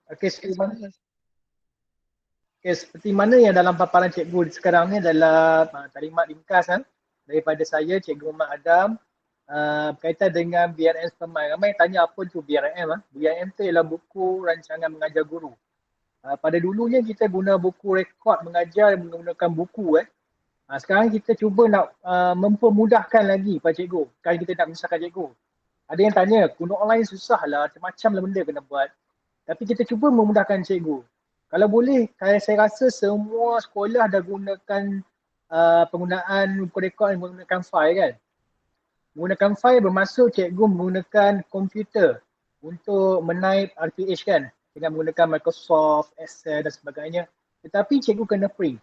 Okey, seperti mana yang dalam paparan cikgu sekarang ni adalah kalimat ringkas daripada saya, Cikgu Muhammad Adam, berkaitan dengan BRM Semai. Ramai tanya apa tu BRM. BRM tu ialah buku rancangan mengajar guru. Pada dulunya kita guna buku rekod mengajar menggunakan buku. Sekarang kita cuba nak mempermudahkan lagi pada cikgu. Kan kita nak menyusahkan cikgu. Ada yang tanya, guna online susah lah, macam-macam lah benda kena buat. Tapi kita cuba memudahkan cikgu. Kalau boleh, saya rasa semua sekolah dah gunakan penggunaan buku rekod menggunakan file kan. Menggunakan file bermaksud cikgu menggunakan komputer untuk menaip RPH kan. Dengan menggunakan Microsoft, Excel dan sebagainya. Tetapi cikgu kena print.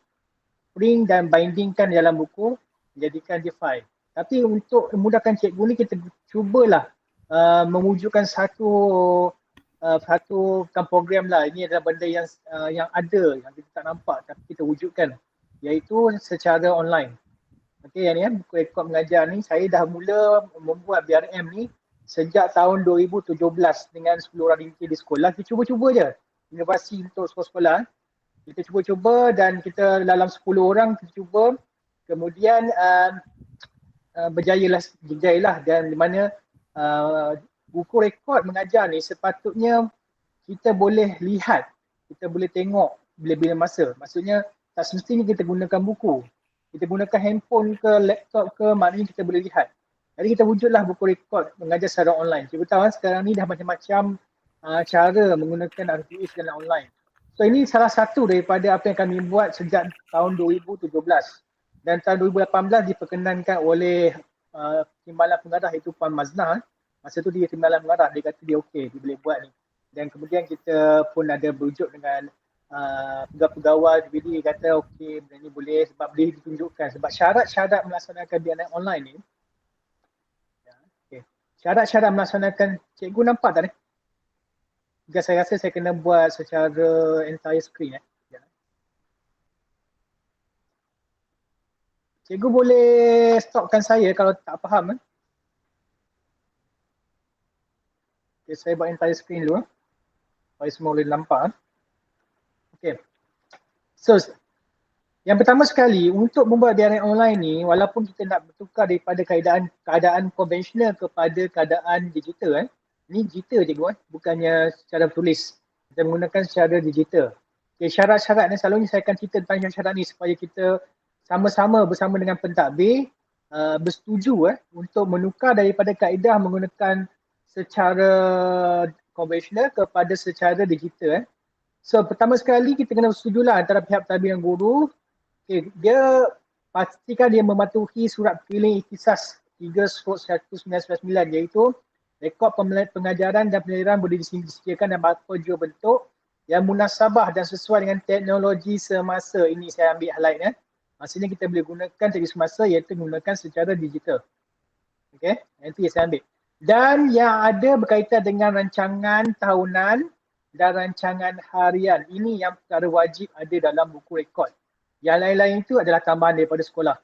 Print dan bindingkan dalam buku, menjadikan dia file. Tapi untuk memudahkan cikgu ni kita cubalah mewujudkan satu program lah. Ini adalah benda yang ada, yang kita tak nampak tapi kita wujudkan, iaitu secara online. Okey, yang ni buku rekod mengajar ni saya dah mula membuat BRM ni sejak tahun 2017 dengan 10 orang rinti di sekolah. Kita cuba-cuba je. Inovasi untuk sekolah-sekolah. Kita cuba-cuba dan kita dalam 10 orang kita cuba. Kemudian berjayalah dan di mana buku rekod mengajar ni sepatutnya kita boleh lihat, kita boleh tengok bila-bila masa. Maksudnya tak semestinya kita gunakan buku. Kita gunakan handphone ke laptop ke, maknanya kita boleh lihat. Jadi kita wujudlah buku rekod mengajar secara online. Cikgu tahu sekarang ni dah macam-macam cara menggunakan RPH dalam online. So ini salah satu daripada apa yang kami buat sejak tahun 2017. Dan tahun 2018 diperkenankan oleh Timbalan Pengarah iaitu Puan Maznah. Masa tu dia Timbalan Pengarah, dia kata dia okey, dia boleh buat ni. Dan kemudian kita pun ada berujuk dengan pegawai-pegawai DVD kata okey benda ni boleh sebab boleh ditunjukkan. Sebab syarat-syarat melaksanakan BNI online ni, syarat-syarat melaksanakan, cikgu nampak tak ni? Juga saya rasa saya kena buat secara entire screen. Cikgu boleh stopkan saya kalau tak faham. Okay, saya buat entire screen dulu. Supaya semua boleh nampak. Okay. So, yang pertama sekali, untuk membuat BRM online ni, walaupun kita nak bertukar daripada keadaan konvensional kepada keadaan digital. Ni digital cikgu, bukannya secara tulis. Kita menggunakan secara digital. Okay, syarat-syarat ni selalunya saya akan cerita tentang syarat ni supaya kita sama-sama bersama dengan pentadbir bersetuju untuk menukar daripada kaedah menggunakan secara konvensional kepada secara digital. So pertama sekali kita kena bersetujulah antara pihak pentadbir dan guru. Okay, dia pastikan dia mematuhi surat pilih ikhtisas 3/1999 iaitu rekod pengajaran dan pelajaran boleh disediakan dalam apa jua bentuk yang munasabah dan sesuai dengan teknologi semasa. Ini saya ambil highlight. Maksudnya kita boleh gunakan teknologi semasa iaitu menggunakan secara digital. Okay, itu yang saya ambil. Dan yang ada berkaitan dengan rancangan tahunan dan rancangan harian. Ini yang perkara wajib ada dalam buku rekod. Yang lain-lain itu adalah tambahan daripada sekolah.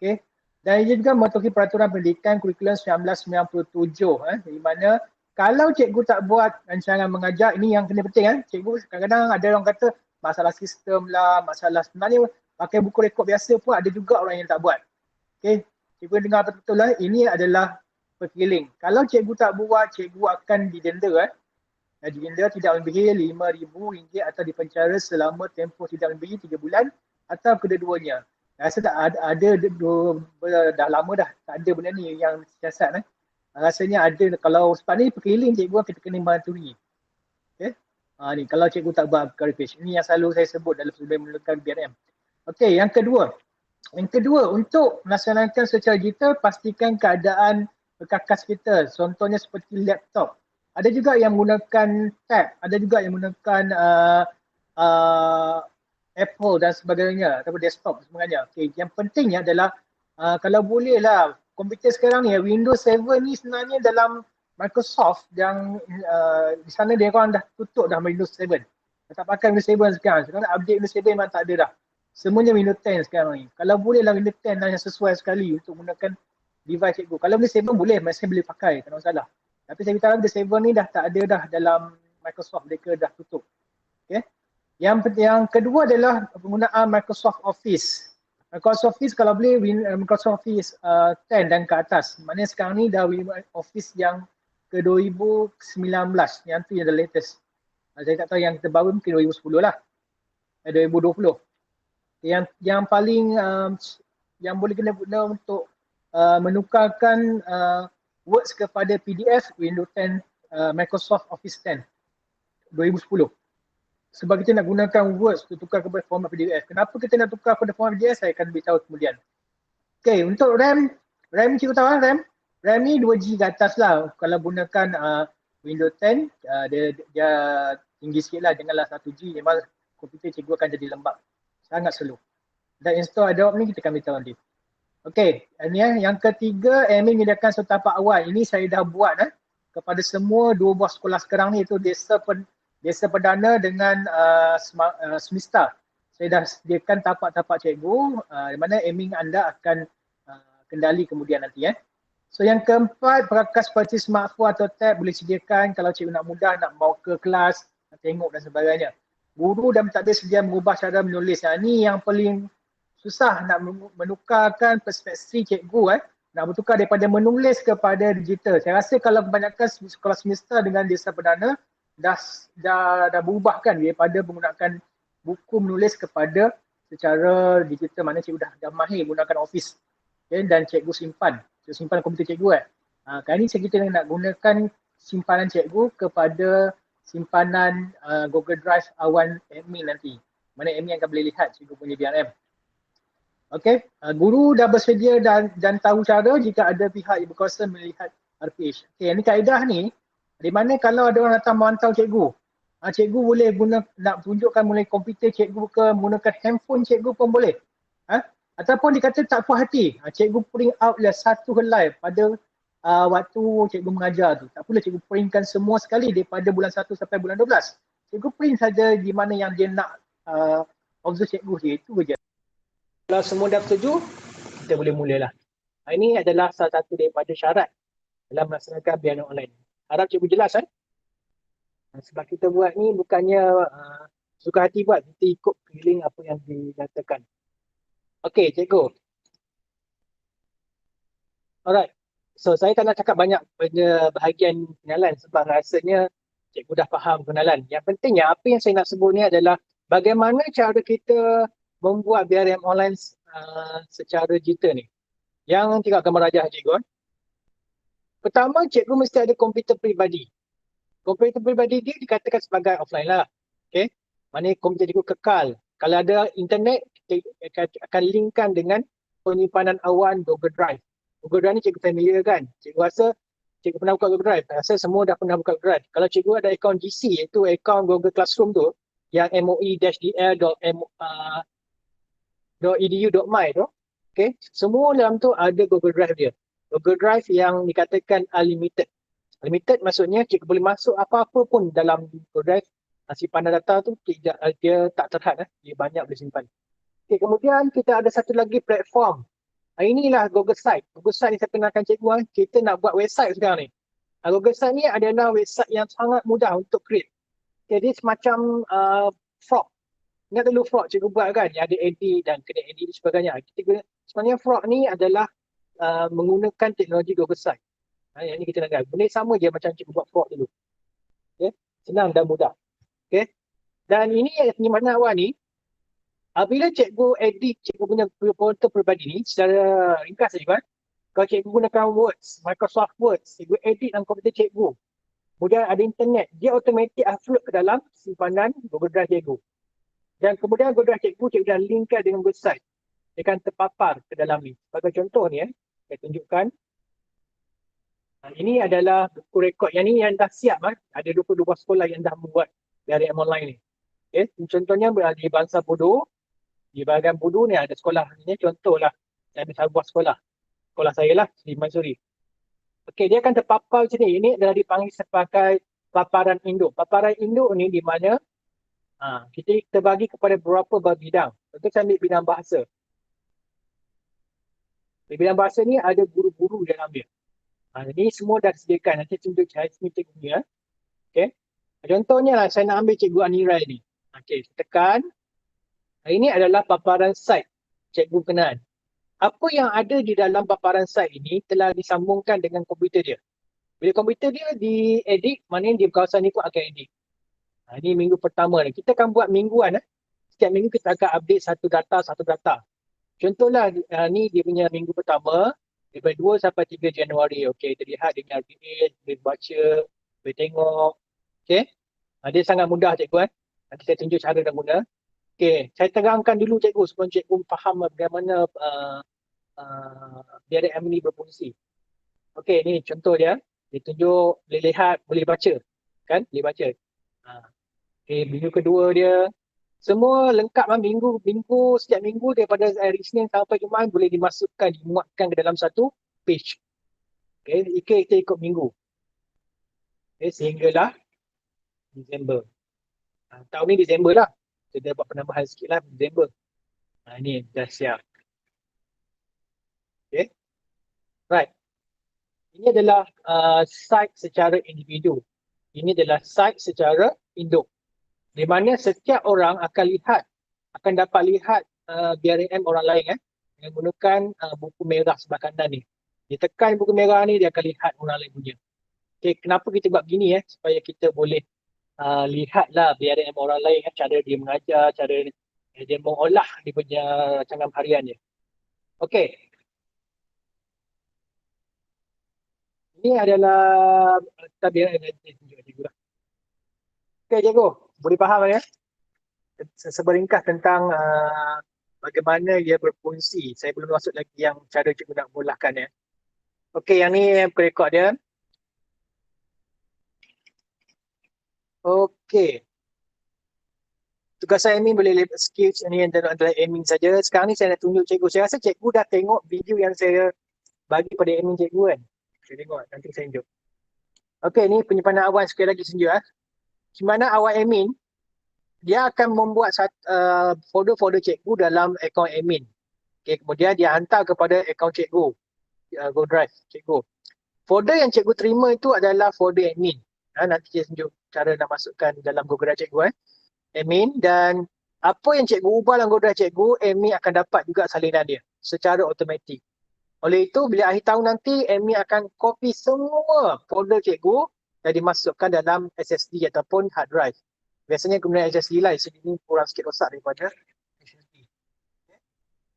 Okay. Dan ia juga mematuhi peraturan pendidikan kurikulum 1997. Di mana kalau cikgu tak buat rancangan mengajar, ini yang kena penting. Cikgu kadang-kadang ada orang kata masalah sistem lah, masalah sebenarnya pakai buku rekod biasa pun ada juga orang yang tak buat. Okay. Cikgu dengar betul-betul lah, ini adalah perkeliling. Kalau cikgu tak buat, cikgu akan didenda. Didenda tidak melebihi RM5,000 atau dipenjara selama tempoh tidak melebihi 3 bulan atau kedua-duanya. Rasa tak ada dah lama dah tak ada benda ni yang siasat. Rasanya ada, kalau sebab ni perkeliling cikgu kita kena mematuhi. Okay. Ni kalau cikgu tak buat perkara page. Ini yang selalu saya sebut dalam sebelum menggunakan BRM. Okey, yang kedua. Yang kedua, untuk melaksanakan secara digital, pastikan keadaan perkakas kita. Contohnya seperti laptop. Ada juga yang menggunakan tab, ada juga yang menggunakan Apple dan sebagainya, atau desktop sebenarnya. Okay. Yang pentingnya adalah kalau boleh lah, komputer sekarang ni Windows 7 ni sebenarnya dalam Microsoft yang di sana dia orang dah tutup dah Windows 7. Tak pakai Windows 7 sekarang. Sekarang update Windows 7 memang tak ada dah. Semuanya Windows 10 sekarang ni. Kalau boleh lah Windows 10 yang sesuai sekali untuk menggunakan device cikgu. Kalau Windows 7 boleh, masih boleh pakai, tak ada masalah. Tapi saya beritahu Windows 7 ni dah tak ada dah dalam Microsoft mereka dah tutup. Okay. Yang kedua adalah penggunaan Microsoft Office. Microsoft Office kalau boleh Microsoft Office 10 dan ke atas. Maknanya sekarang ni dah Office yang ke 2019, yang tu yang the latest. Saya tak tahu yang terbaru mungkin 2010 lah. 2020. Yang paling yang boleh kena guna untuk menukarkan Words kepada PDF Windows 10 Microsoft Office 10 2010. Sebab kita nak gunakan Word untuk tukar kepada format PDF. Kenapa kita nak tukar kepada format PDF, saya akan beritahu kemudian. Okay, untuk RAM cikgu tahu kan RAM? RAM ni 2GB ke atas lah. Kalau gunakan Windows 10, dia tinggi sikit lah, janganlah 1GB, memang komputer cikgu akan jadi lembab. Sangat slow. Dan install Adobe ni kita akan beritahu nanti. Okay, ini yang ketiga, admin menyediakan serta tapak awal. Ini saya dah buat kepada semua 2 buah sekolah sekarang ni, iaitu Desa Perdana dengan Semesta. Saya dah sediakan tapak-tapak cikgu di mana admin anda akan kendali kemudian nanti. So yang keempat, perangkat seperti smartphone atau tab boleh sediakan kalau cikgu nak mudah nak bawa ke kelas, nak tengok dan sebagainya. Guru dan mentadbir sedia mengubah cara menulis. Ini yang paling susah, nak menukarkan perspektif cikgu nak bertukar daripada menulis kepada digital. Saya rasa kalau kebanyakan sekolah semester dengan Desa Perdana dah berubahkan daripada menggunakan buku menulis kepada secara digital, mana cikgu dah mahir menggunakan Office. Okay, dan cikgu simpan komputer cikgu kali ni kita nak gunakan simpanan cikgu kepada simpanan Google Drive awan admin nanti. Mana admin akan boleh lihat cikgu punya DRM. Okay, guru dah bersedia dan tahu cara jika ada pihak yang berkuasa melihat RPH. Okay, ini kaedah ni di mana kalau ada orang datang memantau cikgu, cikgu boleh nak tunjukkan mulai komputer cikgu ke, menggunakan handphone cikgu pun boleh. Ataupun dikata tak puas hati, cikgu print out lah satu helai pada waktu cikgu mengajar tu. Tak perlu cikgu printkan semua sekali daripada bulan 1 sampai bulan 12. Cikgu print saja di mana yang dia nak observe cikgu je, itu je. Kalau semua dah setuju, kita boleh mulalah. Ini adalah salah satu daripada syarat dalam melaksanakan bimbingan online. Harap cikgu jelas sebab kita buat ni bukannya suka hati buat, kita ikut feeling apa yang dinyatakan. Okey, cikgu. Alright. So saya tak nak cakap banyak pada bahagian pengenalan sebab rasanya cikgu dah faham pengenalan. Yang pentingnya apa yang saya nak sebut ni adalah bagaimana cara kita membuat BRM online secara digital ni. Yang tengok gambar rajah cikgu. Pertama, cikgu mesti ada komputer peribadi. Komputer peribadi dia dikatakan sebagai offline lah. Okay. Maknanya komputer cikgu kekal. Kalau ada internet, kita akan linkkan dengan penyimpanan awan Google Drive. Google Drive ni cikgu familiar kan? Cikgu rasa cikgu pernah buka Google Drive. Saya rasa semua dah pernah buka Google Drive. Kalau cikgu ada akaun GC, iaitu akaun Google Classroom tu, yang moi-dl.edu.my tu, okay, semua dalam tu ada Google Drive dia. Google Drive yang dikatakan unlimited. Unlimited maksudnya cikgu boleh masuk apa-apa pun dalam Google Drive. Simpanan data tu dia tak terhad, dia banyak boleh simpan. Okay, kemudian kita ada satu lagi platform. Inilah Google Site. Google Site ni saya kenalkan cikgu, kita nak buat website sekarang ni. Google Site ni adalah website yang sangat mudah untuk create. Jadi semacam frog. Ingat dulu frog cikgu buat kan, yang ada edit dan kena edit dan sebagainya. Sebenarnya frog ni adalah menggunakan teknologi Google Site. Yang ni kita nak lihat. Benda sama je macam cikgu buat frog dulu. Okay. Senang dan mudah. Okay. Dan ini yang mana awal ni, bila cikgu edit cikgu punya komputer peribadi ni, secara ringkas saja kan, kalau cikgu gunakan Words, Microsoft Words, cikgu edit dalam komputer cikgu, kemudian ada internet, dia automatic upload ke dalam simpanan Google Drive cikgu. Dan kemudian Google Drive cikgu dah linkkan dengan website. Dia akan terpapar ke dalam ni. Sebagai contoh ni, saya tunjukkan. Ini adalah buku rekod. Yang ni yang dah siap. Ada 22 sekolah yang dah membuat BRM online ni. Okay. Contohnya di Bangsa Bodoh. Di bahagian Bodoh ni ada sekolah. Ini contohlah. Saya ambil sebuah sekolah. Sekolah saya lah di Mansuri. Okey, dia akan terpapar macam ni. Ini adalah dipanggil sebagai paparan induk. Paparan induk ni di mana kita terbagi kepada beberapa bidang. Contoh saya ambil bidang bahasa. Di bidang bahasa ni ada guru-guru dalam dia. Ini semua dah disediakan. Nanti tunjuk saya sini cikgu ni. Okay. Contohnya lah, saya nak ambil Cikgu Anirai ni. Okey, tekan. Ini adalah paparan site Cikgu kenaan. Apa yang ada di dalam paparan site ini telah disambungkan dengan komputer dia. Bila komputer dia diedit, maknanya di kawasan ni pun akan edit. Ini minggu pertama ni. Kita akan buat mingguan. Setiap minggu kita akan update satu data. Contohlah ni dia punya minggu pertama daripada 2 sampai 3 Januari. Okey, terlihat dengan RPA, boleh baca, boleh tengok. Okey. Dia sangat mudah cikgu Nanti saya tunjuk cara dan guna. Okey, saya terangkan dulu cikgu supaya cikgu faham bagaimana DRM ni berfungsi. Okey, ni contoh dia. Dia tunjuk, boleh lihat, boleh baca. Kan? Boleh baca. Okey, minggu kedua dia. Semua lengkap setiap minggu daripada hari Isnin sampai Jumaat boleh dimasukkan, dimuatkan ke dalam satu page. Okey, kita ikut minggu. Okey, sehinggalah Disember. Tahun ni Disember lah. Kita buat penambahan sikit lah Disember. Ini dah siap. Okay. Right. Ini adalah site secara individu. Ini adalah site secara induk. Di mana setiap orang akan dapat lihat BRM orang lain dengan menggunakan buku merah sebelah kanan ni. Dia tekan buku merah ni, dia akan lihat orang lain punya. Okay, kenapa kita buat begini supaya kita boleh lihatlah BRM orang lain cara dia mengajar, cara dia mengolah dia punya rancangan harian dia. Okey. Ini adalah BRM yang tunjuk cikgu lah. Okey cikgu, boleh faham ya? Seberingkas tentang bagaimana ia berfungsi. Saya belum masuk lagi yang cara cikgu nak bolahkan ya. Okey, yang ni rekod dia. Okey. Tugas saya admin boleh skip ni adalah admin saja. Sekarang ni saya nak tunjuk cikgu. Saya rasa cikgu dah tengok video yang saya bagi pada admin cikgu kan. Saya tengok, nanti saya tunjuk. Okey, ni penyimpanan awan sekali lagi tunjuk Di mana awan admin, dia akan membuat folder-folder cikgu dalam akaun admin. Okey, kemudian dia hantar kepada akaun cikgu. Go Drive cikgu. Folder yang cikgu terima itu adalah folder admin. Nanti saya tunjuk cara nak masukkan dalam Google Drive cikgu admin, dan apa yang cikgu ubah dalam Google Drive cikgu, admin akan dapat juga salinan dia secara automatik. Oleh itu, bila akhir tahun nanti, admin akan copy semua folder cikgu dan dimasukkan dalam SSD ataupun hard drive. Biasanya kemudian SSD lah, SSD ni kurang sikit rosak daripada SSD.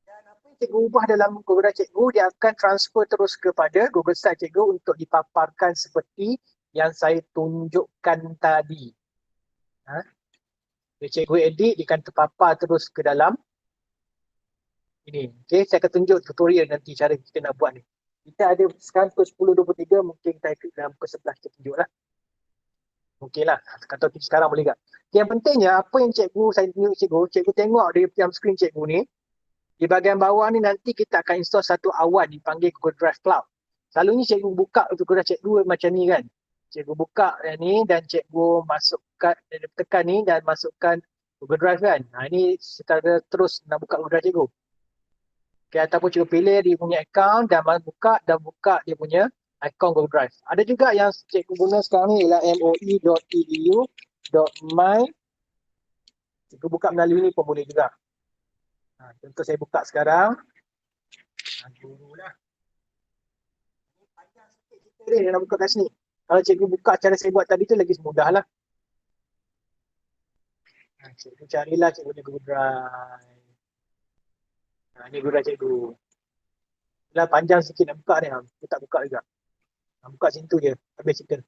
Dan apa yang cikgu ubah dalam Google Drive cikgu, dia akan transfer terus kepada Google Site cikgu untuk dipaparkan seperti yang saya tunjukkan tadi. Bila cikgu edit, dia akan terpapar terus ke dalam ini. Okay, saya akan tunjuk tutorial nanti cara kita nak buat ni. Kita ada sekarang pukul 10.23, mungkin kita ikut dalam pukul 11 kita tunjuk lah. Mungkin lah, kata sekarang boleh tak? Yang pentingnya, apa yang saya tunjuk cikgu tengok di dalam screen cikgu ni, di bahagian bawah ni nanti kita akan install satu awan dipanggil Google Drive Cloud. Selalunya cikgu buka Google Drive cikgu macam ni kan. Cikgu buka yang ni dan cikgu masukkan, tekan ni dan masukkan Google Drive kan. Ini secara terus nak buka Google Drive cikgu. Okay, ataupun cikgu pilih dia punya account dan buka dia punya account Google Drive. Ada juga yang cikgu guna sekarang ni ialah moi.edu.my. Cikgu buka melalui ni pun boleh juga. Contoh saya buka sekarang. Gurulah. Panjang sikit cerita dia nak buka kat sini. Kalau cikgu buka cara saya buat tadi tu lagi mudah lah. Cikgu carilah cikgu punya Google Drive. Ni Google Drive cikgu. Dah panjang sikit nak buka ni. Aku tak buka juga. Buka situ je. Habis cerita.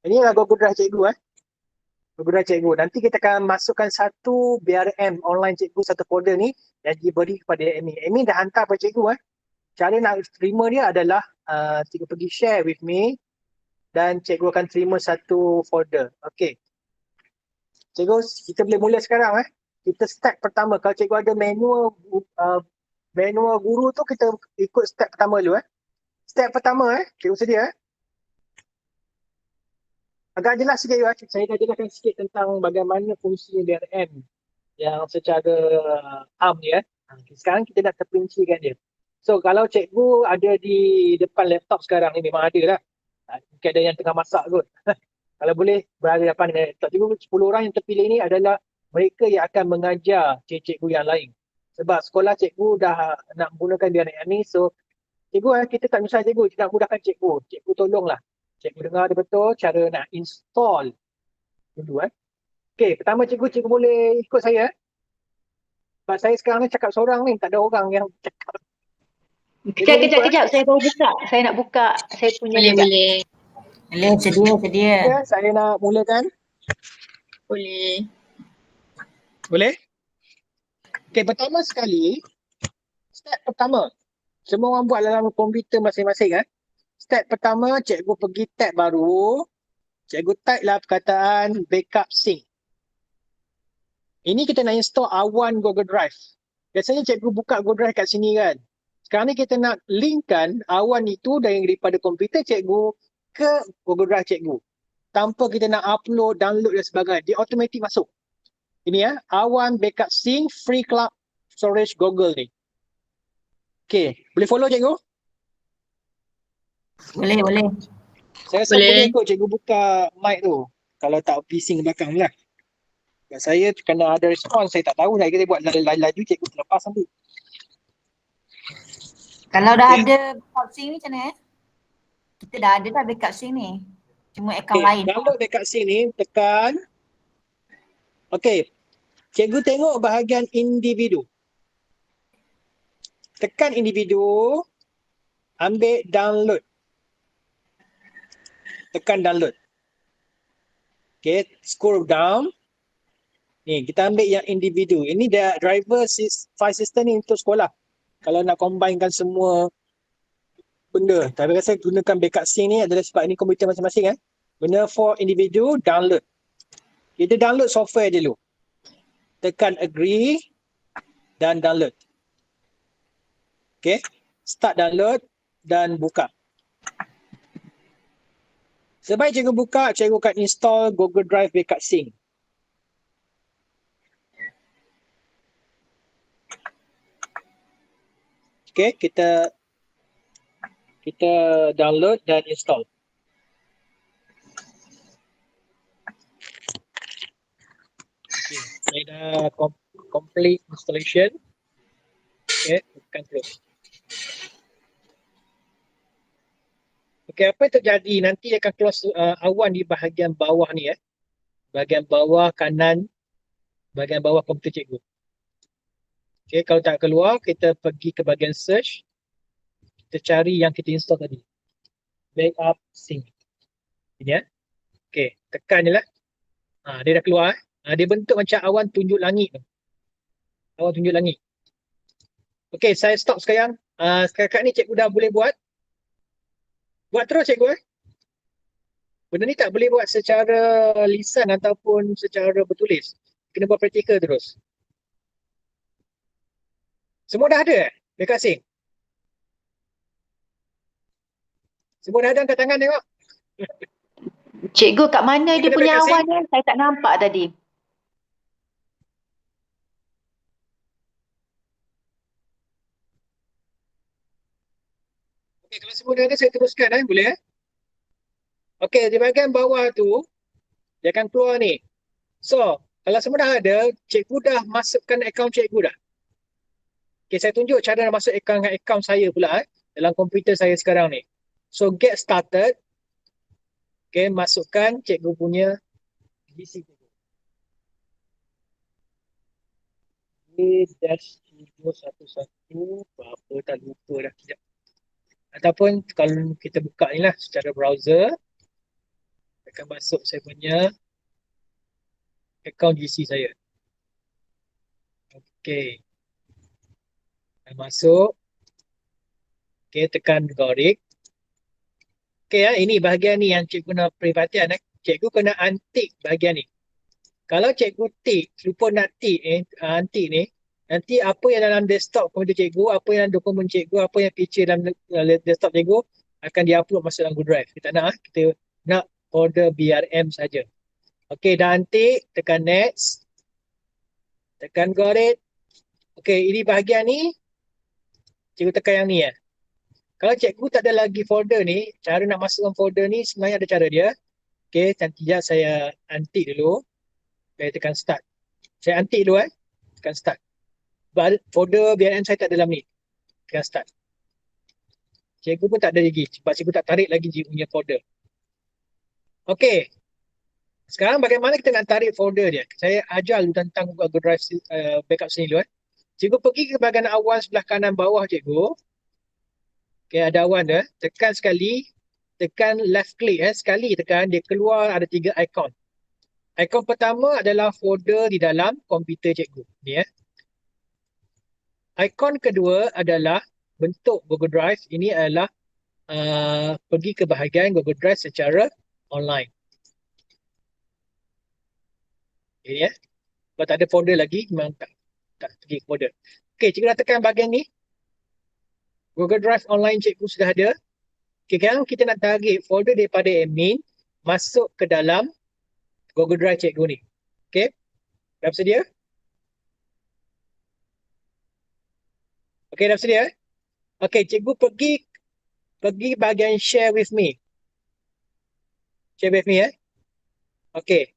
Ini adalah Google Drive cikgu Google Drive cikgu. Nanti kita akan masukkan satu BRM online cikgu, satu folder ni yang diberi kepada admin. Admin dah hantar kepada cikgu Cara nak terima dia adalah cikgu pergi share with me dan cikgu akan terima satu folder. Okey. Cikgu, kita boleh mula sekarang Kita step pertama. Kalau cikgu ada manual guru tu, kita ikut step pertama dulu Step pertama cikgu sedia Agak jelas sikit saya dah jelaskan sikit tentang bagaimana fungsi BRM yang secara am ni Sekarang kita nak terperincikan dia. So kalau cikgu ada di depan laptop sekarang ni, memang ada lah. Mungkin ada yang tengah masak kot. Kalau boleh berhadapan dengan laptop. Cikgu 10 orang yang terpilih ni adalah mereka yang akan mengajar cikgu yang lain. Sebab sekolah cikgu dah nak menggunakan dia yang ni, so cikgu kita tak misal cikgu, kita nak mudahkan cikgu. Cikgu tolonglah. Cikgu dengar dia betul cara nak install dulu. Okey, pertama cikgu boleh ikut saya. Sebab saya sekarang ni cakap seorang ni, tak ada orang yang cakap. Kejap. Saya baru buka. Saya nak buka saya punya ni. Boleh. Sedia. Ya, saya nak mulakan. Boleh. Boleh? Okey, pertama sekali, step pertama. Semua orang buat dalam komputer masing-masing. Step pertama, cikgu pergi tab baru. Cikgu type lah perkataan backup sync. Ini kita nak install awan Google Drive. Biasanya cikgu buka Google Drive kat sini kan. Sekarang ni kita nak linkkan awan itu daripada komputer cikgu ke Google Drive cikgu. Tanpa kita nak upload, download dan sebagainya. Dia automatik masuk. Ini awan backup sync free cloud storage Google ni. Okay, boleh follow cikgu? Boleh. Saya rasa Boleh. boleh kot cikgu buka mic tu. Kalau tak bising belakang lah. Sebab saya kena ada respon, saya tak tahu. Saya kata buat laju-laju cikgu terlepas nanti. Kalau dah ada backup sync ni macam mana Kita dah ada backup sync ni. Cuma akaun lain. Download dekat sini, tekan. Okey. Cikgu tengok bahagian individu. Tekan individu. Ambil download. Tekan download. Okey, scroll down. Ni, kita ambil yang individu. Ini dia driver file system ni untuk sekolah. Kalau nak combinekan semua benda. Tapi saya gunakan backup sync ni adalah sebab ini komputer masing-masing. Guna for individu, download. Kita download software dulu. Tekan agree dan download. Okay. Start download dan buka. Sebaik cikgu buka, cikgu akan install Google Drive Backup Sync. Okay, kita download dan install. Okay, saya dah complete installation. Okay, tekan close. Okay, apa yang terjadi nanti akan close awan di bahagian bawah ni bahagian bawah kanan, bahagian bawah komputer cikgu. Okay, kalau tak keluar, kita pergi ke bahagian search. Kita cari yang kita install tadi. Backup sync. Ini Okay, tekan je lah. Dia dah keluar. Dia bentuk macam awan tunjuk langit tu. Awan tunjuk langit. Okay, saya stop sekarang. Sekarang ni cikgu dah boleh buat. Buat terus cikgu Benda ni tak boleh buat secara lisan ataupun secara bertulis. Kena buat praktikal terus. Semua dah ada Backup sync? Semua dah ada angkat tangan tengok. Cikgu, kat mana dia Ada punya backup sync? awan ni? Saya tak nampak tadi. Okay, kalau semua dah ada, saya teruskan boleh Okay, di bahagian bawah tu, dia akan keluar ni. So, kalau semua dah ada, cikgu dah masukkan akaun cikgu dah. Okay, saya tunjuk cara nak masuk akaun saya pula dalam komputer saya sekarang ni. So, get started. Okay, masukkan cikgu punya GC. A-311 berapa tak lupa dah sekejap. Ataupun kalau kita buka ni lah secara browser, akan masuk saya punya akaun GC saya. Okay. Masuk. Okay, tekan Gorik. Okay, ini bahagian ni yang cikgu nak perhatian. Cikgu kena antik bahagian ni. Kalau cikgu tik, lupa nak tik antik ni, nanti apa yang dalam desktop komputer cikgu, apa yang dokumen cikgu, apa yang picture dalam desktop cikgu akan diupload masuk dalam Google Drive. Kita nak, kita nak folder BRM saja. Okay, dah antik, tekan next. Tekan got it. Okay, ini bahagian ni, cikgu tekan yang ni Kalau cikgu tak ada lagi folder ni, cara nak masukkan folder ni sebenarnya ada cara dia. Okey, nanti sekejap saya antik dulu. Saya tekan start. Saya antik dulu tekan start. Folder BRM saya tak dalam ni. Tekan start. Cikgu pun tak ada lagi. Sebab cikgu tak tarik lagi cikgu punya folder. Okey. Sekarang bagaimana kita nak tarik folder dia? Saya ajar dulu tentang Google Drive backup sini dulu. Cikgu pergi ke bahagian awan sebelah kanan bawah cikgu. Okey, ada awan dia. Tekan sekali. Tekan left click sekali tekan. Dia keluar ada 3 ikon. Ikon pertama adalah folder di dalam komputer cikgu. Ni Ikon kedua adalah bentuk Google Drive. Ini adalah pergi ke bahagian Google Drive secara online. Ini Sebab tak ada folder lagi, memang tak pergi ke folder. Okey, cikgu dah tekan bahagian ni. Google Drive online cikgu sudah ada. Okey, sekarang kita nak tarik folder daripada admin masuk ke dalam Google Drive cikgu ni. Okey, dah bersedia? Okey, dah bersedia? Okey, cikgu pergi bahagian share with me. Share with me Okey.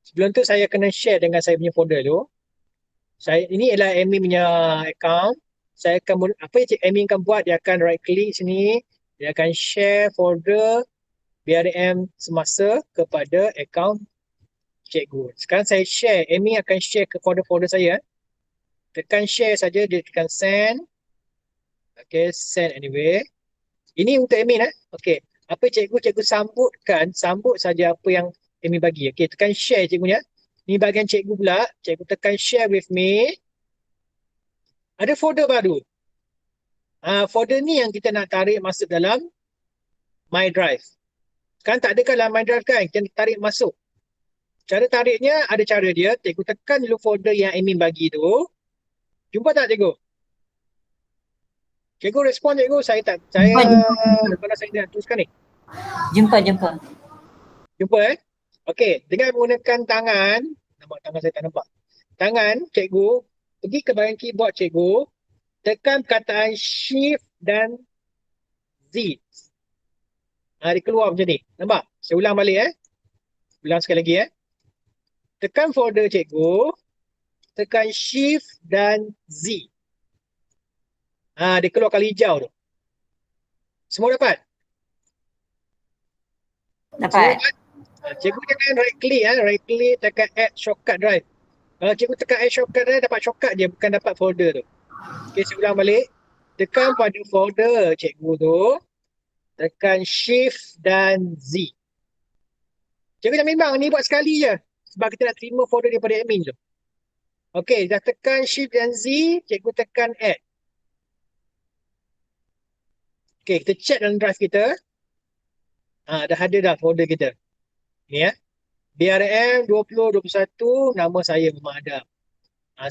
Sebelum tu saya kena share dengan saya punya folder dulu. Ini adalah admin punya account. Saya akan apa yang admin akan buat, dia akan right click sini, dia akan share folder BRM semasa kepada account cikgu. Sekarang saya share, admin akan share ke folder-folder saya. Tekan share saja, dia tekan send. Okay, send anyway. Ini untuk admin Okay. Apa cikgu sambut saja apa yang admin bagi. Okay, tekan share cikgunya. Ini bahagian cikgu pula. Cikgu tekan share with me. Ada folder baru. Folder ni yang kita nak tarik masuk dalam My Drive. Sekarang tak ada kan dalam My Drive kan? Kita tarik masuk. Cara tariknya ada cara dia. Cikgu tekan dulu folder yang admin bagi tu. Jumpa tak cikgu? Cikgu respon cikgu. Kalau saya nak teruskan ni. Jumpa. Jumpa Okey, dengan menggunakan tangan. Nampak tangan saya tak nampak. Tangan cikgu. Pergi ke bahagian keyboard cikgu. Tekan perkataan Shift dan Z. Dia keluar macam ni. Nampak? Saya ulang balik Ulang sekali lagi Tekan folder cikgu. Tekan Shift dan Z. Dia keluar kali hijau tu. Semua dapat? Dapat. Cikgu tekan right click tekan add shortcut drive. Kalau cikgu tekan add shortcut drive, dapat shortcut je, bukan dapat folder tu. Okey, saya ulang balik. Tekan pada folder cikgu tu. Tekan Shift dan Z. Cikgu dah bimbang, ni buat sekali je. Sebab kita nak terima folder daripada admin tu. Okey, dah tekan Shift dan Z, cikgu tekan add. Okey, kita check dalam drive kita. Dah ada dah folder kita. Ni BRM 2021, nama saya Muhammad Adam.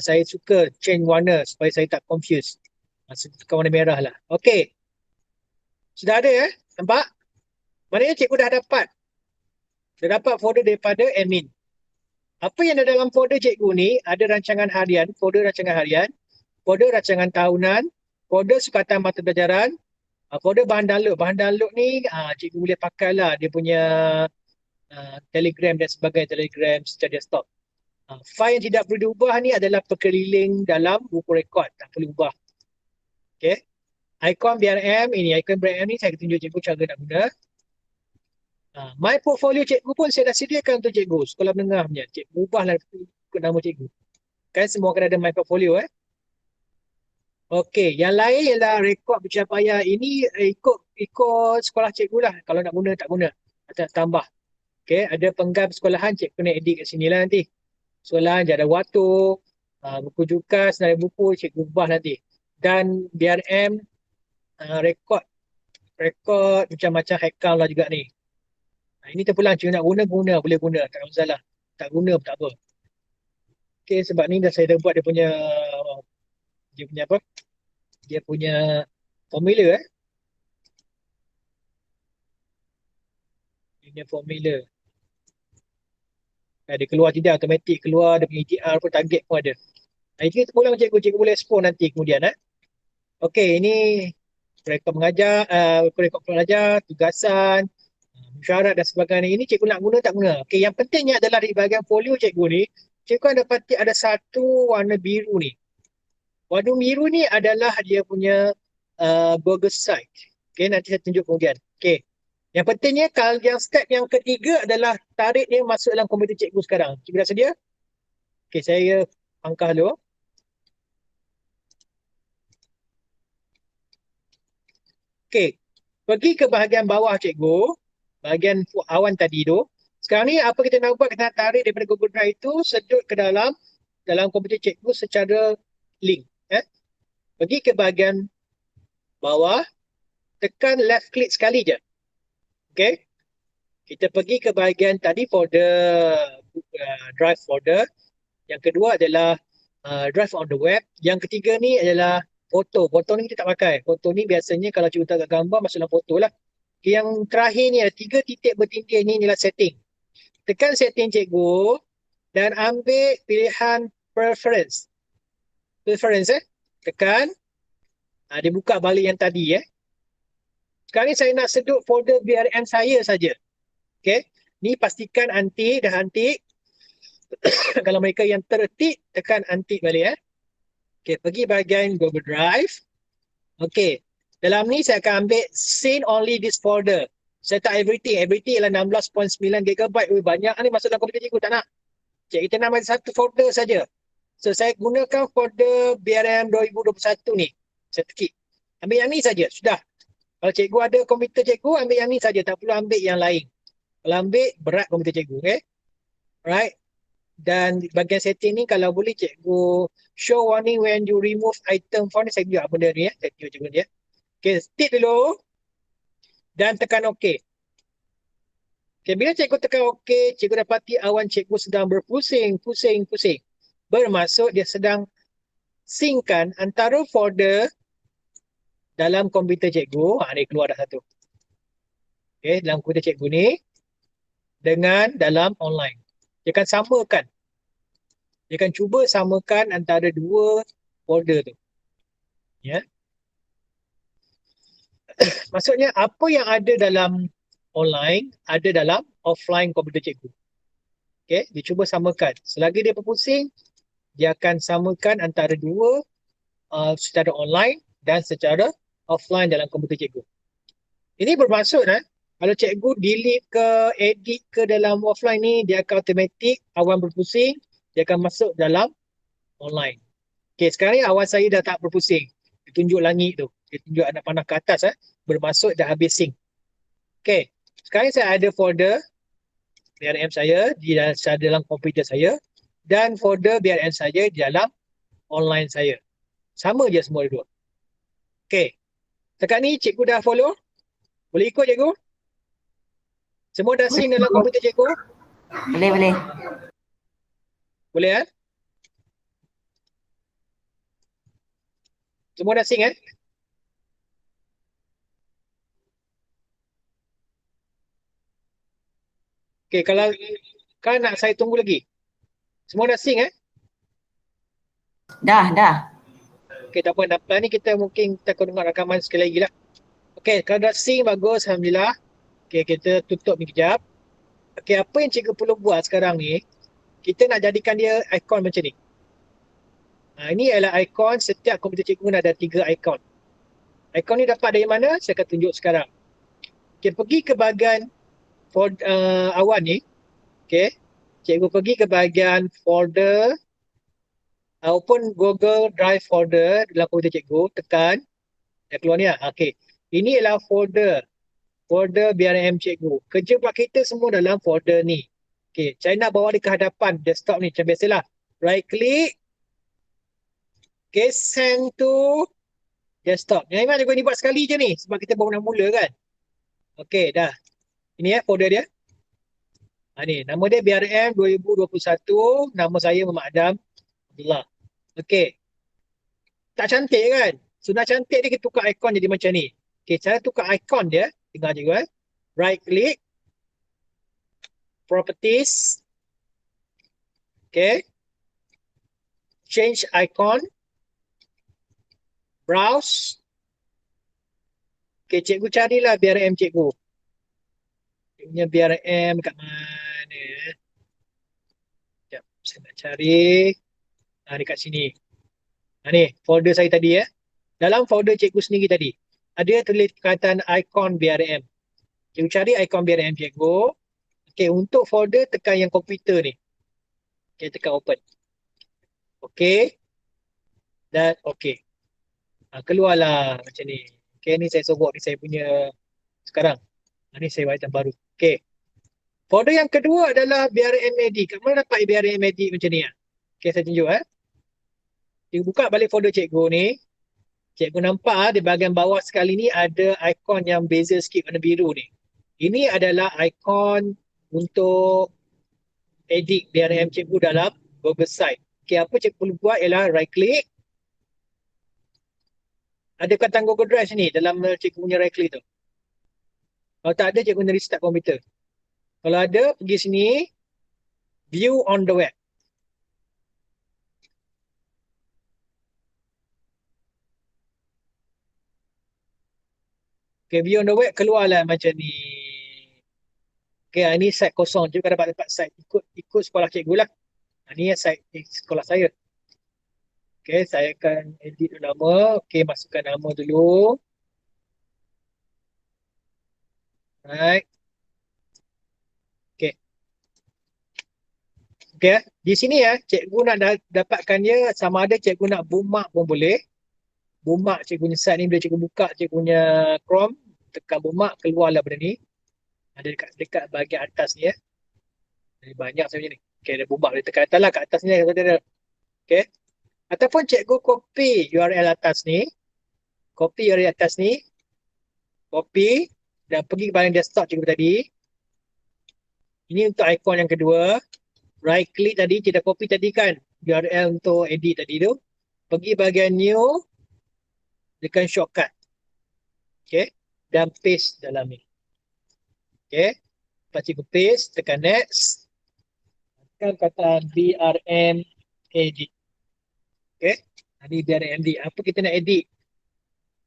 Saya suka change warna supaya saya tak confuse. Suka warna merah lah. Okey. Sudah ada nampak? Maknanya cikgu dah dapat. Dah dapat folder daripada admin. Apa yang ada dalam folder cikgu ni, ada rancangan harian, folder rancangan harian, folder rancangan tahunan, folder sukatan mata pelajaran, folder bahan download. Bahan download ni cikgu boleh pakai lah dia punya Telegram dan sebagainya, Telegram secara desktop. File yang tidak perlu diubah ni adalah perkeliling dalam buku rekod, tak perlu ubah. Okay. Ikon BRM ini, ikon BRM ni saya tunjuk cikgu cara nak guna. My portfolio cikgu pun saya dah sediakan untuk cikgu, sekolah menengah punya. Cikgu ubahlah nama cikgu. Kan semua akan ada my portfolio Okey, yang lain ialah rekod pencapaian. Ini ikut sekolah cikgu lah. Kalau nak guna, tak guna. Atau tambah. Okey, ada penggal sekolahan, cikgu kena edit kat sini lah nanti. Sekolahan jadah waktu, buku jukas, senarai buku, cikgu ubah nanti. Dan BRM, rekod macam-macam hackal lah juga ni. Ini terpulang, cikgu nak guna, boleh guna. Tak ada masalah. Tak guna pun tak apa. Okey, sebab ni dah saya dah buat dia punya apa? Dia punya formula Dia punya formula. Dia keluar tidak automatik keluar, dia punya ETR pun target pun ada. Itu terpulang cikgu boleh export nanti kemudian Okey, ini rekod mengajar, rekod pelajar, tugasan, Syarat dan sebagainya. Ini cikgu nak guna tak guna. Okey, yang pentingnya adalah di bahagian folio cikgu ni, cikgu ada dapati ada satu warna biru ni. Warna biru ni adalah dia punya burger site. Okey, nanti saya tunjuk kemudian. Okey. Yang pentingnya kalau yang step yang ketiga adalah tarik dia masuk dalam komputer cikgu sekarang. Cikgu dah sedia? Okey, saya angkah dulu. Okey. Pergi ke bahagian bawah cikgu, bahagian awan tadi tu. Sekarang ni apa kita nak buat? Kita nak tarik daripada Google Drive itu sedut ke dalam komputer cikgu secara link. Pergi ke bahagian bawah, tekan left click sekali je. Okay. Kita pergi ke bahagian tadi folder, drive folder. Yang kedua adalah drive on the web. Yang ketiga ni adalah foto. Foto ni kita tak pakai. Foto ni biasanya kalau cikgu tak gambar masuk dalam foto lah. Yang terakhir ni ada 3 titik bertintir ni adalah setting. Tekan setting cikgu dan ambil pilihan preference. Preference tekan. Dia buka balik yang tadi Sekarang ni saya nak sedut folder BRM saya saja. Okay. Ni pastikan antik dah antik. Kalau mereka yang tertik, tekan antik balik Okay, pergi bahagian Google Drive. Okay. Dalam ni saya akan ambil save only this folder. Saya tak everything. Everything ialah 16.9 GB. Banyak ni masuk dalam komputer cikgu. Tak nak. Kita nak ambil satu folder saja. So, saya gunakan folder BRM 2021 ni. Saya tekik. Ambil yang ni saja. Sudah. Kalau cikgu ada komputer cikgu, ambil yang ni saja. Tak perlu ambil yang lain. Kalau ambil, berat komputer cikgu. Okay. Alright. Dan bahagian setting ni kalau boleh cikgu show warning when you remove item from ni. Saya tunjuk benda ni Saya tunjuk cikgu dia. Okay. Tick dulu. Dan tekan OK. Okay. Bila cikgu tekan OK, cikgu dapati awan cikgu sedang berpusing. Pusing. Bermaksud dia sedang synckan antara folder dalam komputer cikgu. Dia keluar dah satu. Okay. Dalam komputer cikgu ni. Dengan dalam online. Dia akan samakan. Dia akan cuba samakan antara dua folder tu. Maksudnya apa yang ada dalam online, ada dalam offline komputer cikgu. Okay, dia cuba samakan. Selagi dia berpusing, dia akan samakan antara dua secara online dan secara offline dalam komputer cikgu. Ini bermaksud kalau cikgu delete ke edit ke dalam offline ni, dia akan automatik awan berpusing, dia akan masuk dalam online. Okay, sekarang ni awan saya dah tak berpusing. Dia tunjuk langit tu. Dia tunjuk anak panah ke atas. Bermaksud dah habis sync. Okay, sekarang saya ada folder BRM saya di dalam komputer saya dan folder BRM saya di dalam online saya. Sama je semua dua. Okay, sekarang ni cikgu dah follow. Boleh ikut cikgu? Semua dah sync dalam komputer cikgu? Boleh. Boleh Semua dah sync Okay, kalau nak saya tunggu lagi. Semua dah sync Dah. Okay, tak apa. Lepas ni kita mungkin kita akan dengar rakaman sekali lagi lah. Okay, kalau dah sync bagus, Alhamdulillah. Okay, kita tutup ni kejap. Okay, apa yang cikgu perlu buat sekarang ni, kita nak jadikan dia ikon macam ni. Ini adalah ikon, setiap komputer cikgu ada 3 ikon. Ikon ni dapat dari mana? Saya akan tunjuk sekarang. Okay, pergi ke bahagian awan ni. Okay, cikgu pergi ke bahagian folder open Google Drive folder dalam komputer cikgu, tekan. Dah keluar ni Okay, ini adalah folder BRM cikgu. Kerja buat kita semua dalam folder ni. Okay, saya nak bawa dia ke hadapan desktop ni macam biasalah. Right click. Okay, send to desktop. Yang memang cikgu ni buat sekali je ni sebab kita baru nak mula kan. Okay, dah. Ini folder dia. Ni, nama dia BRM 2021. Nama saya Muhammad Adam Abdullah. Okay. Tak cantik kan? So, nak cantik dia, kita tukar ikon jadi macam ni. Okay, cara tukar ikon dia, dengar cikgu right click. Properties. Okay. Change icon. Browse. Okay, cikgu carilah BRM cikgu. Cikgu punya BRM kat mana? Sekejap, saya nak cari. Dekat sini. Ni, folder saya tadi ya. Dalam folder cikgu sendiri tadi, ada tulis perkataan ikon BRM. Cikgu cari ikon BRM cikgu. Okey, untuk folder tekan yang komputer ni. Okey, tekan open. Okey. Dan okey. Keluarlah macam ni. Okey, ni saya sobok ni saya punya sekarang. Ni saya buat yang baru. Okey. Folder yang kedua adalah BRM edit. Kat mana dapat BRM edit macam ni? Okey, saya tunjuk Cikgu buka balik folder cikgu ni. Cikgu nampak di bahagian bawah sekali ni ada ikon yang beza sikit warna biru ni. Ini adalah ikon untuk edit BRM cikgu dalam Google Site. Okey, apa cikgu perlu buat ialah right click. Ada perkataan Google Drive sini dalam cikgu punya right click tu. Kalau tak ada, cikgu kena restart komputer. Kalau ada, pergi sini. View on the web. Okay, view on the web keluarlah macam ni. Okay, ini site kosong. Cikgu kan dapat site ikut sekolah cikgu lah. Ini site sekolah saya. Okay, saya akan edit dulu nama. Okay, masukkan nama dulu. Right. Okay. Okay, di sini cikgu nak dapatkan dia sama ada cikgu nak bookmark pun boleh. Bookmark cikgu punya site ni bila cikgu buka cikgu punya Chrome, tekan bookmark, keluarlah benda ni. Ada dekat bahagian atas ni banyak sebenarnya ni. Okay, ada bookmark dia tekan atas lah, kat atas ni ada. Okay. Ataupun cikgu copy URL atas ni. Copy URL atas ni. Copy dan pergi ke bahagian desktop cikgu tadi. Ini untuk ikon yang kedua. Right click tadi, kita copy tadi kan URL untuk edit tadi tu. Pergi bahagian new. Tekan shortcut. Okay. Dan paste dalam ni. Okay. Lepas cikgu paste, tekan next. Tekan kata BRM edit. Okay. Ini BRM edit. Apa kita nak edit?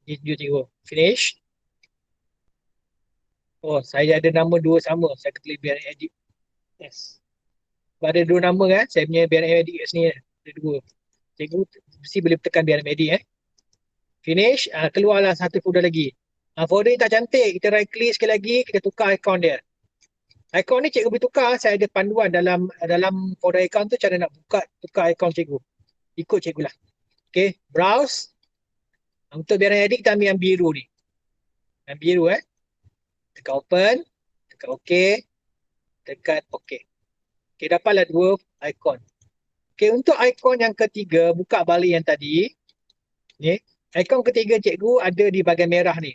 Cikgu. Finish. Oh, saya ada nama dua sama. Saya ketik BRM edit. Yes. Sebab ada dua nama kan. Saya punya BRM edit kat sini. Ada dua. Cikgu mesti boleh tekan BRM edit Finish, keluarlah satu folder lagi. Folder ni tak cantik, kita right click sekali lagi, kita tukar akaun dia. Akaun ni cikgu boleh tukar, saya ada panduan dalam folder akaun tu cara nak tukar akaun cikgu. Ikut cikgu lah. Okay, browse. Untuk biar edit kita ambil yang biru ni. Yang biru Tekan open, tekan OK, tekan OK. Okay, dapatlah dua ikon. Okay, untuk ikon yang ketiga, buka balik yang tadi. Ni. Ikon ketiga cikgu ada di bahagian merah ni.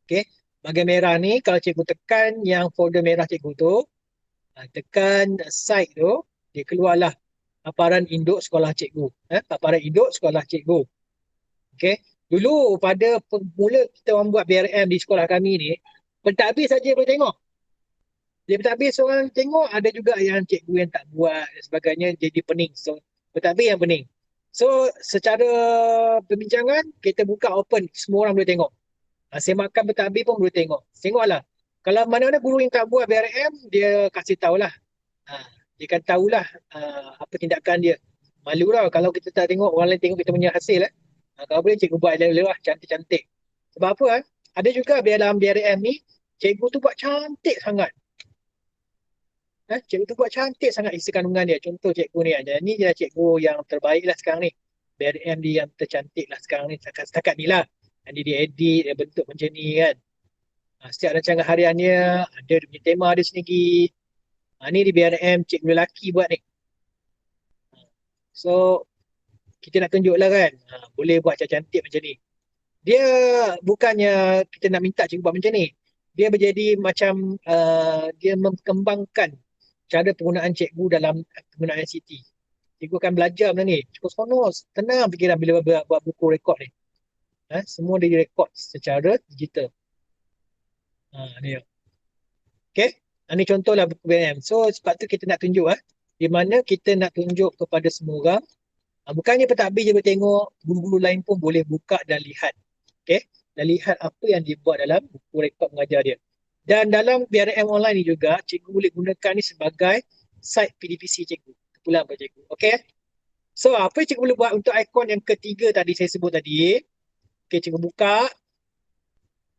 Okey, bahagian merah ni kalau cikgu tekan yang folder merah cikgu tu, tekan site tu, dia keluarlah paparan induk sekolah cikgu. Paparan induk sekolah cikgu. Okey, dulu pada mula kita orang buat BRM di sekolah kami ni, pentadbir saja boleh tengok. Dia pentadbir seorang tengok, ada juga yang cikgu yang tak buat dan sebagainya jadi pening. So, pentadbir yang pening. So, secara perbincangan, kita buka open, semua orang boleh tengok. Semakan pentadbir pun boleh tengok. Tengoklah. Kalau mana-mana guru yang tak buat BRM, dia kasih tahulah. Dia akan tahulah apa tindakan dia. Malu lah kalau kita tak tengok, orang lain tengok kita punya hasil. Kalau boleh, cikgu buat elok-elok lah, cantik-cantik. Sebab apa? Ada juga dalam BRM ni, cikgu tu buat cantik sangat. Cikgu tu buat cantik sangat isi kandungan dia. Contoh cikgu ni. Jadi dia cikgu yang terbaik lah sekarang ni. BRM dia yang tercantik lah sekarang ni. Setakat ni lah. Jadi dia edit, dia bentuk macam ni kan. Setiap rancangan hariannya ada dia punya tema dia sendiri. Ni di BRM cikgu lelaki buat ni. So, kita nak tunjuk lah kan. Boleh buat cantik macam ni. Dia bukannya kita nak minta cikgu buat macam ni. Dia menjadi macam dia mengembangkan cara penggunaan cikgu dalam penggunaan ICT. Cikgu akan belajar benda ni. Cukup seronok, tenang fikiran bila buat buku rekod ni. Semua dia direkod secara digital. Ni. Okay. Ini contohlah buku BRM. So sebab tu kita nak tunjuk di mana kita nak tunjuk kepada semua orang. Bukannya pentadbir je boleh tengok, guru-guru lain pun boleh buka dan lihat. Okay. Dan lihat apa yang dibuat dalam buku rekod mengajar dia. Dan dalam BRM online ni juga, cikgu boleh gunakan ni sebagai site PDPC cikgu. Kumpulan buat cikgu. Okay. So, apa yang cikgu boleh buat untuk ikon yang ketiga tadi saya sebut tadi. Okay, cikgu buka.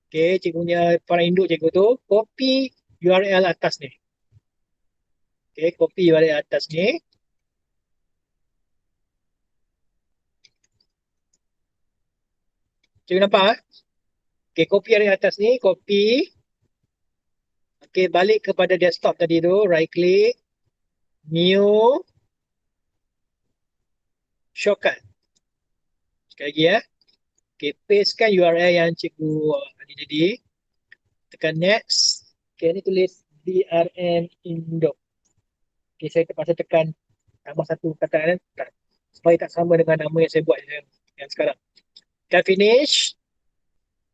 Okay, cikgu punya para induk cikgu tu. Copy URL atas ni. Okay, copy URL atas ni. Cikgu nampak? Okay, copy URL atas ni. Copy. Okay, balik kepada desktop tadi tu. Right click. New. Shortcut. Sekali lagi ya. Okay, pastekan URL yang cikgu jadi. Tekan next. Okay, ni tulis BRM Indo. Okay, saya terpaksa tekan tambah satu kata supaya tak sama dengan nama yang saya buat yang sekarang. Tekan finish.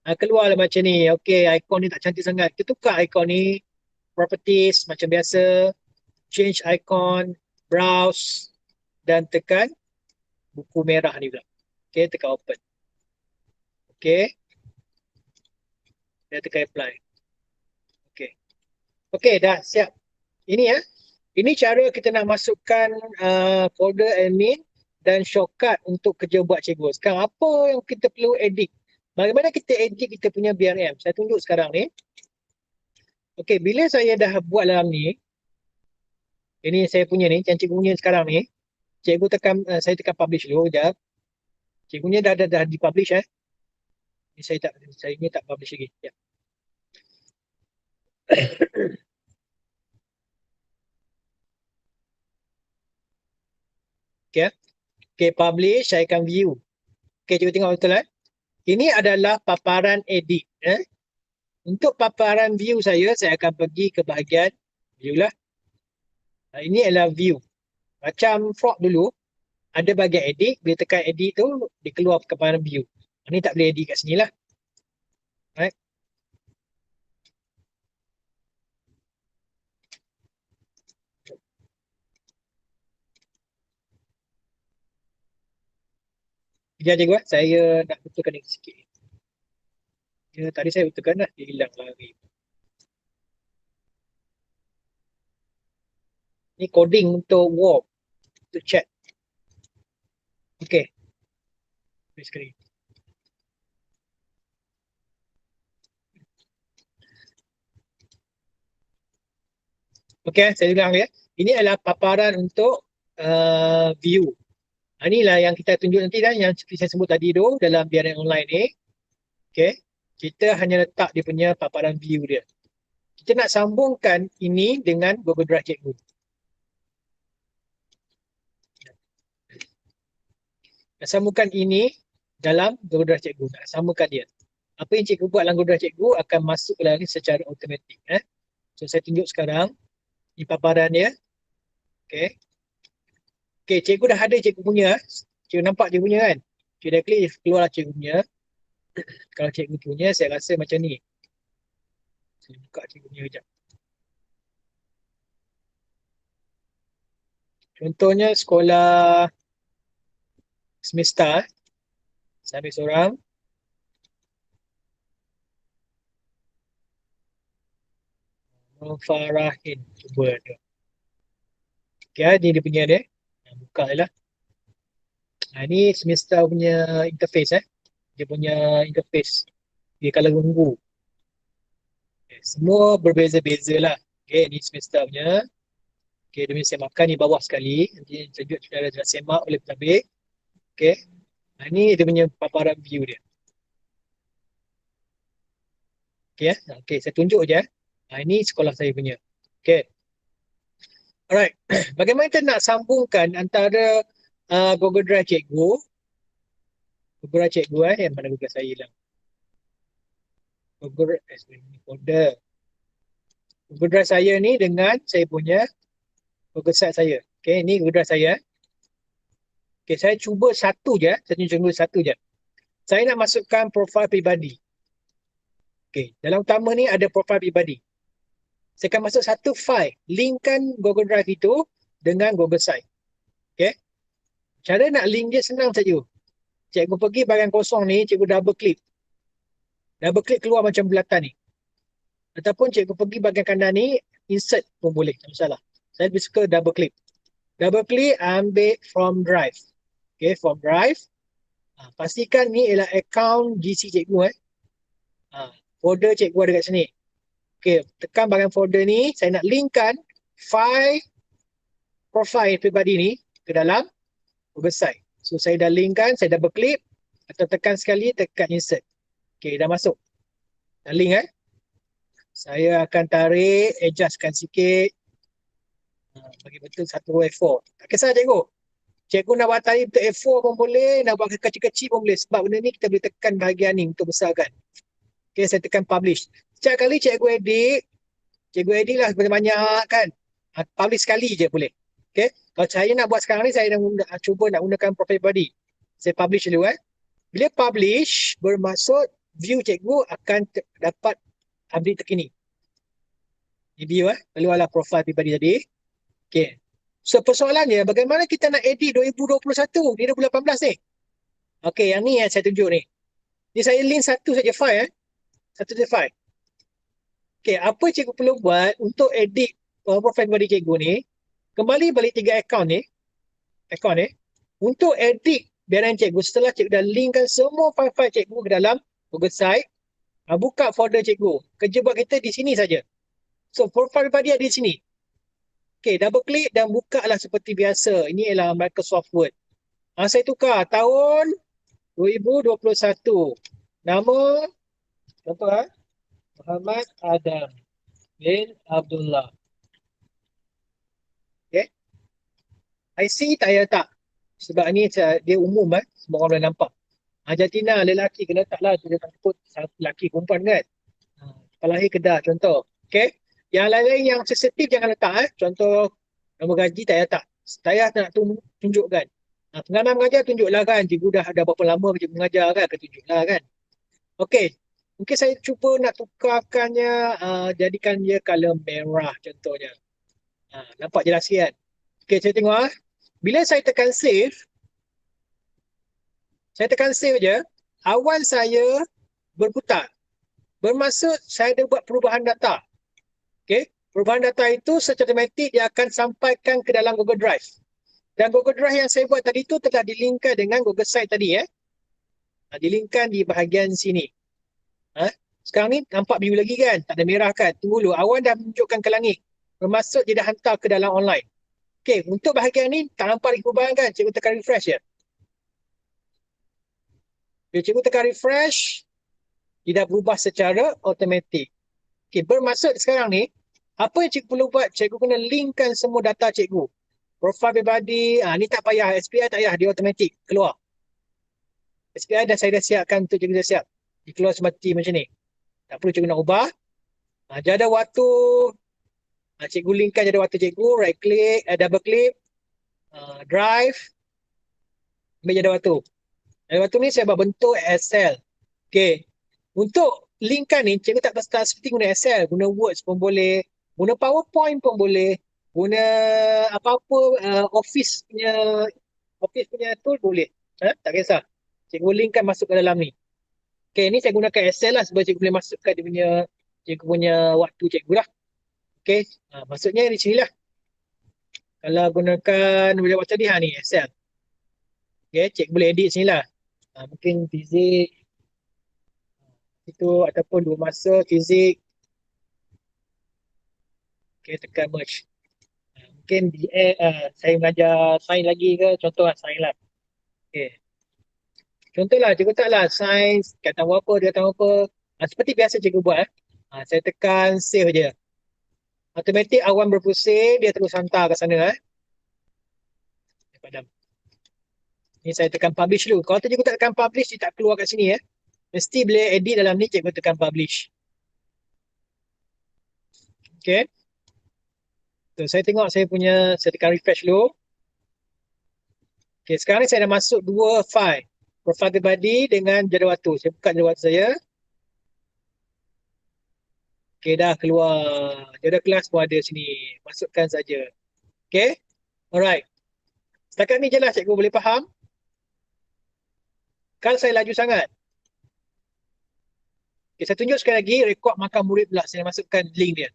Keluarlah macam ni. Okay, ikon ni tak cantik sangat. Kita tukar ikon ni. Properties macam biasa. Change icon. Browse. Dan tekan buku merah ni pula. Okay, tekan open. Okay. Dan tekan apply. Okay. Okay, dah siap. Ini ya. Ini cara kita nak masukkan folder admin dan shortcut untuk kerja buat cikgu. Sekarang apa yang kita perlu edit? Bagaimana kita edit kita punya BRM? Saya tunjuk sekarang ni. Okay, bila saya dah buat dalam ni, ini saya punya ni, yang cikgu punya sekarang ni, cikgu tekan, saya tekan publish dulu, sekejap. Cikgunya dah dipublish Ini saya ni tak publish lagi. Ya. Okay. Okay, publish, saya akan view. Okay, cikgu tengok betul Ini adalah paparan edit. Untuk paparan view saya akan pergi ke bahagian view lah. Ini adalah view. Macam frog dulu, ada bahagian edit, bila tekan edit tu, dia keluar ke paparan view. Ini tak boleh edit kat sini lah. Right. Sekejap cikgu, saya nak betulkan ini sikit. Ya, tadi saya betulkan dah, dia hilang lagi. Ini coding untuk warp, untuk chat. Okay. Sekali. Okay, saya ulang ya. Ini adalah paparan untuk view. Inilah yang kita tunjuk nanti yang seperti saya sebut tadi tu dalam BRM online ni. Okay. Kita hanya letak dia punya paparan view dia. Kita nak sambungkan ini dengan Google Drive cikgu. Nak sambungkan ini dalam Google Drive cikgu. Nak sambungkan dia. Apa yang cikgu buat dalam Google Drive cikgu akan masuk ke dalam ni secara automatik. So saya tunjuk sekarang. Ini paparan dia. Okay. Okay, cikgu dah ada cikgu punya. Cikgu nampak cikgu punya kan? Cikgu dah klik, keluarlah cikgu punya. Kalau cikgu punya, saya rasa macam ni. Saya buka cikgu punya sekejap. Contohnya sekolah semesta. Saya ambil seorang. Farahin. Cuba tu. Okay, ni dia punya dia. Buka je lah. Ini semesta punya interface Dia punya interface. Dia kalau ungu. Okay, semua berbeza-beza lah. Okay, ni semesta punya. Okay, dia punya semakan ni bawah sekali. Nanti saya juga sudah semak oleh pentabik. Okay. Ini dia punya paparan view dia. Okay, okay, saya tunjuk je. Ini sekolah saya punya. Okay. Alright. Bagaimana kita nak sambungkan antara Google Drive cikgu. Google Drive cikgu yang mana Google saya hilang. Google folder. Google Drive saya ni dengan saya punya Google Site saya. Okay, ni Google Drive saya. Okay, saya cuba satu je. Saya cuba satu je. Saya nak masukkan profil peribadi. Okay, dalam utama ni ada profil peribadi. Saya akan masuk satu file. Linkkan Google Drive itu dengan Google Site. Okay. Cara nak link dia senang saja. Cikgu pergi bahagian kosong ni, cikgu double click. Double click keluar macam bulatan ni. Ataupun cikgu pergi bahagian kanan ni, insert pun boleh, tak masalah. Saya lebih suka double click. Double click, ambil from drive. Okay, from drive. Pastikan ni ialah account GC cikgu. Folder cikgu ada kat sini. Okay, tekan bahagian folder ni, saya nak linkkan file profile pribadi ni ke dalam Google Site. So, saya dah linkkan, saya double click atau tekan sekali, tekan insert. Okay, dah masuk. Dah link Saya akan tarik, adjustkan sikit. Bagi betul satu A4. Tak kisah cikgu. Cikgu nak buat tarik untuk A4 pun boleh, nak buat kecil-kecil pun boleh. Sebab benda ni kita boleh tekan bahagian ni untuk besarkan. Okay, saya tekan publish. Setiap kali cikgu edit lah banyak-banyak kan. Publish sekali je boleh. Okay, kalau saya nak buat sekarang ni, saya cuba nak gunakan profil pribadi. Saya publish dulu. Bila publish, bermaksud view cikgu akan dapat update terkini. Ini view keluarlah profil pribadi tadi. Okay. So persoalannya, bagaimana kita nak edit 2021 ni 2018 ni? Okay, yang ni yang saya tunjuk ni. Ni saya link satu saja file. Satu saja file. Okay, apa cikgu perlu buat untuk edit profil pribadi cikgu ni? Kembali balik 3 akaun ni. Untuk edit biaran cikgu, setelah cikgu dah linkkan semua file-file cikgu ke dalam Google Site, buka folder cikgu. Kerja buat kita di sini saja. So, profil pribadi ada di sini. Okay, double klik dan buka lah seperti biasa. Ini ialah Microsoft Word. Saya tukar tahun 2021. Nama, contoh Muhammad Adam bin Abdullah. Okay. IC tak payah letak. Sebab ni dia umum semua orang boleh nampak. Jantina lelaki kena letaklah. Dia takut lelaki perempuan kan. Kepala lahir Kedah contoh. Okay. Yang lain-lain yang sensitif jangan letak. Contoh nombor gaji tak payah letak. Saya nak tunjukkan. Pengalaman mengajar tunjuklah kan. Cikgu dah berapa lama cikgu mengajar kan. Tunjuklah kan. Okay. Mungkin saya cuba nak tukarkannya. Jadikan dia color merah contohnya. Nampak jelas kan. Okay, saya tengok bila saya tekan save. Saya tekan save je. Awan saya berputar. Bermaksud saya ada buat perubahan data. Okay. Perubahan data itu secara automatik dia akan sampaikan ke dalam Google Drive. Dan Google Drive yang saya buat tadi itu telah dilingkan dengan Google Site tadi. Dilingkan di bahagian sini. Sekarang ni nampak biru lagi kan? Tak ada merah kan? Tunggu dulu. Awan dah menunjukkan ke langit. Bermaksud dia dah hantar ke dalam online. Okay. Untuk bahagian ni tak nampak lagi perubahan kan? Cikgu tekan refresh je. Bila cikgu tekan refresh, dia dah berubah secara automatik. Okay. Bermaksud sekarang ni, apa yang cikgu perlu buat? Cikgu kena linkkan semua data cikgu. Profil pribadi, ni tak payah. SPI tak payah, dia automatik keluar. SPI saya dah siapkan untuk cikgu dah siap. Dia keluar seperti macam ni. Tak perlu cikgu nak ubah. Jadah waktu, cikgu linkkan jadah waktu cikgu, right click, double click, drive, ambil jadah waktu. Jadah waktu ni saya buat bentuk Excel. Okay. Untuk linkkan ni, cikgu tak seperti guna Excel, guna Word pun boleh, guna PowerPoint pun boleh, guna apa-apa Office punya tool boleh. Tak kisah. Cikgu linkkan masuk ke dalam ni. Okay, ni saya gunakan Excel lah sebab cikgu boleh masukkan cikgu punya waktu cikgu lah. Okay, maksudnya di sini lah. Kalau gunakan waktu tadi, ni Excel. Okay, cikgu boleh edit sini lah. Mungkin fizik itu ataupun dua masa fizik. Okay, tekan merge. Mungkin saya mengajar sains lagi ke, contoh lah sains lah. Okay. Contohlah, cikgu taklah sains, dia tahu apa. Seperti biasa cikgu buat. Saya tekan save je. Automatik awan berpusing, dia terus hantar ke sana. Padam. Ni saya tekan publish dulu. Kalau cikgu tak tekan publish, dia tak keluar kat sini. Mesti bila edit dalam ni, cikgu tekan publish. Okay. So, saya tengok saya tekan refresh dulu. Okay, sekarang ni saya dah masuk dua file. Profil pribadi dengan jadah waktu. Saya buka jadah waktu saya. Okay, dah keluar. Jadah kelas pun ada sini. Masukkan saja. Okay. Alright. Setakat ni je lah cikgu boleh faham. Kan saya laju sangat. Okay, saya tunjuk sekali lagi rekod markah murid pula. Saya masukkan link dia.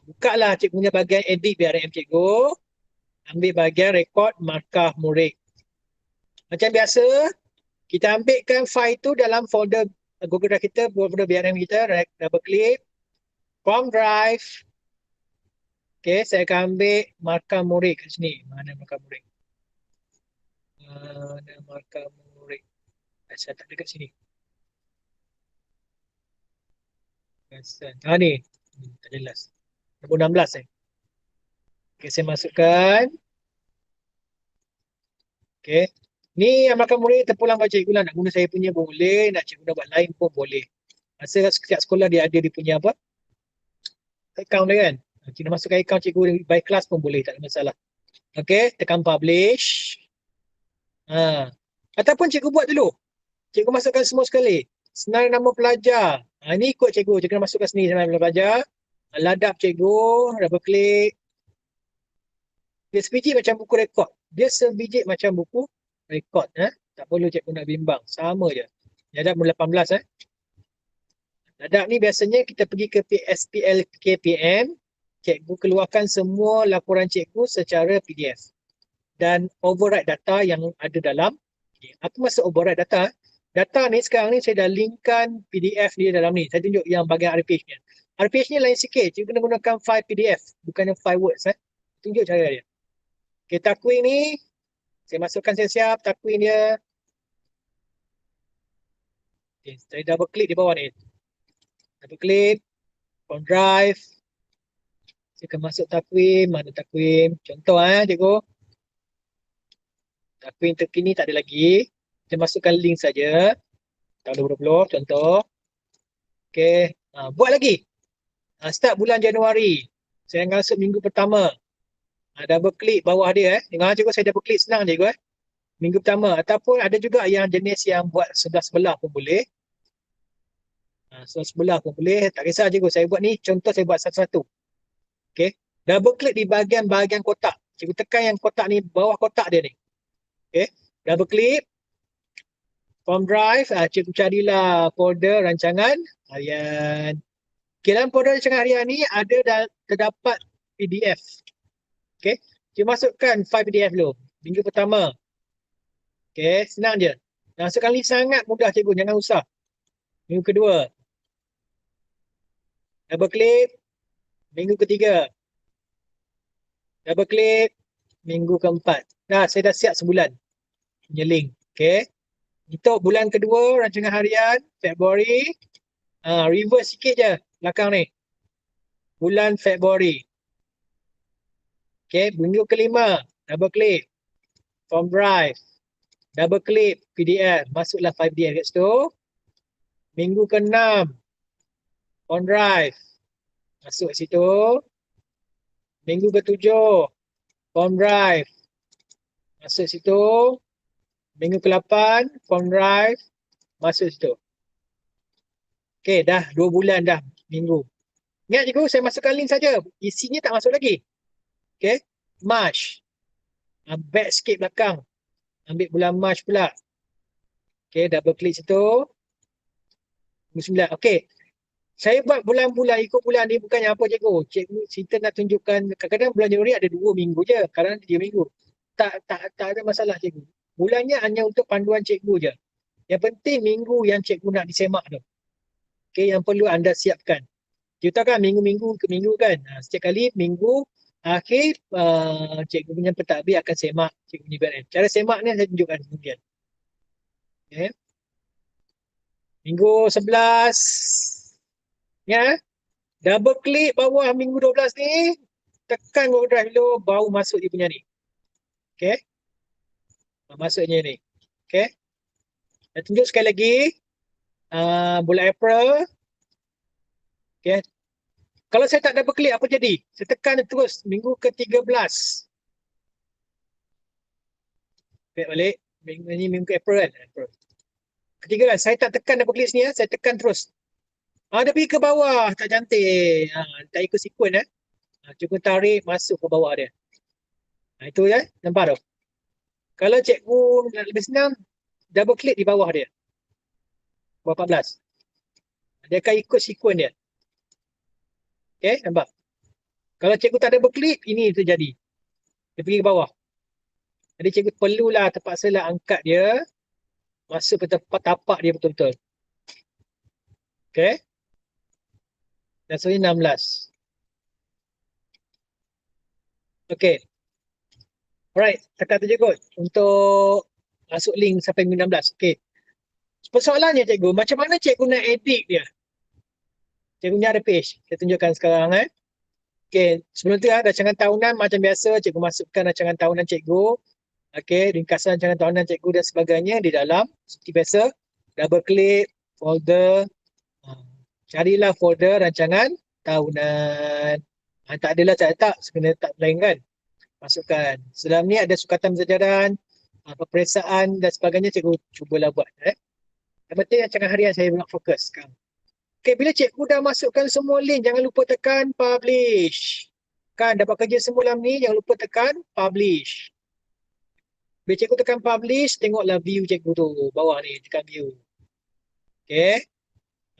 Buka lah cikgu punya bahagian edit BRM cikgu. Ambil bahagian rekod markah murid. Macam biasa, kita ambilkan file tu dalam folder Google Drive kita, folder BRM kita, double klik, from drive. Okay, saya akan ambil markah murid kat sini. Mana markah murid? Mana markah murid? Saya tak ada kat sini. Ni. Tak jelas. Nombor 16 eh. Okay, saya masukkan. Okay. Ni yang markah murid terpulang buat cikgu lah. Nak guna saya punya boleh, nak cikgu nak buat lain pun boleh. Masa setiap sekolah dia ada dia punya apa? Account dia kan. Kita masukkan account cikgu by class pun boleh, tak ada masalah. Okay, tekan publish. Ataupun cikgu buat dulu. Cikgu masukkan semua sekali. Senarai nama pelajar. Ini ikut cikgu. Cikgu nak masukkan sendiri senarai nama pelajar. Ladap cikgu, double klik. Dia sebiji macam buku rekod. Dia sebiji macam buku rekod. Tak perlu cikgu nak bimbang. Sama je. Ladap mula 18. Ladap ni biasanya kita pergi ke SPL KPM. Cikgu keluarkan semua laporan cikgu secara PDF. Dan override data yang ada dalam. Apa maksud override data? Data ni sekarang ni saya dah linkkan PDF dia dalam ni. Saya tunjuk yang bahagian RPH-nya. RPH ni lain sikit. Cikgu kena gunakan file PDF. Bukannya file Word. Tunjuk cara dia. Okay, takwin ni. Saya masukkan siap-siap takwin dia. Okay, saya double klik di bawah ni. Double klik. From drive. Saya akan masuk takwin. Mana takwin? Contoh cikgu. Takwin terkini tak ada lagi. Saya masukkan link saja. Tahun 2020 contoh. Okey, buat lagi. Start bulan Januari. Saya akan masuk minggu pertama. Double klik bawah dia. Dengar cikgu, saya double klik senang cikgu. Minggu pertama. Ataupun ada juga yang jenis yang buat sebelah-sebelah pun boleh. Sebelah pun boleh. Tak kisah cikgu, saya buat ni contoh, saya buat satu-satu. Okey. Double klik di bahagian kotak. Cikgu tekan yang kotak ni, bawah kotak dia ni. Okey. Double klik. From drive, cikgu carilah folder rancangan harian. Okay, dalam folder rancangan harian ni ada terdapat PDF. Okay, cikgu masukkan file PDF dulu. Minggu pertama. Okay, senang je. Masukkan link sangat mudah cikgu, jangan usah. Minggu kedua. Double klik. Minggu ketiga. Double klik. Minggu keempat. Saya dah siap sebulan punya link. Okay. Untuk bulan kedua, rancangan harian, Februari. Reverse sikit je belakang ni. Bulan Februari. Okay, minggu kelima, double klik. From drive. Double klik PDF. Masuklah file PDF kat situ. Minggu ke-6. On drive. Masuk kat situ. Minggu ke-7. On drive. Masuk situ. Minggu ke-8, from drive, masuk situ. Okey, dah 2 bulan dah minggu. Ingat cikgu, saya masukkan link saja. Isinya tak masuk lagi. Okey, March. Back sikit belakang. Ambil bulan March pula. Okey, double klik situ. 9. Okey. Saya buat bulan-bulan, ikut bulan ni bukannya apa cikgu. Cikgu kita nak tunjukkan, kadang-kadang bulan Januari ada 2 minggu je. Kadang-kadang 3 minggu. Tak ada masalah cikgu. Bulannya hanya untuk panduan cikgu je. Yang penting minggu yang cikgu nak disemak tu. Okey, yang perlu anda siapkan. Kita kan minggu-minggu ke minggu kan. Setiap kali minggu akhir cikgu punya pentadbir akan semak cikgu punya BRM. Cara semak ni saya tunjukkan kemudian. Okay. Minggu 11. Ya. Double klik bawah minggu 12 ni. Tekan Google Drive dulu, baru masuk dia punya ni. Okey. Masuknya ni. Okay. Saya tunjuk sekali lagi. Bulan April. Okay. Kalau saya tak double klik, apa jadi? Saya tekan terus minggu ke-13. Baik balik. Minggu April kan? April. Ketiga kan, saya tak tekan double klik sini. Saya tekan terus. Dia pergi ke bawah. Tak cantik. Tak ikut sekuen. Cuba tarik masuk ke bawah dia. Itu ya. Nampak tak? Kalau cikgu nak lebih senang, double klik di bawah dia. Bawah 14. Dia akan ikut sekuen dia. Okay, nampak? Kalau cikgu tak double click, ini terjadi. Dia pergi ke bawah. Jadi cikgu perlulah terpaksalah angkat dia masuk ke tempat tapak dia betul-betul. Okay. Dan sebenarnya 16. Okay. Alright, tekan tu cikgu untuk masuk link sampai minggu 16. Okay. Persoalannya cikgu, macam mana cikgu nak edit dia? Cikgu punya ada page. Saya tunjukkan sekarang. Okay, sebelum tu rancangan tahunan macam biasa cikgu masukkan rancangan tahunan cikgu. Okay, ringkasan rancangan tahunan cikgu dan sebagainya di dalam. Seperti biasa, double click, folder. Carilah folder rancangan tahunan. Tak adalah tak sebenarnya tak melainkan. Masukkan. Dalam ni ada sukatan bersejaran, peperiksaan dan sebagainya cikgu cubalah buat. Yang penting rancangan harian saya nak fokus sekarang. Okay, bila cikgu dah masukkan semua link, jangan lupa tekan publish. Kan, dapat kerja semua dalam ni, jangan lupa tekan publish. Bila cikgu tekan publish, tengoklah view cikgu tu. Bawah ni, tekan view. Okay.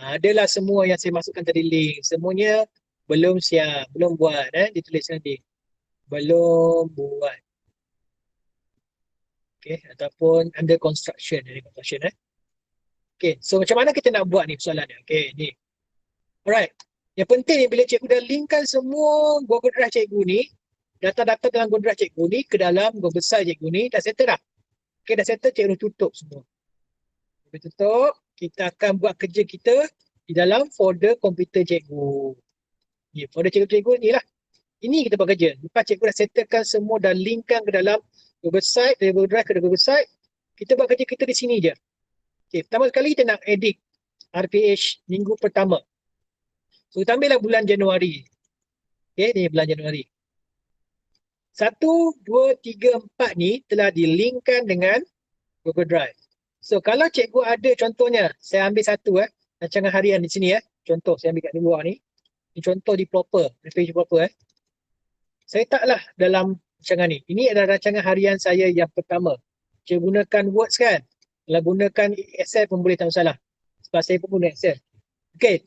Adalah semua yang saya masukkan tadi link. Semuanya belum siap, belum buat. Ditulis nanti. Belum buat. Okay, ataupun under construction. Okay, so macam mana kita nak buat ni persoalannya? Okay, ni. Alright. Yang penting ni bila cikgu dah linkkan semua Google Drive cikgu ni, data-data dalam Google Drive cikgu ni ke dalam Google besar cikgu ni, dah settle dah. Okay, dah settle, cikgu tutup semua. Bila tutup, kita akan buat kerja kita di dalam folder komputer cikgu. Ni, folder cikgu ni lah. Ini kita buat kerja. Lepas cikgu dah settlekan semua, dah linkkan ke dalam Google Site, dari Google Drive ke Google Site, kita buat kerja kita di sini je. Okay, pertama sekali kita nak edit RPH minggu pertama. So, kita ambillah bulan Januari. Okay, ni bulan Januari. 1, 2, 3, 4 ni telah dilinkkan dengan Google Drive. So, kalau cikgu ada contohnya, saya ambil satu rancangan harian di sini Contoh, saya ambil kat luar ni. Ini contoh di proper, RPH proper Saya taklah dalam rancangan ni. Ini adalah rancangan harian saya yang pertama. Cikgu gunakan Words kan? Kalau gunakan Excel pun boleh, tak masalah. Sebab saya pun guna Excel. Okay.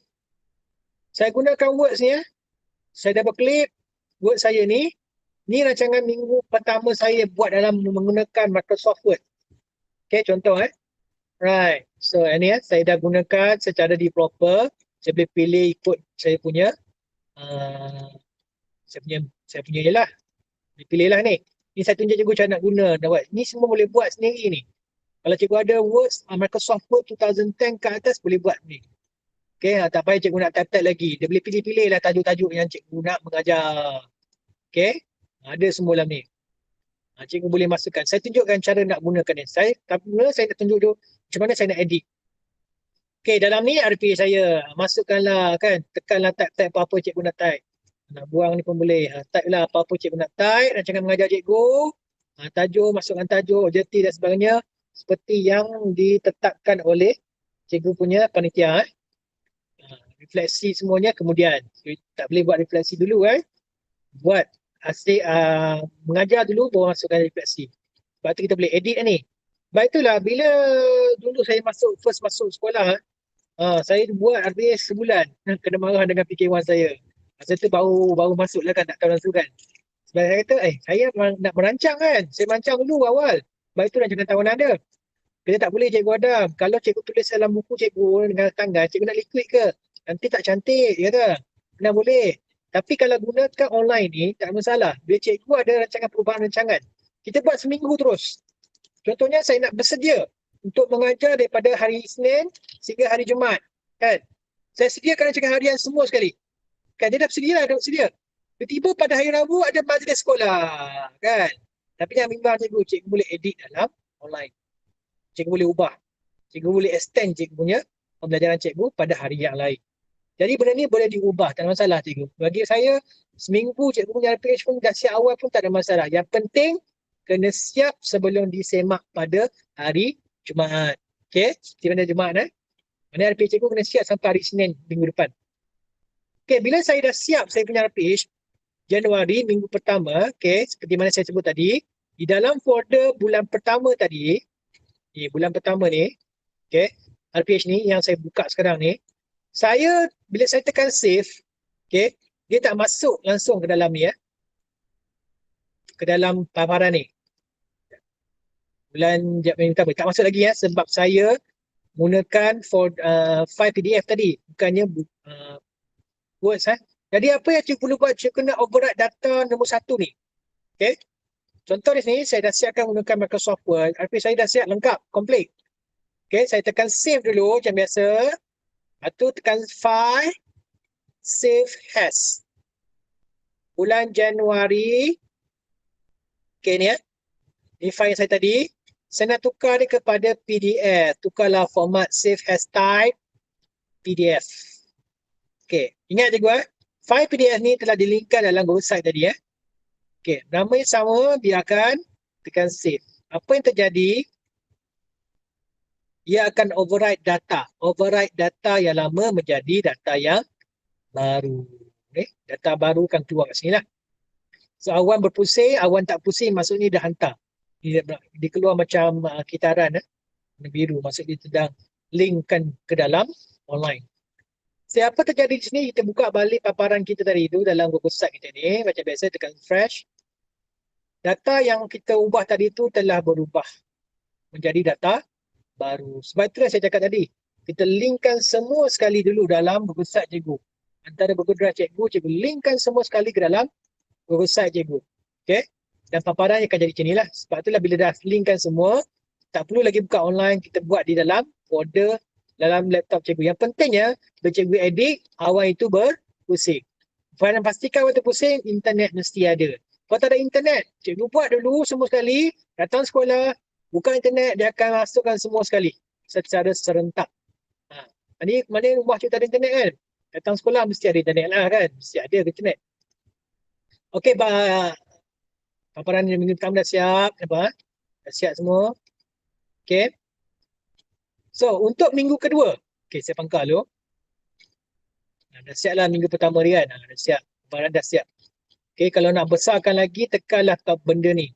Saya gunakan Words ni Saya double klik Word saya ni. Ni rancangan minggu pertama saya buat dalam menggunakan Microsoft Word. Okay, contoh Right. So, ini saya dah gunakan secara di proper. Saya boleh pilih ikut saya punya saya punya ialah. Dipilihlah ni. Ni saya tunjuk cikgu cara nak guna. Ni semua boleh buat sendiri ni. Kalau cikgu ada Word, Microsoft Word 2010 ke atas boleh buat ni. Okay, tak payah cikgu nak type-type lagi. Dia boleh pilih-pilih lah tajuk-tajuk yang cikgu nak mengajar. Okay, ada semua dalam ni. Cikgu boleh masukkan. Saya tunjukkan cara nak gunakan ni. Saya nak tunjuk tu macam mana saya nak edit. Okay, dalam ni RPA saya. Masukkanlah kan. Tekanlah type-type apa-apa cikgu nak type. Nak buang ni pun boleh. Type lah apa-apa cikgu nak type. Rancangan mengajar cikgu. Tajuk, masukkan tajuk, objektif dan sebagainya. Seperti yang ditetapkan oleh cikgu punya panitia. Refleksi semuanya kemudian. Tak boleh buat refleksi dulu Buat asyik mengajar dulu baru masukkan refleksi. Sebab tu kita boleh edit ni. Baik itulah bila dulu saya first masuk sekolah saya buat RPS sebulan. Kena marah dengan PK1 saya. Masa tu baru masuk lah kan, tak tahu langsung kan. Sebab saya kata saya nak merancang kan. Saya merancang dulu awal. Baik tu rancangan tahunan ada. Kita tak boleh cikgu Adam. Kalau cikgu tulis dalam buku cikgu dengan tanggal, cikgu nak liquid ke? Nanti tak cantik, dia kata. Mana boleh. Tapi kalau gunakan online ni, tak masalah. Bila cikgu ada rancangan perubahan rancangan, kita buat seminggu terus. Contohnya saya nak bersedia untuk mengajar daripada hari Isnin sehingga hari Jumaat. Kan? Saya sediakan rancangan harian semua sekali. Kan? Dia dah bersedia. Tiba-tiba pada hari Rabu ada majlis sekolah. Kan? Tapi yang bimbang cikgu boleh edit dalam online. Cikgu boleh ubah. Cikgu boleh extend cikgu punya pembelajaran cikgu pada hari yang lain. Jadi benda ni boleh diubah, tak ada masalah cikgu. Bagi saya, seminggu cikgu punya RPH pun dah siap awal pun tak ada masalah. Yang penting, kena siap sebelum disemak pada hari Jumaat. Okay, seperti mana Jumaat Mana RPH cikgu kena siap sampai hari Senin minggu depan. Okay, bila saya dah siap saya punya RPH, Januari minggu pertama, okay, seperti mana saya sebut tadi, di dalam folder bulan pertama tadi, bulan pertama ni, okay, RPH ni yang saya buka sekarang ni, Bila saya tekan save, okay, dia tak masuk langsung ke dalam ni ke dalam paparan ni. Bulan Januari tak masuk lagi sebab saya menggunakan file PDF tadi, bukannya Words. Jadi apa yang cikgu perlu buat? Cikgu kena override data nombor 1 ni. Okay. Contoh di sini saya dah siapkan menggunakan Microsoft Word, tapi saya dah siap lengkap, complete. Okay, saya tekan save dulu macam biasa. Lepas tu tekan file, save as. Bulan Januari. Okay ni Ini file saya tadi. Saya nak tukar dia kepada PDF. Tukarlah format save as type PDF. Okay, ingat cikgu file PDF ni telah dilinkkan dalam website tadi Okay, namanya sama, biarkan tekan save. Apa yang terjadi? Ia akan override data. Override data yang lama menjadi data yang baru. Okay, data baru akan keluar kat sini lah. So awan berpusing, awan tak pusing, maksudnya dah hantar. Dia keluar macam kitaran biru, maksudnya dia sedang linkkan ke dalam online. So apa terjadi di sini? Kita buka balik paparan kita tadi itu dalam Google Site kita ni. Macam biasa tekan refresh. Data yang kita ubah tadi itu telah berubah menjadi data baru. Sebab itulah saya cakap tadi, kita linkkan semua sekali dulu dalam Google Site cikgu. Antara Google Drive cikgu linkkan semua sekali ke dalam Google Site cikgu. Okay? Dan paparan akan jadi macam inilah. Sebab itulah bila dah linkkan semua, tak perlu lagi buka online, kita buat di dalam folder dalam laptop cikgu. Yang pentingnya, bila cikgu edit, awan itu berpusing. Dan pastikan waktu pusing, internet mesti ada. Kalau tak ada internet, cikgu buat dulu semua sekali, datang sekolah, buka internet, dia akan masukkan semua sekali secara serentak. Ini mana rumah cikgu tak ada internet kan? Datang sekolah mesti ada internet lah kan? Mesti ada internet. Okey, paparan minggu pertama dah siap. Dah siap semua. Okey. So, untuk minggu kedua. Okey, saya pangkal dulu. Dah siap lah minggu pertama dia kan? Dah siap. Paparan dah siap. Okay, kalau nak besarkan lagi, tekanlah benda ni.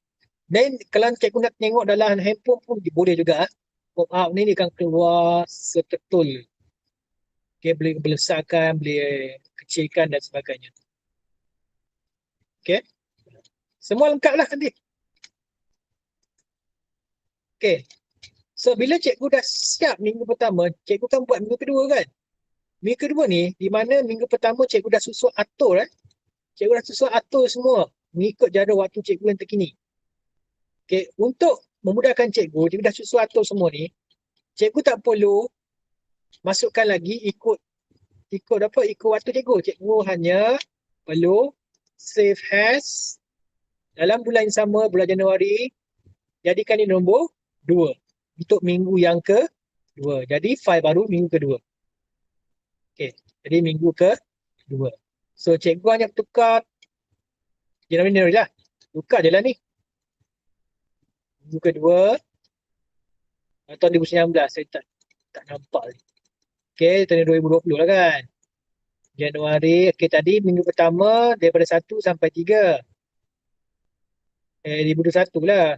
Dan kalau cikgu nak tengok dalam handphone pun boleh juga. Pop-up ni dia akan keluar seketul. Okay, boleh besarkan, boleh kecilkan dan sebagainya. Okay. Semua lengkap lah nanti. Okay. So, bila cikgu dah siap minggu pertama, cikgu kan buat minggu kedua kan? Minggu kedua ni, di mana minggu pertama cikgu dah susun atur Cikgu dah susun atur semua mengikut jadual waktu cikgu yang terkini. Okay, untuk memudahkan cikgu dah susun atur semua ni, cikgu tak perlu masukkan lagi ikut waktu cikgu. Cikgu hanya perlu save as dalam bulan yang sama, bulan Januari, jadikan ini nombor 2 untuk minggu yang ke-2. Jadi file baru minggu kedua. Okay, jadi minggu ke-2. So, cikgu hanya tukar Januari lah. Tukar je lah ni. Minggu kedua tahun 2019. Saya tak nampak ni. Okay, tahun 2020 lah kan. Januari. Okay, tadi minggu pertama daripada 1 sampai 3. 2021 lah.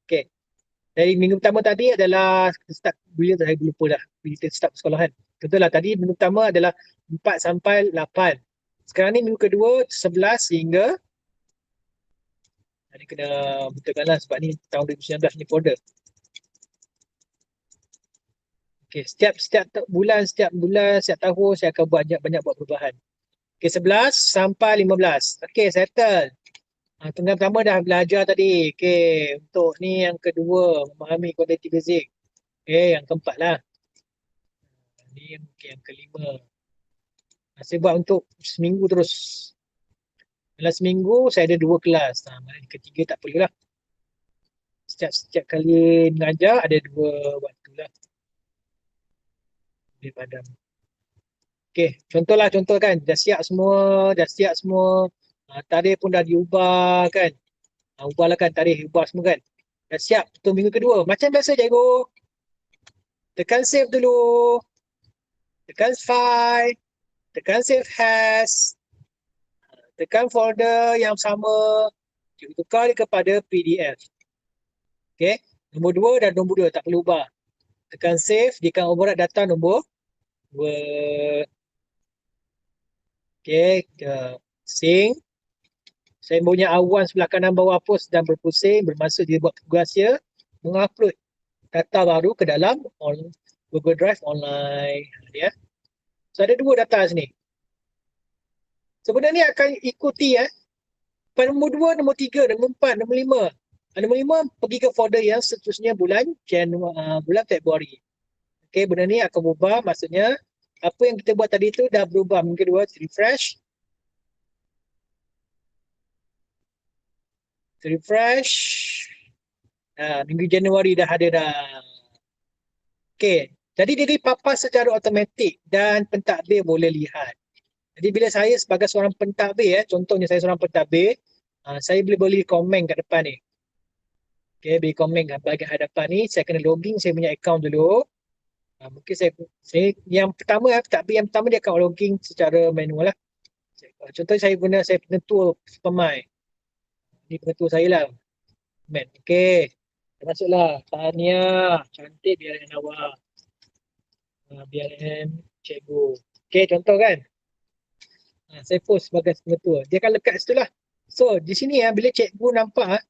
Okay. Dari minggu pertama tadi adalah start bila saya lupa dah. Bila kita start sekolahan. Contohlah tadi minggu pertama adalah 4 sampai 8. Sekarang ni minggu kedua 11 hingga ini kena betulkan lah sebab ni tahun 2019 ni folder. Okay, setiap bulan, setiap tahun saya akan buat banyak buat perubahan. Okay, 11 sampai 15. Okay, settle. Tengah pertama dah belajar tadi. Okay, untuk ni yang kedua, memahami kualiti basic. Okay, yang keempat lah. Ni yang kelima. Saya buat untuk seminggu terus. Dalam seminggu saya ada 2 kelas. Ketiga tak perlu lah. Setiap kali mengajar ada 2 waktu lah. Lebih padam. Okay, contoh kan. Dah siap semua. Tarikh pun dah diubah kan. Ubahlah kan tarikh, ubah semua kan. Dah siap untuk minggu kedua. Macam biasa cikgu. Tekan save dulu. Tekan file. Tekan save as. Tekan folder yang sama. Cikgu tukar dia kepada PDF. Okay. Nombor 2 dan nombor 2 tak perlu ubah. Tekan save, dia akan override data nombor 2. Okay, sync. Saya punya awan sebelah kanan bawah pun sedang berpusing, bermaksud dia buat tugas dia mengupload data baru ke dalam Google Drive online. Ya. So ada 2 data sini. Sebenarnya akan ikuti nombor 2, nombor 3, nombor 4, nombor 5. Nombor 5 pergi ke folder yang seterusnya bulan Februari. Okey, benda ni akan berubah, maksudnya apa yang kita buat tadi tu dah berubah. Minggu kedua refresh. Minggu Januari dah ada dah. Okey, jadi dia dipapas secara automatik dan pentadbir boleh lihat. Jadi bila saya sebagai seorang pentadbir, contohnya saya seorang pentadbir, saya boleh komen kat depan ni. Okey, beri komen kat bahagian hadapan ni. Saya kena login saya punya account dulu. Mungkin saya yang pertama, pentadbir yang pertama dia akan login secara manual lah. Contoh saya penentu pemain. Ni penentu saya lah. Okey. Masuklah. Tahniah. Cantik BRN awak. BRN cikgu. Okey, contoh kan. Saya post sebagai penentu. Dia akan lekat situ lah. So, di sini bila cikgu nampak,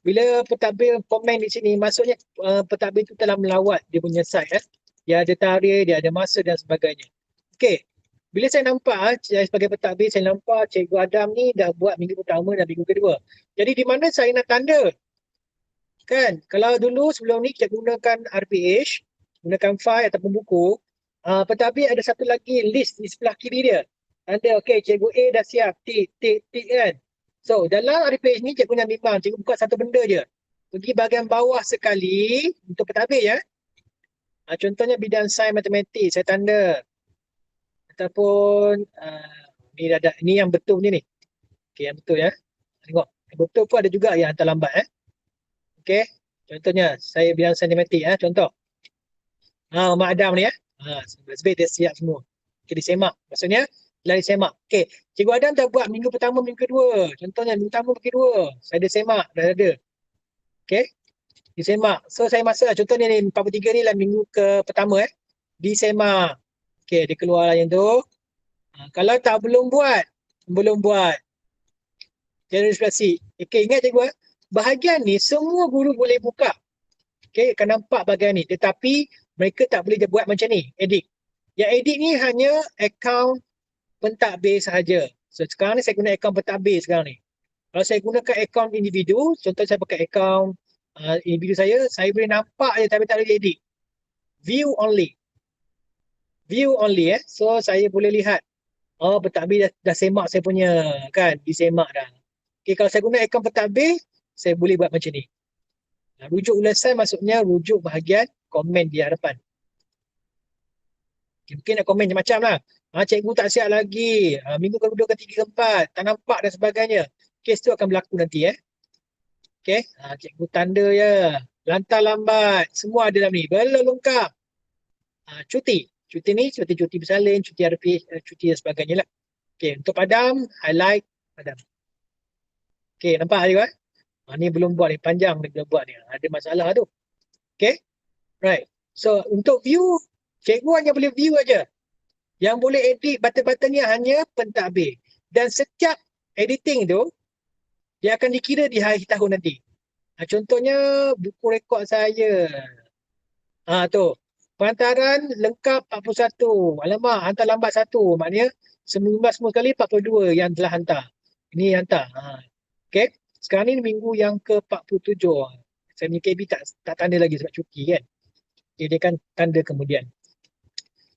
bila pentadbir komen di sini, maksudnya pentadbir tu telah melawat dia punya site. Dia ada tarikh, dia ada masa dan sebagainya. Okey. Bila saya nampak, saya sebagai pentadbir, saya nampak Cikgu Adam ni dah buat minggu pertama dan minggu kedua. Jadi di mana saya nak tanda? Kan, kalau dulu sebelum ni kita gunakan RPH, gunakan file ataupun buku, pentadbir ada satu lagi list di sebelah kiri dia. Tanda, okey, Cikgu A dah siap, tik kan. So, dalam RPH ni cikgu nak bimbang, cikgu buka satu benda je. Pergi bahagian bawah sekali untuk pentadbir ya. Contohnya bidang sains matematik, saya tanda. Ataupun ni yang betul ni. Okey, yang betul ya. Tengok, yang betul pun ada juga yang hantar lambat Okey, contohnya saya bidang sains matematik contoh. Mak Adam ni sebab dia siap semua. Okey, disemak. Maksudnya telah disemak. Okey, Cikgu Adam dah buat minggu pertama, minggu kedua. Contohnya minggu pertama, minggu kedua. Saya dah semak, dah ada. Okey, disemak. So saya masuk contohnya ni 43 ni lah minggu ke pertama disemak. Okey, dia keluar lah yang tu. Kalau tak belum buat. Jadi registrasi. Okey, ingat cikgu bahagian ni semua guru boleh buka. Okey, akan nampak bahagian ni. Tetapi mereka tak boleh buat macam ni, edit. Yang edit ni hanya akaun pentadbir sahaja. So sekarang ni saya guna akaun pentadbir sekarang ni. Kalau saya gunakan akaun individu, contoh saya pakai akaun individu saya boleh nampak je tapi tak boleh edit. View only. So saya boleh lihat. Pentadbir dah semak saya punya kan, disemak dah. Okey, kalau saya guna akaun pentadbir, saya boleh buat macam ni. Rujuk ulasan maksudnya rujuk bahagian komen di hadapan. Okay, mungkin nak komen macam lah. Cikgu tak siap lagi. Minggu kedua, ketiga, keempat. Tak nampak dan sebagainya. Kes tu akan berlaku nanti Okey, cikgu tanda ya. Lantar lambat. Semua ada dalam ni. Belum lengkap. Cuti. Cuti ni seperti cuti bersalin, cuti RP, cuti dan sebagainya lah. Okey, untuk padam, highlight padam. Okey, nampak hari ni belum buat ni, panjang ni belum buat ni. Ada masalah tu. Okey. Right. So, untuk view, cikgu hanya boleh view aja. Yang boleh edit button-button ni hanya pentadbir. Dan setiap editing tu, dia akan dikira di hari tahun nanti. Contohnya, buku rekod saya. Tu. Penghantaran lengkap 41. Alamak, hantar lambat 1. Maknanya, semua sekali 42 yang telah hantar. Ini hantar. Okey. Sekarang ni minggu yang ke-47. Saya punya KB tak tanda lagi sebab cuti kan. Okay, dia akan tanda kemudian.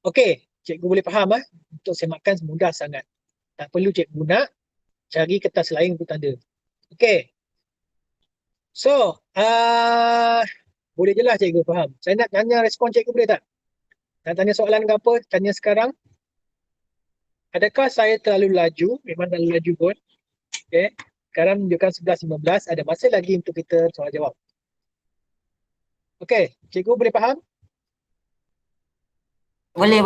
Okey, cikgu boleh faham untuk semakan mudah sangat. Tak perlu cikgu nak cari kertas lain untuk tanda. Okey. So, boleh je lah cikgu faham. Saya nak tanya respon cikgu boleh tak? Nak tanya soalan ke apa? Tanya sekarang. Adakah saya terlalu laju? Memang terlalu laju pun. Okey. Sekarang menunjukkan 11.15. Ada masa lagi untuk kita soal jawab. Okey, cikgu boleh faham? Boleh.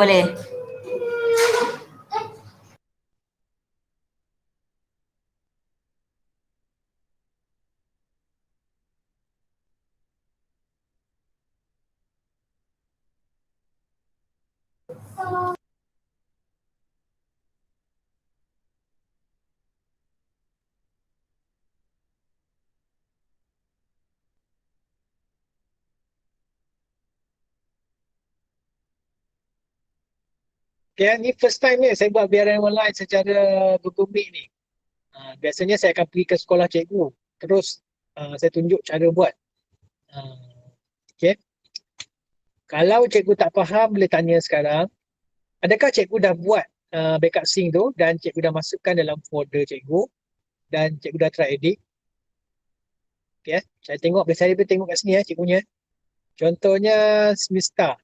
Okay, ni first time ni saya buat BRM online secara Google Meet ni. Biasanya saya akan pergi ke sekolah cikgu. Terus saya tunjuk cara buat. Okay. Kalau cikgu tak faham, boleh tanya sekarang. Adakah cikgu dah buat backup sync tu dan cikgu dah masukkan dalam folder cikgu dan cikgu dah try edit? Okay, saya tengok, saya boleh tengok kat sini cikgunya. Contohnya Smista.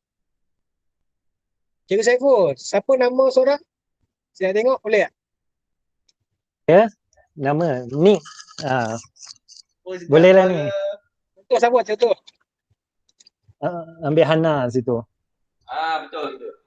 Cikgu Saiful, siapa nama seorang? Saya nak tengok, boleh tak? Ya, nama Nick. Boleh lah ni. Contoh siapa contoh? Ambil Hana situ. Betul.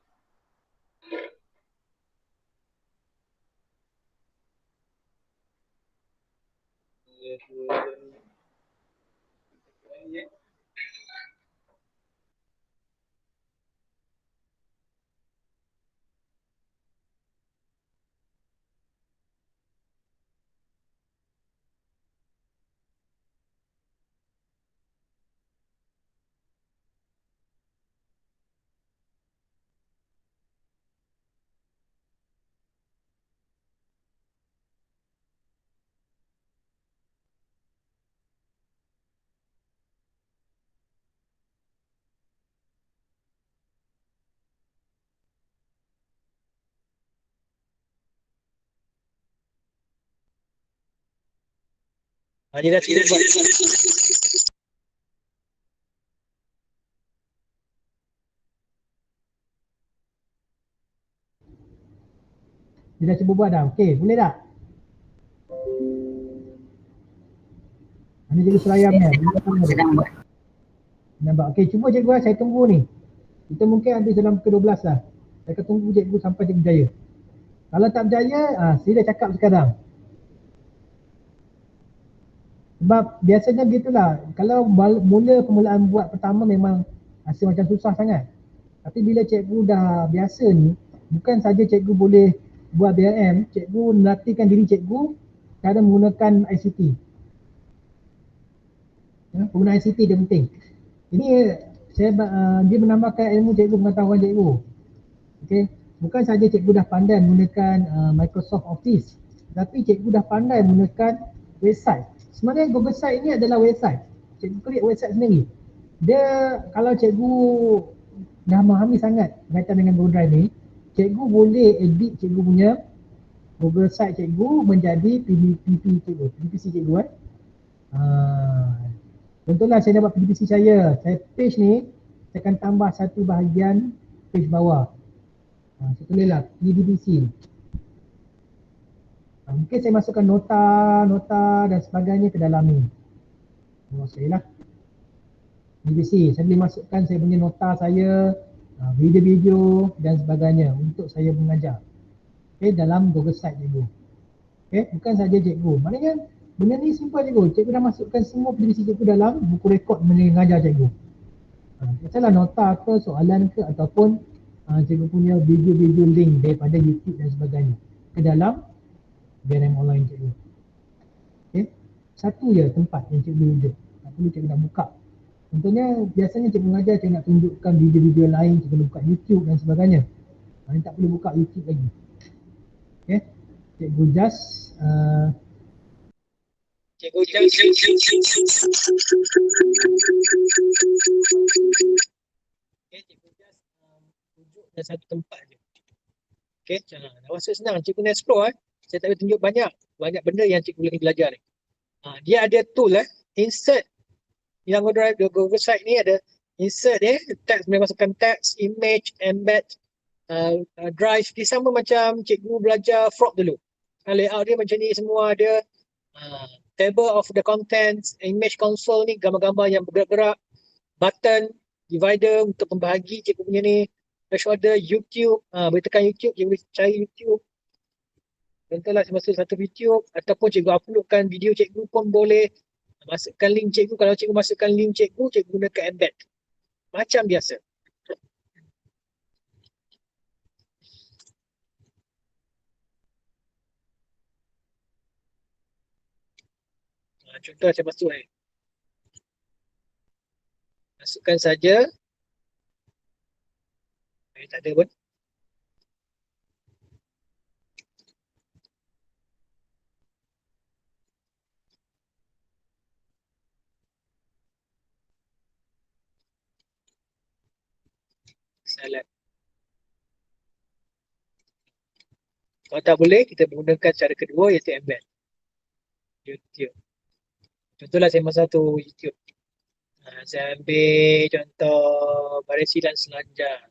Dia dah tidak buat. Dia dah cuba buat dah. Okey, boleh tak? Ini cikgu Serayam ni. Sedang buat. Nampak. Okey, cuba cikgu saya tunggu ni. Kita mungkin habis dalam pukul 12 lah. Saya akan tunggu cikgu sampai cikgu berjaya. Kalau tak berjaya, sila cakap sekarang. Sebab biasanya begitulah. Kalau permulaan buat pertama memang rasa macam susah sangat. Tapi bila cikgu dah biasa ni, bukan saja cikgu boleh buat BRM, cikgu melatihkan diri cikgu cara menggunakan ICT. Penggunaan ICT dia penting. Ini dia menambahkan ilmu cikgu, pengetahuan cikgu. Okay. Bukan saja cikgu dah pandai menggunakan Microsoft Office, tapi cikgu dah pandai menggunakan website. Sebenarnya Google Site ini adalah website. Cikgu create website sendiri. Dia kalau cikgu dah memahami sangat berkaitan dengan Google Drive ni, cikgu boleh edit cikgu punya Google Site cikgu menjadi PPT cikgu. Contohlah saya dah buat PPT saya page ni, saya akan tambah satu bahagian page bawah. Saya tulislah PPT. Mungkin saya masukkan nota dan sebagainya ke dalam ni. Saya lah PPT, saya boleh masukkan saya punya nota saya, video-video dan sebagainya untuk saya mengajar. Okay, dalam Google Site cikgu. Okay, bukan saja cikgu. Maknanya benda ni simple cikgu. Cikgu dah masukkan semua PPT cikgu dalam buku rekod mengajar cikgu. Misalnya nota ke, soalan ke ataupun cikgu punya video-video link daripada YouTube dan sebagainya ke dalam BRM online cikgu. Okay. Satu je tempat yang cikgu duduk. Tak perlu cikgu nak buka. Contohnya biasanya cikgu mengajar, cikgu nak tunjukkan video-video lain, cikgu buka YouTube dan sebagainya. Tak perlu buka YouTube lagi. Okay. Cikgu just tunjuk satu tempat je. Okay, dah masuk senang. Cikgu nak explore saya tak boleh tunjuk banyak benda yang cikgu boleh belajar ni. Dia ada tool insert. Yang Google Site ni ada insert text, boleh masukkan text, image, embed, drive. Dia sama macam cikgu belajar frog dulu. Layout dia macam ni semua ada. Table of the contents, image console ni gambar-gambar yang bergerak-gerak, button, divider untuk pembahagi cikgu punya ni, flash order, YouTube, boleh tekan YouTube, cikgu boleh cari YouTube. Contohlah saya masuk satu YouTube ataupun cikgu uploadkan video cikgu pun boleh. Masukkan link cikgu, kalau cikgu masukkan link cikgu, cikgu gunakan embed. Macam biasa. Contoh saya masuk masukkan saja. Tak ada pun. Salah. Kalau tak boleh, kita menggunakan cara kedua iaitu embed. YouTube. Contohlah saya masa tu YouTube. Saya ambil contoh baris dan selanjar.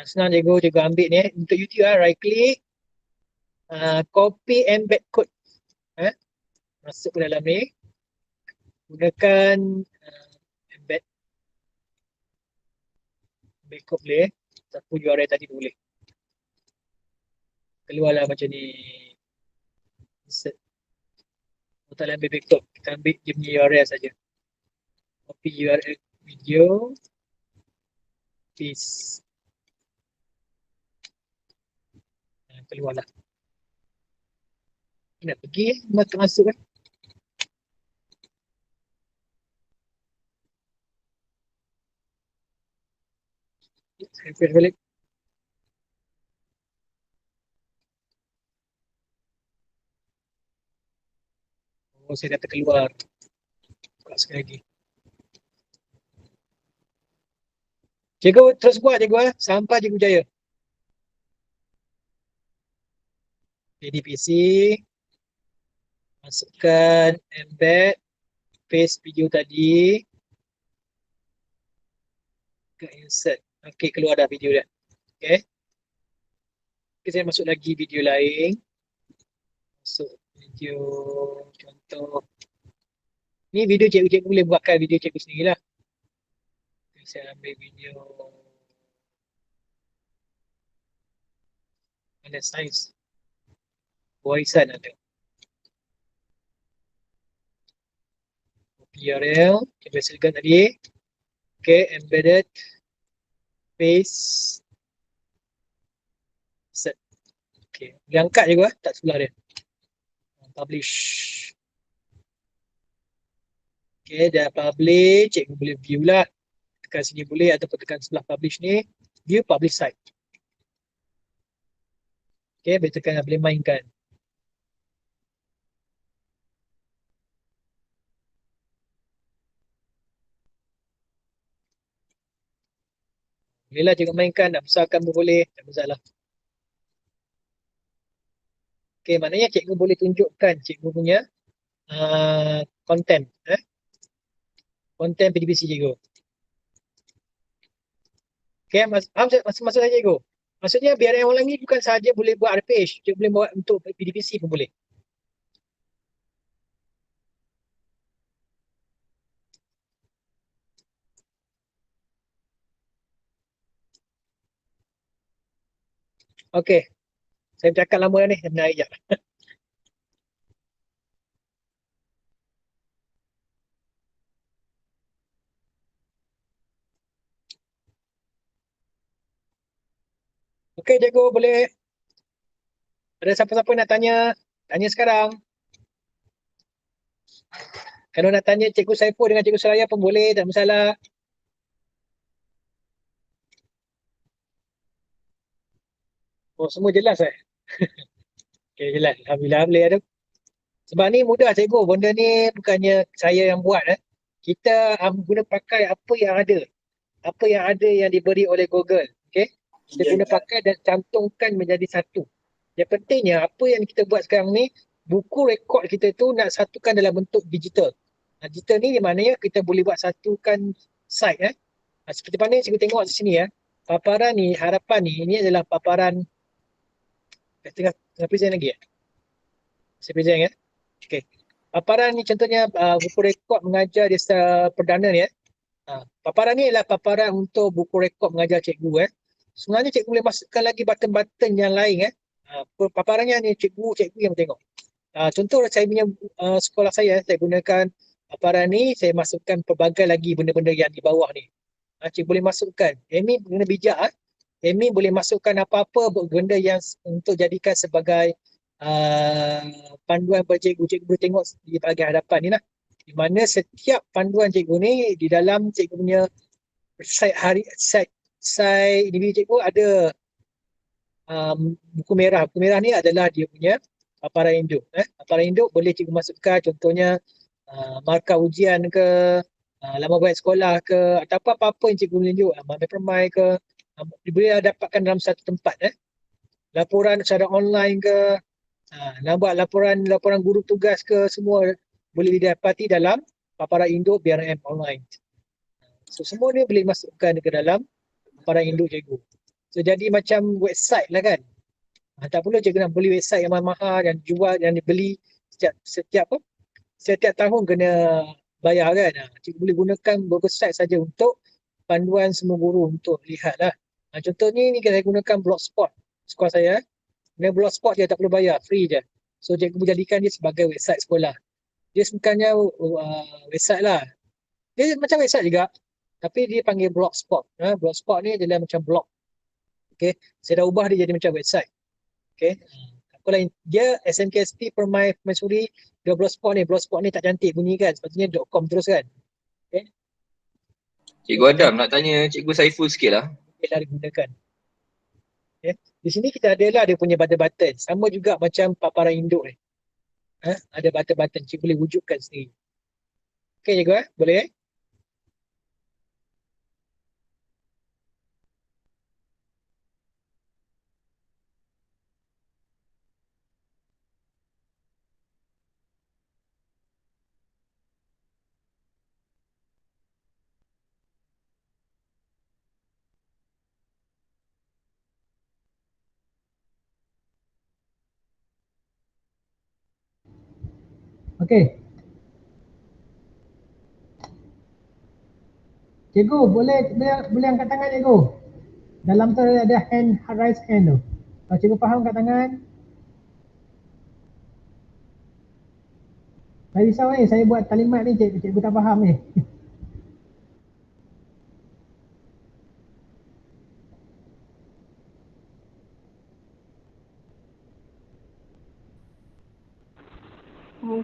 Senang cikgu ambil ni untuk YouTube right click, copy embed code. Masuk ke dalam ni. Gunakan embed code boleh. Siapa URL tadi boleh. Keluarlah macam ni. Insert. Kita ambil backup. Kita ambil dia punya URL saja. Copy URL video. Paste. Keluarlah. Nak pergi masuk kan. Saya press balik. Oh, saya dah terkeluar. Buka sekali lagi. Cikgu terus buat cikgu sampai cikgu jaya. Jadi PC. Masukkan embed. Paste video tadi. Ke insert. Okey, keluar dah video dia. Okey. Okay, saya masuk lagi video lain. Masuk video contoh. Ni video cikgu boleh buatkan video cikgu sendirilah. Okay, saya ambil video mana sains. Warisan ada. URL, kita hasilkan tadi. Okay, embedded. Paste. Set. Okay, boleh angkat je tak sebelah dia. Publish. Okay, dah publish. Cikgu boleh view lah. Tekan sini boleh ataupun tekan sebelah publish ni. View publish site. Okay, boleh tekan boleh mainkan. Bolehlah cikgu mainkan, nak besarkan pun boleh, tak masalah. Okay, maknanya cikgu boleh tunjukkan cikgu punya konten. Konten PDPC cikgu. Okay, masuk saja cikgu. Maksudnya biar yang orang ni bukan sahaja boleh buat page, cikgu boleh buat untuk PDPC pun boleh. Okay. Saya bercakap lama dah ni, saya menarik sekejap. Okay, cikgu boleh. Ada siapa-siapa nak tanya? Tanya sekarang. Kalau nak tanya cikgu Saiful dengan cikgu Seraya pun boleh, tak masalah. Oh, semua jelas Okay, jelas. Alhamdulillah boleh ada. Sebab ni mudah cikgu. Benda ni bukannya saya yang buat. Kita guna pakai apa yang ada. Apa yang ada yang diberi oleh Google. Okay. Kita guna pakai dan cantumkan menjadi satu. Yang pentingnya apa yang kita buat sekarang ni, buku rekod kita tu nak satukan dalam bentuk digital. Digital ni maknanya kita boleh buat satukan site. Seperti mana cikgu tengok di sini paparan ni, harapan ni, ini adalah paparan tengah present lagi saya present Okay. Paparan ni contohnya buku rekod mengajar di perdana ni paparan ni adalah paparan untuk buku rekod mengajar cikgu sebenarnya cikgu boleh masukkan lagi button-button yang lain paparannya ni cikgu yang tengok. Contoh saya punya sekolah saya gunakan paparan ni, saya masukkan pelbagai lagi benda-benda yang di bawah ni. Cikgu boleh masukkan. Ini guna bijak Amy boleh masukkan apa-apa benda yang untuk jadikan sebagai panduan bagi cikgu. Cikgu boleh tengok di bahagian hadapan ni lah. Di mana setiap panduan cikgu ni di dalam cikgu punya site individu cikgu ada buku merah. Buku merah ni adalah dia punya paparan induk. Paparan induk boleh cikgu masukkan contohnya markah ujian ke, lama baik sekolah ke, atau apa-apa yang cikgu boleh tunjuk, mana permai ke, boleh dapatkan dalam satu tempat. Laporan secara online ke, nak buat laporan guru tugas ke, semua boleh didapati dalam paparan induk BRM online. So semua ni boleh masukkan ke dalam paparan induk cikgu. So jadi macam website lah kan. Tak perlu cikgu nak beli website yang mahal dan jual dan dibeli setiap tahun kena bayar kan. Cikgu boleh gunakan website saja untuk panduan semua guru untuk lihat lah. Contohnya ni saya gunakan Blogspot sekolah saya. Dan Blogspot dia tak perlu bayar, free je. So cikgu jadikan dia sebagai website sekolah. Dia bukannya website lah. Dia macam website juga. Tapi dia panggil Blogspot. Blogspot ni adalah macam blog. Okay. Saya dah ubah dia jadi macam website. Okay. Kalau dia SMKSP Permaisuri dia Blogspot ni tak cantik bunyi kan. Sepatutnya .com terus kan. Okay. Cikgu Adam nak tanya Cikgu Saiful sikit lah. Dia digunakan. Okay. Di sini kita adalah dia punya button-button. Sama juga macam paparan induk ni. Ada button-button. Cikgu boleh wujudkan sendiri. Okay cikgu boleh Okey. Cikgu, boleh angkat tangan cikgu. Dalam tu ada raise hand tu. Kalau cikgu faham angkat tangan. Saya risau ni, saya buat talimat ni cikgu tak faham ni.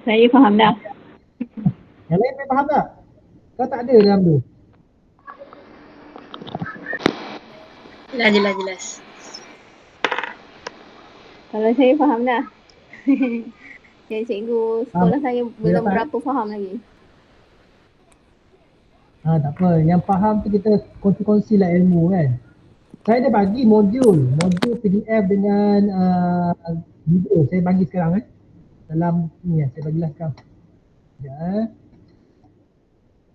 Saya faham dah. Yang lain boleh faham tak? Kau tak ada dalam tu. Jelas. Kalau saya faham dah. Yang cikgu sekolah saya belum faham? berapa faham lagi. Tak apa, yang faham tu kita kongsi-kongsi lah ilmu kan. Saya dah bagi modul PDF dengan video saya bagi sekarang dalam ni saya bagilah sekarang. Ya.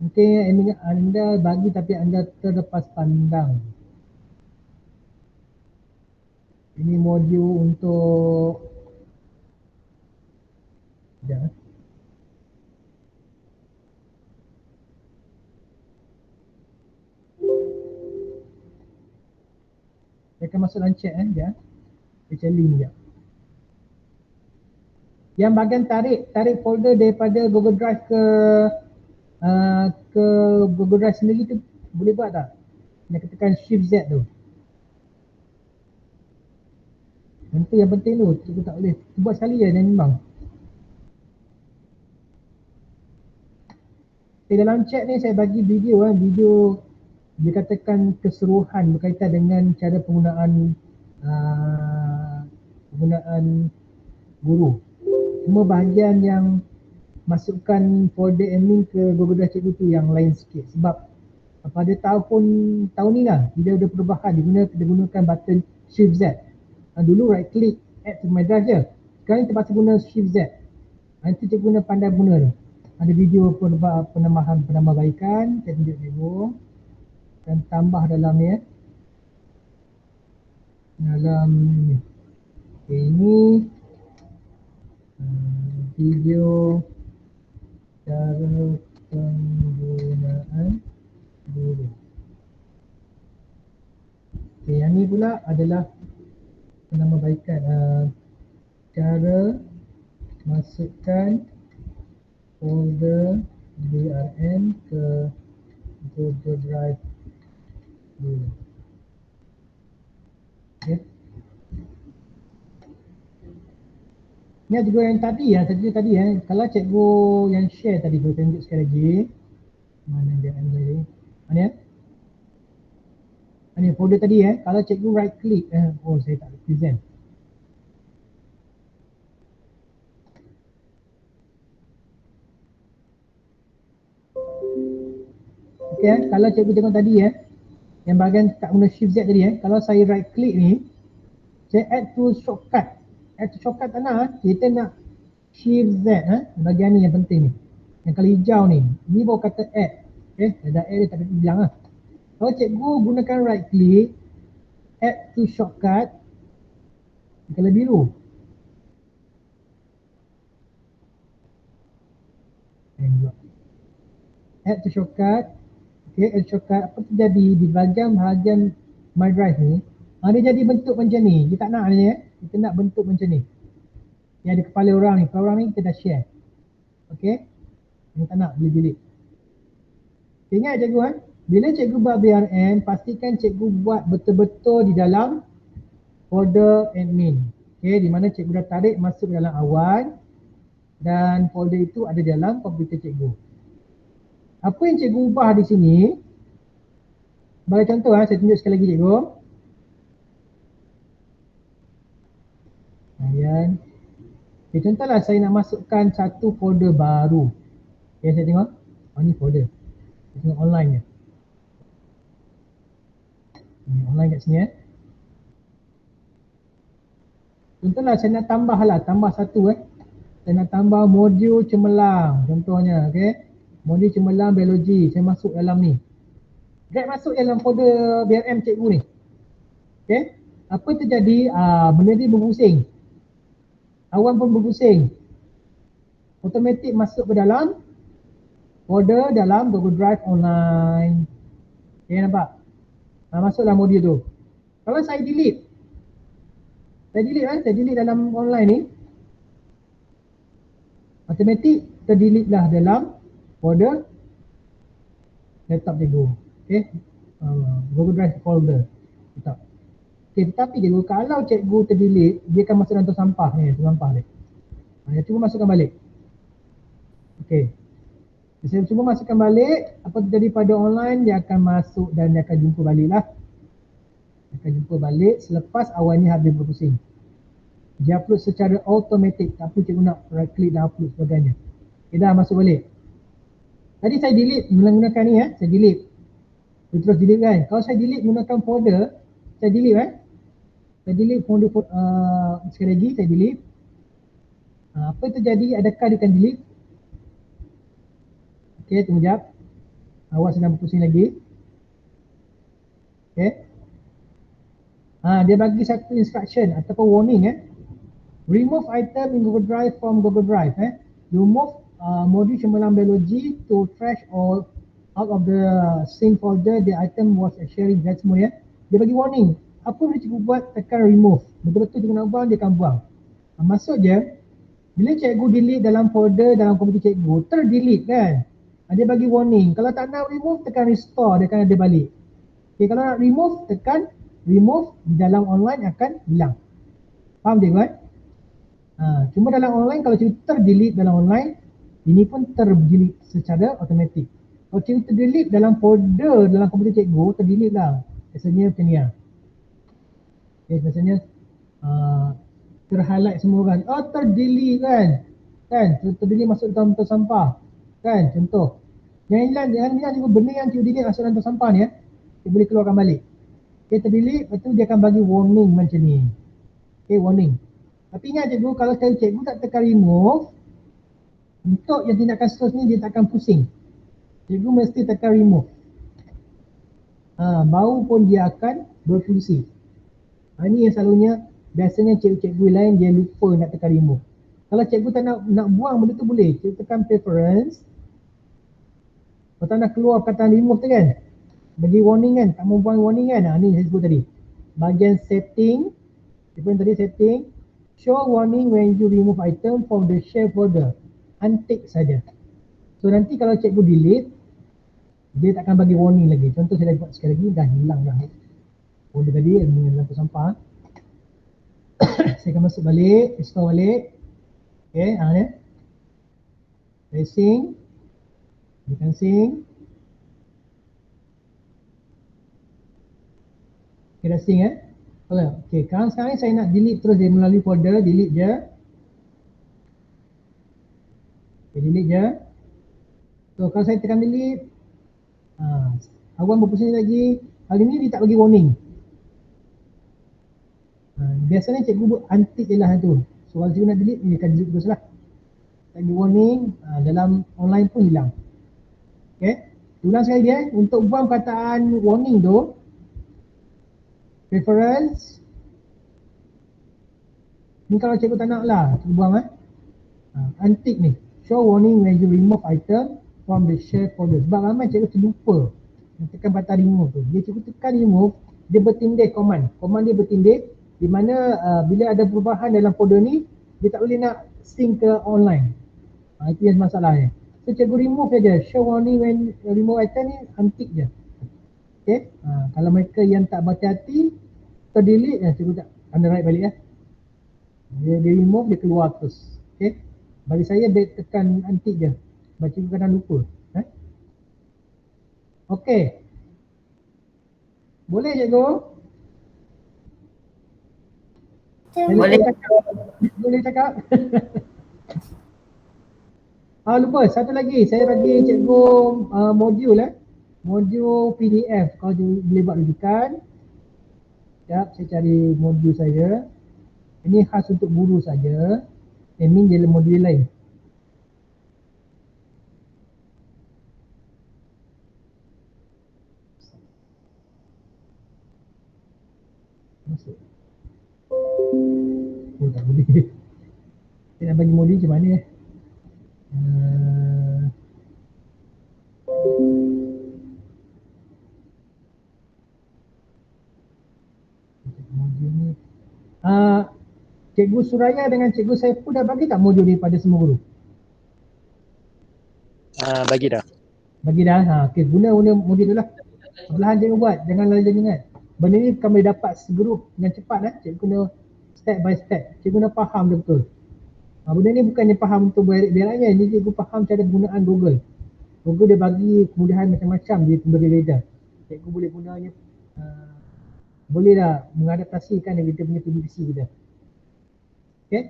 Mungkin anda bagi tapi anda terlepas pandang. Ini modul untuk ya. Saya akan masuk dalam chat ya. Saya cari link je. Yang bagian tarik folder daripada Google Drive ke Google Drive sendiri tu boleh buat tak? Nak tekan Shift Z tu. Nanti yang penting tu, cikgu tak boleh. Buat sekali je dan memang. Dalam chat ni saya bagi video video dia katakan keseluruhan berkaitan dengan cara penggunaan guru. Semua bahagian yang masukkan folder admin ke Google Drive cikgu tu yang lain sikit sebab pada tahun ni lah dia ada perubahan dia gunakan button Shift Z. Dulu right click add to my drive je. Sekarang terpaksa guna Shift Z. Nanti cikgu guna pandai guna tu. Ada video penambahbaikan saya tunjuk cikgu dan tambah dalam ni dalam ni. Okay, ini video cara penggunaan guru. Okay, yang ni pula adalah penambahbaikan cara masukkan folder BRM ke Google Drive dulu. Okay. Ingat juga yang tadi ya, tadi kalau cikgu yang share tadi tu, tunjuk sekali lagi. Mana dia tadi? Mana ya? Ini folder tadi kalau cikgu right click, oh saya tak present. Okey, kalau cikgu tengok tadi yang bahagian tak guna shift Z tadi kalau saya right click ni, saya add to shortcut. Add to shortcut tak nak, kita nak shift Z bahagian ni yang penting ni. Yang kalau hijau ni baru kata add. Okey, dah add dia tak ada hilang lah. Kalau cikgu gunakan right click, add to shortcut, kalau biru. Add to shortcut. Okay, add shortcut. Apa terjadi di bahagian My Drive ni, dia jadi bentuk macam ni. Kita tak nak ni kita nak bentuk macam ni. Yang ada kepala orang ni. Kepala orang ni kita dah share. Okay. Ini tak nak, delete. Ingat cikgu bila cikgu buat BRM, pastikan cikgu buat betul-betul di dalam folder admin. Okay, di mana cikgu dah tarik masuk dalam awan dan folder itu ada dalam komputer cikgu. Apa yang cikgu ubah di sini, bagi contoh saya tunjuk sekali lagi cikgu. Okay, contohlah saya nak masukkan satu folder baru. Okay, saya tengok. Ni folder. Saya tengok online ni. Online kat sini Contohlah saya nak tambah satu Saya nak tambah modul cemerlang contohnya, okey. Modul cemerlang biologi, saya masuk dalam ni. Drag masuk dalam folder BRM cikgu ni. Okey. Apa terjadi? Benda ni berpusing. Awan pun berpusing. Automatik masuk ke dalam folder dalam Google Drive online. Okey, nampak? Masuklah modul tu. Kalau saya delete, saya delete dalam online ni, automatik terdelete lah dalam folder laptop cikgu. Okay, Google Drive folder laptop. Okay, tetapi cikgu, kalau cikgu terdelete, dia akan masuk dalam tong sampah ni, tong sampah ni. Cuba masukkan balik. Okay, saya cuba masukkan balik. Apa terjadi pada online, dia akan masuk dan dia akan jumpa balik lah. Akan jumpa balik selepas awan ni habis berpusing. Dia upload secara automatik, tak perlu cikgu nak right click dan upload sebagainya. Okay, dah masuk balik. Tadi saya delete menggunakan ni saya delete. Saya terus delete kan. Kalau saya delete menggunakan folder, saya delete saya delete folder sekali lagi saya delete. Apa terjadi? Adakah dia akan delete? Okay, tunggu sekejap. Awak sedang berpusing lagi. Okay. Dia bagi satu instruction ataupun warning remove item in Google Drive from Google Drive. Remove modul cemerlang biologi to trash or out of the same folder the item was sharing. That's semua Dia bagi warning. Apa boleh cikgu buat? Tekan remove. Betul-betul cikgu nak buang, dia akan buang. Maksud je, bila cikgu delete dalam folder dalam komputer cikgu, terdelete kan? Dia bagi warning. Kalau tak nak remove, tekan restore, dia akan ada balik. Okay, kalau nak remove, tekan remove, di dalam online akan hilang. Faham cikgu cuma dalam online, kalau cikgu terdelete dalam online, ini pun terdelete secara automatik. Kalau cikgu terdelete dalam folder dalam komputer cikgu, terdelete lah. Biasanya macam ni okay, biasanya terhighlight semua kan. Terdelete kan. Terdelete masuk dalam tong sampah kan, contoh. Jangan bilang cikgu benda yang cikgu delete masuk dalam tong sampah ni dia boleh keluarkan balik. Okay, terdelete, lepas tu dia akan bagi warning macam ni. Okay, warning. Tapi ingat cikgu, kalau cikgu tak tekan remove, untuk yang tindakan seterusnya dia tak akan pusing. Cikgu mesti tekan remove. Baru pun dia akan berfungsi. Ini yang selalunya, biasanya cikgu-cikgu lain dia lupa nak tekan remove. Kalau cikgu tak nak buang benda tu boleh, cikgu tekan preference. Kalau tak nak keluar perkataan remove tu kan, bagi warning kan, tak mau buang warning kan. Ni saya sebut tadi. Bahagian setting, tadi setting, show warning when you remove item from the share folder. Untick saja. So nanti kalau cikgu delete, dia tak akan bagi warning lagi. Contoh saya dah buat sekali lagi, dah hilang dah. Folder tadi dengan lampu sampah. Saya akan masuk balik, restore balik. Okay, ni. Racing. Distancing. Okay, dah sync Okay, sekarang ni saya nak delete terus dia melalui folder, delete je. Okay, delete je. So, kalau saya tekan delete, awan berpusing lagi. Kali ni dia tak bagi warning. Biasanya cikgu untick je lah tu. So, kalau cikgu nak delete, dia akan delete terus lah. Tak bagi warning, dalam online pun hilang. Okay, ulang sekali dia. Untuk buang perkataan warning tu, preference. Ni kalau cikgu tak nak lah, cikgu buang untick ni. Show warning when you remove item from the share folder. Sebab ramai cikgu terlupa tekan button remove tu. Dia cikgu tekan remove, dia bertindih command. Command dia bertindih di mana bila ada perubahan dalam folder ni, dia tak boleh nak sync ke online. Itu yang masalahnya. So cikgu remove saja. Show warning when remove item ni untick je. Okay. Kalau mereka yang tak berhati-hati, terdelete, cikgu tak underwrite balik Dia remove, dia keluar terus. Okay. Bagi saya, dia tekan untick je. Sebab cikgu kadang lupa. Okay. Boleh cikgu? Boleh. Boleh cakap? Lupa, satu lagi. Saya bagi cikgu modul modul PDF. Kalau cikgu boleh buat rujukan. Sekejap, saya cari modul saya. Ini khas untuk guru saja. Aiming dia modul lain. Masuk. Oh, tak boleh. Saya nak bagi modul macam mana modul ni. Cikgu Suraya dengan Cikgu Saiful dah bagi tak modul ni pada semua guru? Bagi dah. Bagi dah. Okey, guna modul tu lah. Perlahan cikgu buat, jangan lalai ingat. Benda ni bukan boleh dapat segrup dengan cepat Cikgu kena step by step. Cikgu kena faham betul. Benda ni bukannya faham untuk berak-beraknya, ni cikgu faham cara penggunaan Google. Google dia bagi kemudahan macam-macam dia berbeza. Cikgu boleh gunanya boleh dah mengadaptasikan dengan kita punya PDPC kita. Okay.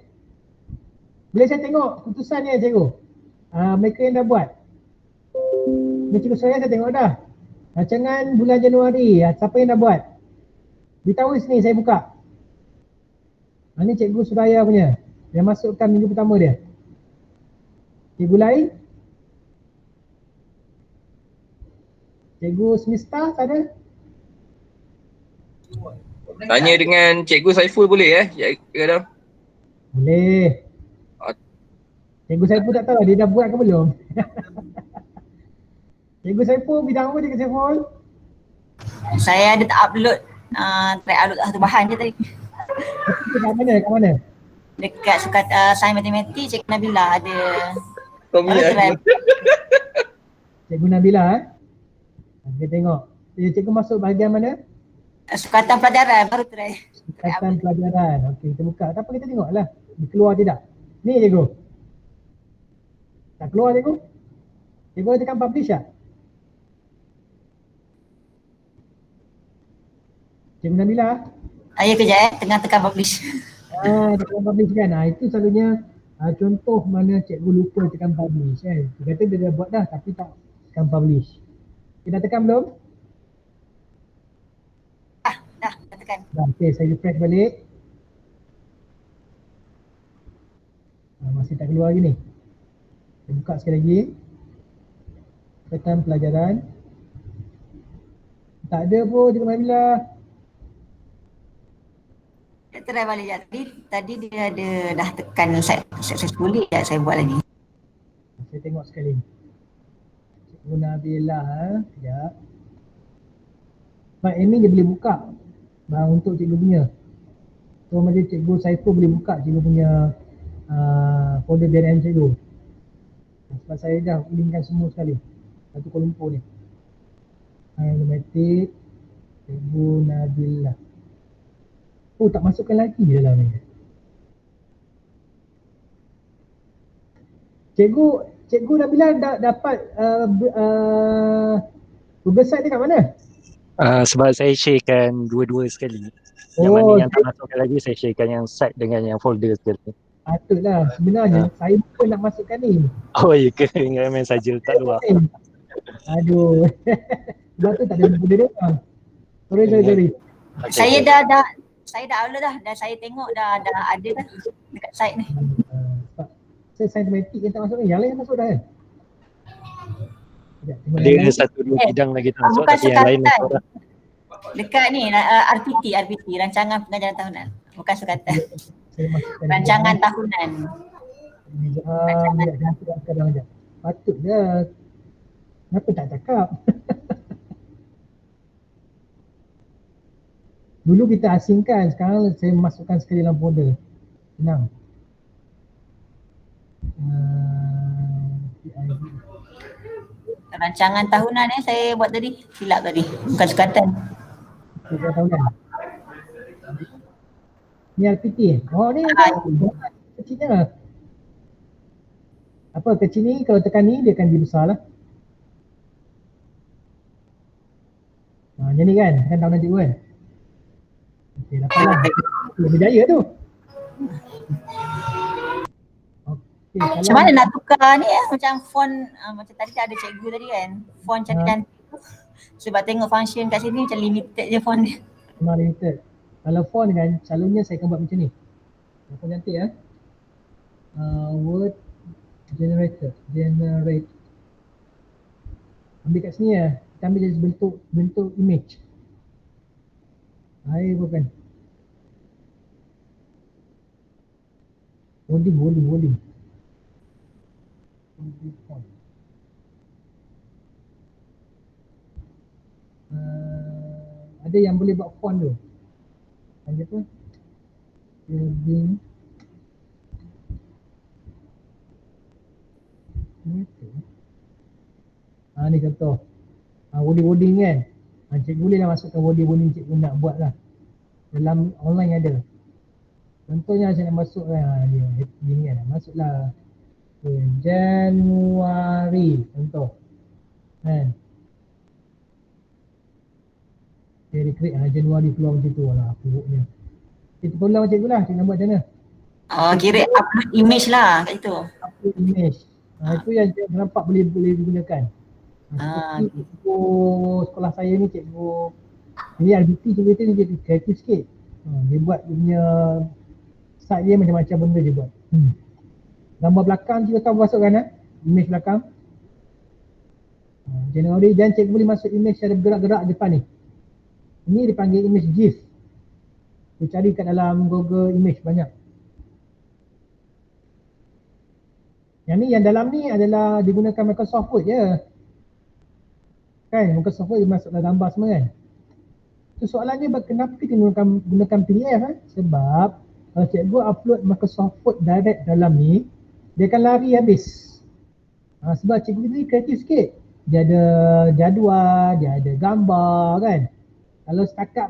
Boleh saya tengok keputusannya cikgu? Mereka yang dah buat. Ni cikgu saya tengok dah. Rancangan bulan Januari, siapa yang dah buat? Beritahu sini, saya buka. Ni Cikgu Suraya punya. Yang masukkan minggu pertama dia. Cikgu lain? Cikgu semesta ada? Tanya dengan Cikgu Saiful boleh kadang? Boleh. Cikgu Saiful tak tahu dia dah buat ke belum? Cikgu Saiful bidang apa Cikgu Saiful? Saya ada tak upload, try upload satu bahan je tadi. Kat mana? Dekat sukat sains matematik, Cikgu Nabila ada. Tomia. Cikgu Nabila kita tengok. Cikgu masuk bahagian mana? Sukatan pelajaran, baru try. Sukatan pelajaran. Okey, kita buka. Tak apa, kita tengoklah. Dia keluar tidak? Ni cikgu. Tak keluar cikgu? Cikgu tekan publish tak? Cikgu Nabila? Ya kejap tengah tekan publish. Tekan publish kan? Itu selalunya contoh mana cikgu lupa tekan publish kan? Dia kata dia dah buat dah tapi tak tekan publish. Kita tekan belum? Dah tekan. Okey, saya refresh balik. Masih tak keluar lagi ni. Saya buka sekali lagi. Sukatan pelajaran. Tak ada pun Cikgu Nabila. Saya try balik je. Tadi dia ada dah tekan successfully, saya buat lagi. Saya tengok sekali. Cikgu Nabila sekejap. Baik, ini dia boleh buka untuk cikgu punya. So macam Cikgu Saiful boleh buka cikgu punya folder BNM cikgu. Sebab saya dah linkkan semua sekali. Satu Kuala Lumpur ni. Matematik Cikgu Nabila. Oh, tak masukkan lagi dalam ni. Cikgu Nabila dapat Google Site ni kat mana? Sebab saya sharekan dua-dua sekali. Yang mana yang tak masukkan lagi, saya sharekan yang site dengan yang folder sekali. Patutlah. Sebenarnya saya pun nak masukkan ni. Oh ya ke? Ingat main saja letak luar. Aduh. Sebab tu tak ada benda dia. Sorry. Okay. Saya dah upload dah. Dan saya tengok dah ada dah dekat site ni. Sebab saya sains matematik yang tak masuk ni. Yang lain masuk dah kan? Sekejap, tengok yang Ada lain. satu dua bidang lagi tak masuk, bukan tapi yang lain sukatan. masuk dah. Dekat ni RPT, Rancangan Pengajaran Tahunan. Bukan sukatan. Saya masukkan Rancangan tahunan. Jangan sekarang je. Patut je. Kenapa tak cakap? Dulu kita asingkan, sekarang saya masukkan sekali dalam folder. Senang. Rancangan tahunan saya buat tadi. Silap tadi. Bukan sukatan. Kita tahu kan? Ni RPT. Oh ni kecilnya. Apa kecil ni kalau tekan ni dia akan jadi besar lah. Macam ni kan? Kan tahunan cikgu kan? Okey, dapat lah. Berjaya tu. Okey, Macam mana nak tukar ni macam font macam tadi ada cikgu tadi kan. Font cantik-cantik tu. Sebab tengok function kat sini macam limited je font dia. Memang limited. Kalau font kan, selalunya saya akan buat macam ni. Font cantik ya. Word generator. Ambil kat sini ya. Kita ambil jadi bentuk image. Hai bukan. Holding. Font. Ada yang boleh buat font tu. Macam tu. Building. Ni contoh. Wording kan. Cikgu boleh lah masukkan wording cikgu nak buat lah. Dalam online ada. Contohnya saya nak masuk dia ni kan. Masuklah Januari contoh. Kan. Dia create Januari keluar macam tu lah buruknya. Kita tolong macam cikgu lah. Cikgu nak buat macam mana? Kira upload image lah kat situ. Upload image. Itu yang cikgu nampak boleh digunakan. Cikgu sekolah saya ni cikgu ini RBT cikgu tu dia kreatif sikit. Dia buat dia punya site dia macam-macam benda dia buat. Gambar belakang cikgu tahu masukkan image belakang. Januari dan cikgu boleh masuk image ada bergerak-gerak depan ni. Ini dipanggil image GIF. Dia cari kat dalam Google Image banyak. Yang ni yang dalam ni adalah digunakan Microsoft Word je. Kan Microsoft Word dia masuk dalam gambar semua kan. So soalannya kenapa kita gunakan PDF Sebab kalau cikgu upload Microsoft Word direct dalam ni, dia akan lari habis. Sebab cikgu ni kreatif sikit. Dia ada jadual, dia ada gambar kan. Kalau setakat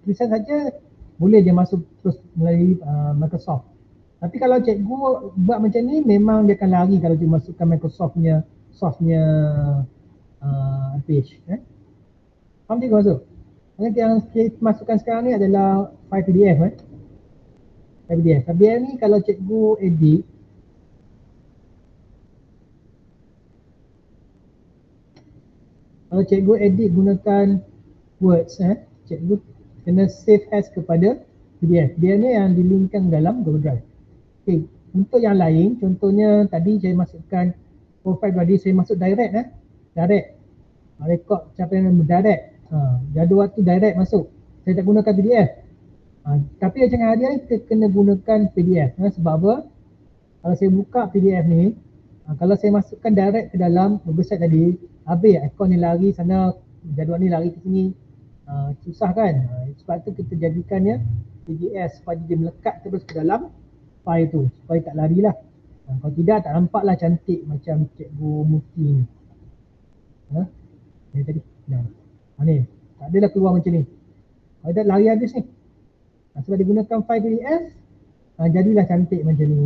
tulisan saja boleh dia masuk terus melalui Microsoft. Tapi kalau cikgu buat macam ni memang dia akan lari kalau cikgu masukkan Microsoft punya softnya page. Faham cikgu masuk? Yang kita masukkan sekarang ni adalah file PDF. File PDF. PDF ni kalau cikgu edit, kalau cikgu edit gunakan Words, cikgu kena save as kepada PDF. Dia ni yang dilinkkan dalam Google Drive. Okay. Untuk yang lain, contohnya tadi saya masukkan profile tadi saya masuk direct direct. Record siapa yang direct. Jadual tu direct masuk. Saya tak gunakan PDF. Tapi jangan hari-hari kita kena gunakan PDF. Sebab apa? Kalau saya buka PDF ni, kalau saya masukkan direct ke dalam website tadi, habis akaun ni lari sana, jadual ni lari ke sini. Susah kan? Sebab tu kita jadikannya PDF supaya dia melekat terus ke dalam file tu supaya tak larilah. Kalau tidak tak nampaklah cantik macam cikgu Muti ni. Ni tadi. Ni tak adalah keluar macam ni. Kalau dah lari habis ni. Sebab dia gunakan file PDF, jadilah cantik macam ni.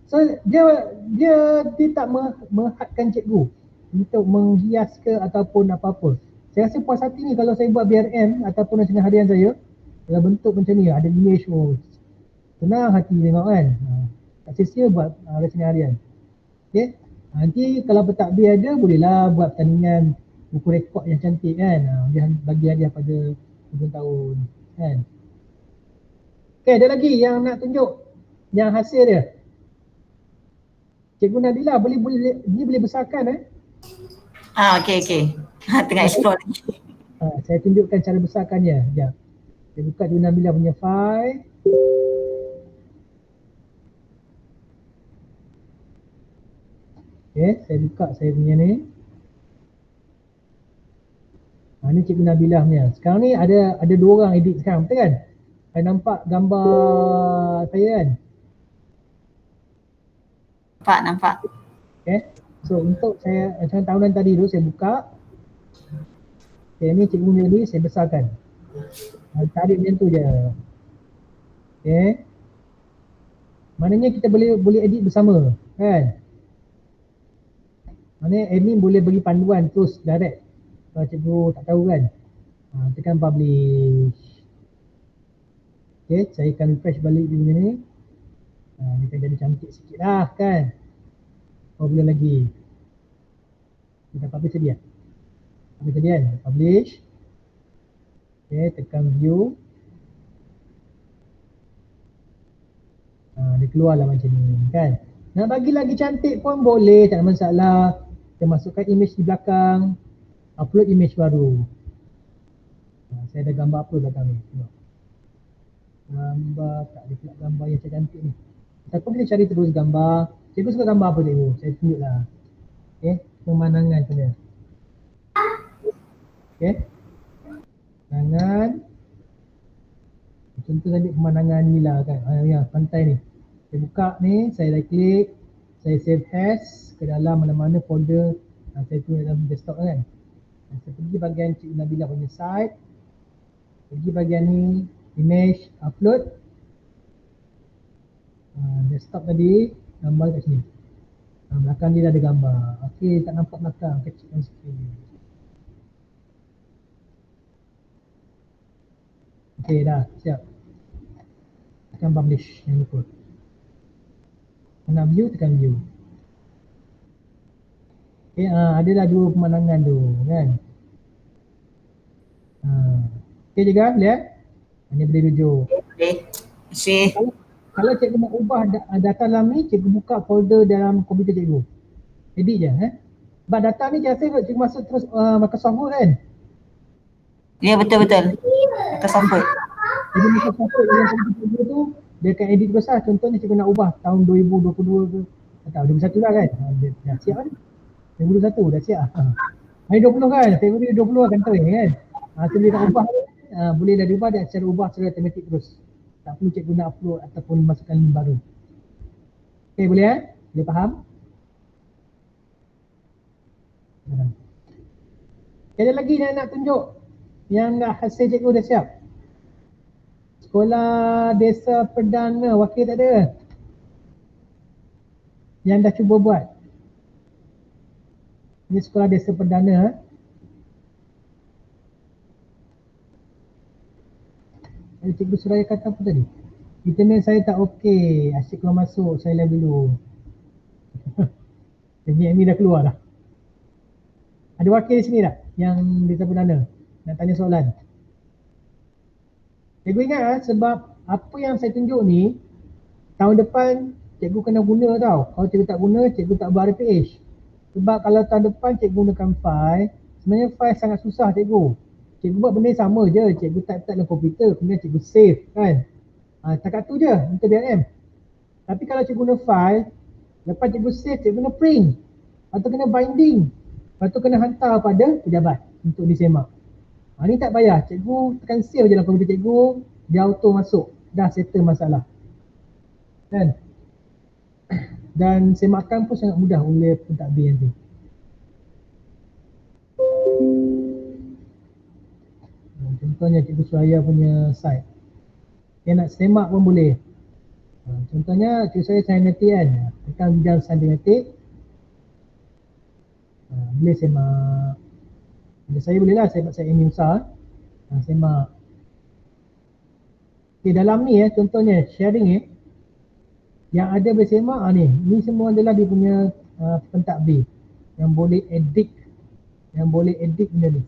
So dia tak menghadkan cikgu untuk menghias ke ataupun apa-apa. Saya rasa puas hati ni kalau saya buat BRM ataupun rancangan harian saya dalam bentuk macam ni, ada image, senang hati tengok kan. Tak sia-sia buat rancangan harian. Okay. Nanti kalau pentadbir ada, bolehlah buat pertandingan buku rekod yang cantik kan. Dia bagi hadiah pada hujung tahun kan. Okay, ada lagi yang nak tunjuk yang hasil dia. Cikgu Nabila ni boleh besarkan Okey. Tengah explore. Saya tunjukkan cara besarkannya. Sekejap. Saya buka Cikgu Nabila punya file. Okay, saya buka saya punya ni. Ni Cikgu Nabila punya. Sekarang ni ada 2 orang edit sekarang, betul kan? Saya nampak gambar saya kan? Nampak. Okay. So untuk saya macam tahunan tadi tu saya buka. Okay, ni cikgu punya ni saya besarkan. Tarik macam tu je. Okay. Maknanya kita boleh edit bersama kan? Maknanya admin boleh bagi panduan terus direct. Kalau cikgu tak tahu kan. Tekan publish. Okay, saya akan refresh balik dia punya ni. Dia akan jadi cantik sikit lah kan. Boleh lagi. Kita publish tadi kan? Publish tadi kan? Publish. Okay, tekan view. Dia keluar lah macam ni kan. Nak bagi lagi cantik pun boleh, tak ada masalah. Kita masukkan image di belakang. Upload image baru. Saya ada gambar apa belakang ni. Tengok. Gambar, tak ada pula gambar yang cantik ni. Siapa boleh cari terus gambar. Cikgu suka gambar apa cikgu? Saya tunjuk lah. Okay, pemandangan tu dia. Okay. Pemandangan. Contoh tadi pemandangan ni lah kan. Ya, pantai ni. Saya buka ni, saya right click. Saya save as ke dalam mana-mana folder. Saya tulis dalam desktop kan. Saya pergi bahagian Cik Nabila punya site. Pergi bahagian ni, image, upload. Desktop tadi, gambar kat sini. Belakang dia dah ada gambar. Okey, tak nampak belakang, kecilkan sikit. Okey, dah, siap. Tekan publish yang lupa. Nak view, tekan view. Okey, adalah 2 pemandangan tu kan. Okey juga, lihat. Hanya boleh rujuk. Boleh. Masih. Kalau cikgu nak ubah data dalam ni, cikgu buka folder dalam komputer cikgu. Edit je. Sebab data ni saya rasa cikgu masuk terus Microsoft Word kan. Ya, betul. Microsoft Word. Jadi Microsoft Word dalam komputer cikgu tu, dia akan edit terus lah. Contohnya cikgu nak ubah tahun 2022 ke. Tak, 2021 lah kan. Dah siap kan. 2021 dah siap. Hari 20 kan. Februari 20 akan tahu kan. So dia nak ubah boleh dah diubah, dia secara ubah secara automatik terus. Tak perlu cikgu nak upload ataupun masukkan link baru. Okay, boleh Boleh faham? Ada lagi yang nak tunjuk yang nak hasil cikgu dah siap? Sekolah Desa Perdana, wakil tak ada? Yang dah cuba buat? Ini Sekolah Desa Perdana. Cikgu Suraya kata apa tadi? Internet saya tak okey, asyik keluar masuk, saya live dulu. Jadi ini dah keluar dah. Ada wakil di sini tak? Yang Desa Perdana nak tanya soalan. Cikgu ingat sebab apa yang saya tunjuk ni, tahun depan cikgu kena guna tau. Kalau cikgu tak guna, cikgu tak buat RPH. Sebab kalau tahun depan cikgu gunakan file, sebenarnya file sangat susah cikgu. Cikgu buat benda sama je, cikgu type dalam komputer, kemudian cikgu save kan. Cakap tu je untuk BRM. Tapi kalau cikgu guna file, lepas cikgu save, cikgu kena print. Atau kena binding. Lepas tu kena hantar pada pejabat untuk disemak. Ni tak payah, cikgu tekan save je dalam komputer cikgu, dia auto masuk. Dah settle masalah. Kan? Dan semakan pun sangat mudah oleh pentadbir nanti. Contohnya Cikgu Suraya punya site. Dia nak semak pun boleh. Contohnya cikgu saya saintetik kan, tekan bidang saintetik, boleh semak. Saya boleh lah, saya ini usaha, semak. Okay, dalam ni contohnya sharing yang ada bersemak ni semua adalah dia punya pentadbir yang boleh edit, benda ni.